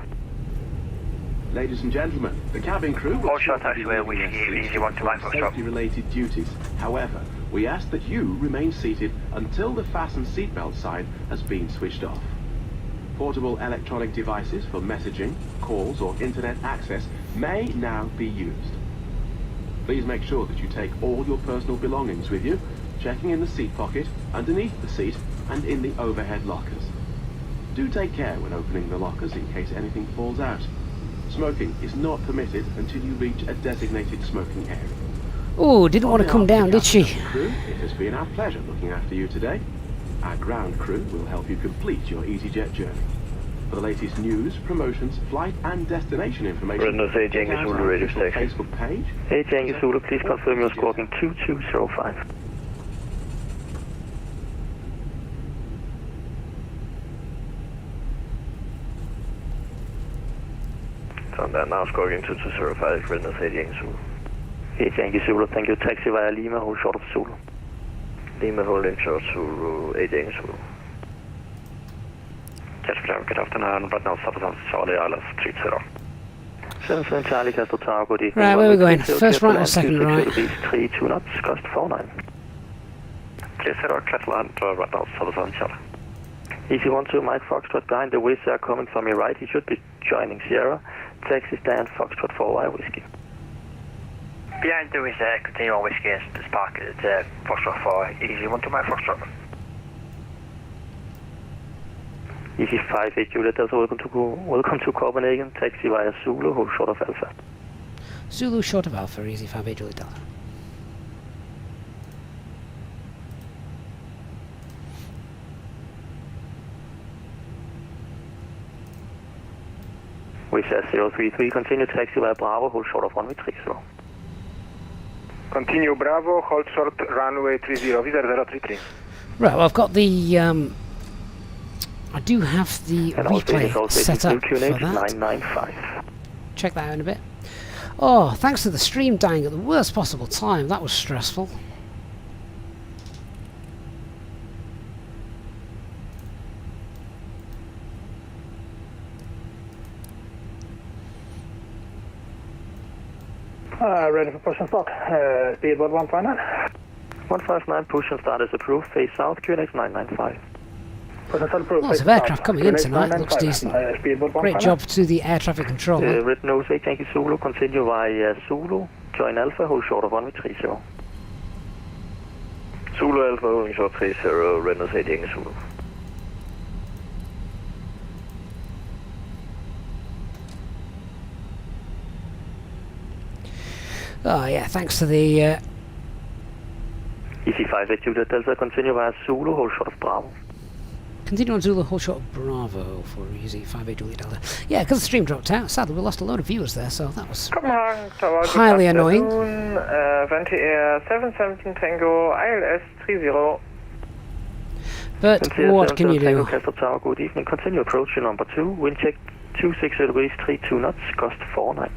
Ladies and gentlemen, the cabin crew will Hold short taxiway Whiskey, easy 12 Mike Foxtrot. safety-related duties. However, we ask that you remain seated until the fasten seatbelt sign has been switched off. Portable electronic devices for messaging, calls or internet access may now be used. Please make sure that you take all your personal belongings with you, checking in the seat pocket, underneath the seat, and in the overhead lockers. Do take care when opening the lockers in case anything falls out. Smoking is not permitted until you reach a designated smoking area. Oh, didn't want to come down, did she? Crew, it has been our pleasure looking after you today. Our ground crew will help you complete your Easyjet journey. For the latest news, promotions, flight and destination information, Renault Yankee Zulu radio station. Facebook page. Hey Yankee Zulu, please confirm you're squawking 2205. Sådan, now squawking 2205, Renault Yankee Zulu. Hey Yankee Zulu, thank you. Taxi via Lima, hold short of Zulu. Lima holding short Zulu, 8 Yankee Zulu. Good afternoon, right now, Southern Charlie Islands, 30. 77 Charlie, Castle Tower, good evening. Right, where are we going? First right or second right? 32 knots, cost 49. Clear 0, Castle Land, right now, Southern Charlie. Easy 12, Mike Foxtrot behind the Wizz are coming from your right. He should be joining Sierra. Taxi stand, Foxtrot 4Y Whiskey. Behind the Wizz, continue on Whiskey, this park is Foxtrot 4, Easy 12, Mike Foxtrot. Easy 58 Juliet Delta, welcome to Copenhagen. Taxi via Zulu, hold short of Alpha. Zulu short of Alpha, Easy 58 Juliet Delta. Wizz 033, continue taxi via Bravo, hold short of runway 30. Continue Bravo, hold short runway 30, Wizz 033. Right, well I've got the I do have the replay set up for that. 995. Check that out in a bit. Oh, thanks to the stream dying at the worst possible time. That was stressful. Ready for push and start. Speedboard 159. 159, push and start is approved. Face south, QNX 995. Lots of aircraft coming in tonight, looks decent. Great job to the air traffic controller. Red nose 8, Yankee Zulu, continue via Zulu, join Alpha, hold short of runway 30. Zulu Alpha holding short 30, Renault Yankee Zulu. Oh yeah, thanks to the Easy 58 Juliet Delta, continue via Zulu, hold short of Bravo. Continue on Zulu, hold short of Bravo for Easy 58 Juliet Delta. Yeah, because the stream dropped out. Sadly, we lost a load of viewers there, so that was Copenhagen Tower, highly annoying. Venti Air 77 Tango, ILS 30. But what can you do? Castle Tower, good evening. Continue approach to number 2. Wind check 26 degrees, 32 knots, cost 49.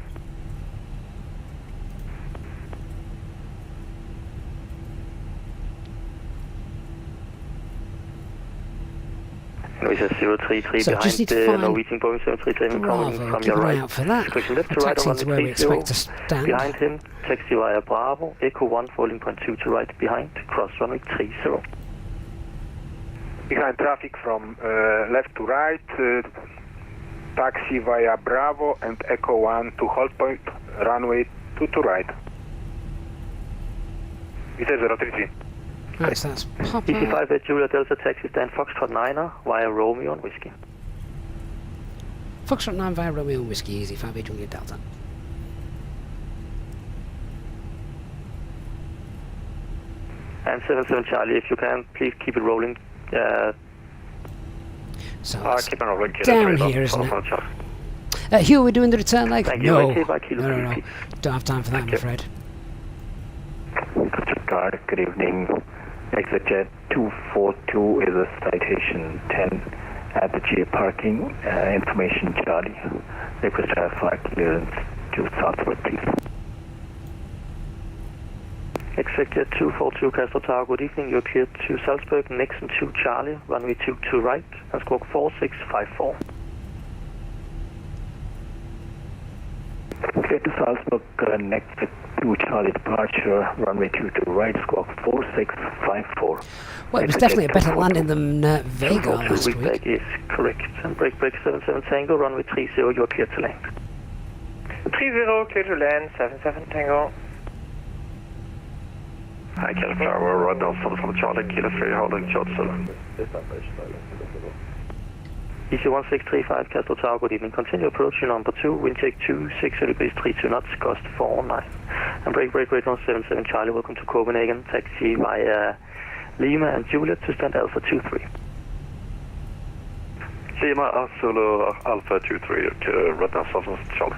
Wizz 033 so behind the Norwegian Boeing 737 coming from your right. Out for that. Switching left to right on to where we expect to stand. Behind him, taxi via Bravo, Echo 1 falling point 2 to right behind, cross runway 30. Behind traffic from left to right, taxi via Bravo and Echo 1 to hold point, runway 2 to right. Wizz 033. Right, so that's Papa. Easy 58 Juliet Delta, taxi stand Foxtrot 9er via Romeo and Whiskey. Foxtrot 9 via Romeo and Whiskey, Easy 58 Juliet Delta. And 77 Charlie, if you can, please keep it rolling. So keep it rolling. Down here, isn't it? Hugh, we're doing the return leg? Thank no. You. No. Don't have time for that, I'm afraid. Good evening. Easyjet 242 is a citation 10 at the J parking. Information Charlie. Request to have flight clearance to southward, please. Easyjet 242 Castle Tower, good evening. You're cleared to Salzburg, Nixon 2 Charlie, runway 22 right, and squawk 4654. Cleared to Salzburg, next 2 Charlie departure, runway 22 right, squawk 4654. Well, it was definitely a better landing than Vega last week. Back is correct. And break 77 Tango, runway 30, you're cleared to land. 30, clear to land, 77 Tango. Hi, Kilo Bravo, right now, from Charlie, Kilo 3, holding short still. Easy 1635, Castro Tower, good evening. Continue approach to number 2, wind check 26, degrees 32 knots, gust 49. And break 177 Charlie, welcome to Copenhagen. Taxi via Lima and Juliet to stand Alpha 23. Lima, Zulu, Alpha 23, right now, Southern Charlie.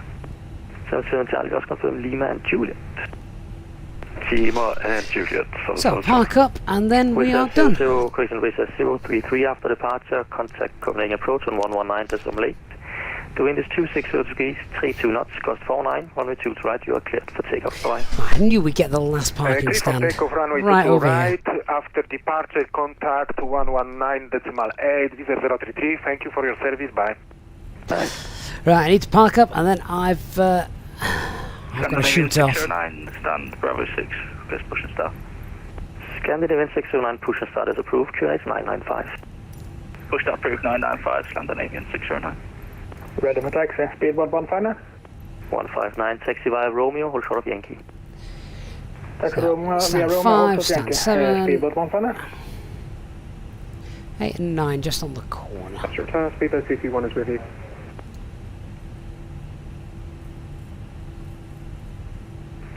77 Charlie, just confirm Lima and Juliet. Lima and Juliet. So park up and then we are done. Question Wizard 033 after departure, contact Copenhagen approach on 119.8. The wind is 260 degrees, 32 knots, gust 49, runway 2 to right, you are cleared for takeoff. Bye. I knew we'd get the last parking stand right over right, here. After departure, contact 119.8, Visa 033. Thank you for your service. Bye. Bye. Right, I need to park up and then I've got to shoot off. 609, stand Bravo 6, best push and start. Scandinavian 609, push and start is approved, QNH 995. Push start approved 995, Scandinavian 609. Ready for taxi, speedboat 159. 159, taxi via Romeo, hold short of Yankee. Taxi Romeo, via Romeo, stand 5, hold short of stand Yankee. 7, Speedboat 159. 8 and 9 just on the corner. That's your time, speedboat CC1 is with you.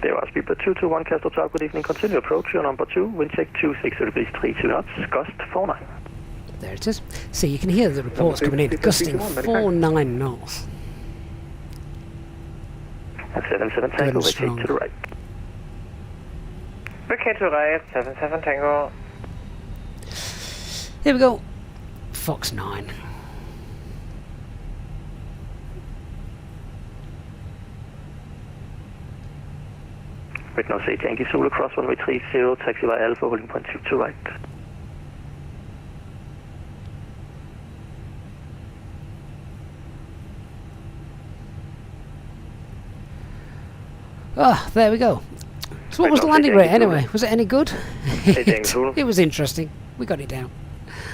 There was speedboat 221, Castro Tower, good evening. Continue approach to number 2, wind check 260 degrees 32 knots, gust 49. There it is. See, you can hear the reports coming in, gusting 49 knots. And 77 Tango, vacate to the right. Vacate to right, 77 Tango. Here we go. Fox 9. Witness 8 Yankee Zulu, cross runway 30, taxi via Alpha, holding point 2 to right. Oh, there we go. So what was the landing rate anyway? Was it any good? It was interesting. We got it down.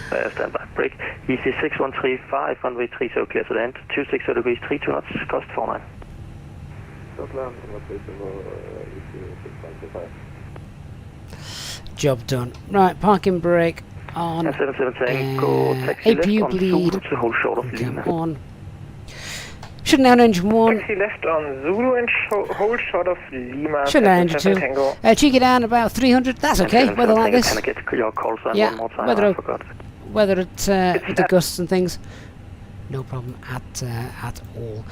Stand by. Break. Easy 6135, runway 30 clear to the end. 260 degrees, 32 knots, cost 49. Job done. Right, parking brake on. APU bleed. To hold short of Lima. On. Shut down engine 1. Taxi left on Zulu and hold short of Lima. Shut down engine 2. Cheek it down about 300. That's okay. Weather like this. Can I get your call sign Yeah, one more time? weather at with the gusts and things. No problem at all.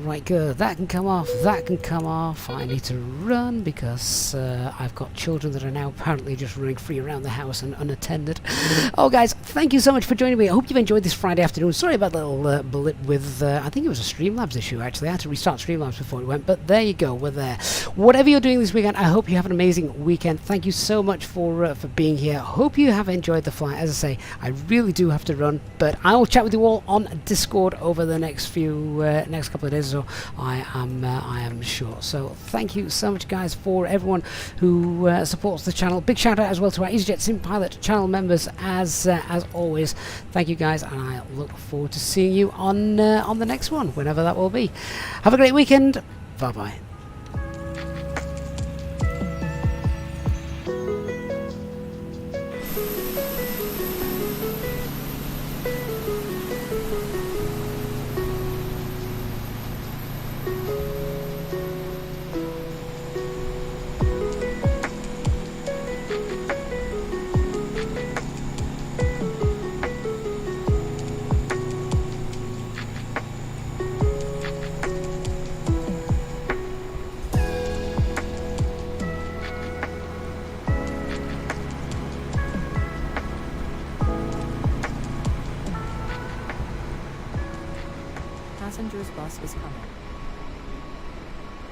Right, good. That can come off. That can come off. I need to run because I've got children that are now apparently just running free around the house and unattended. Oh, guys, thank you so much for joining me. I hope you've enjoyed this Friday afternoon. Sorry about the little blip with, I think it was a Streamlabs issue, actually. I had to restart Streamlabs before it went, but there you go. We're there. Whatever you're doing this weekend, I hope you have an amazing weekend. Thank you so much for being here. Hope you have enjoyed the flight. As I say, I really do have to run, but I will chat with you all on Discord over the next couple of days or so, I am sure. So thank you so much, guys, for everyone who supports the channel. Big shout out as well to our Easyjet Sim Pilot channel members, as always. Thank you, guys, and I look forward to seeing you on the next one, whenever that will be. Have a great weekend. Bye bye.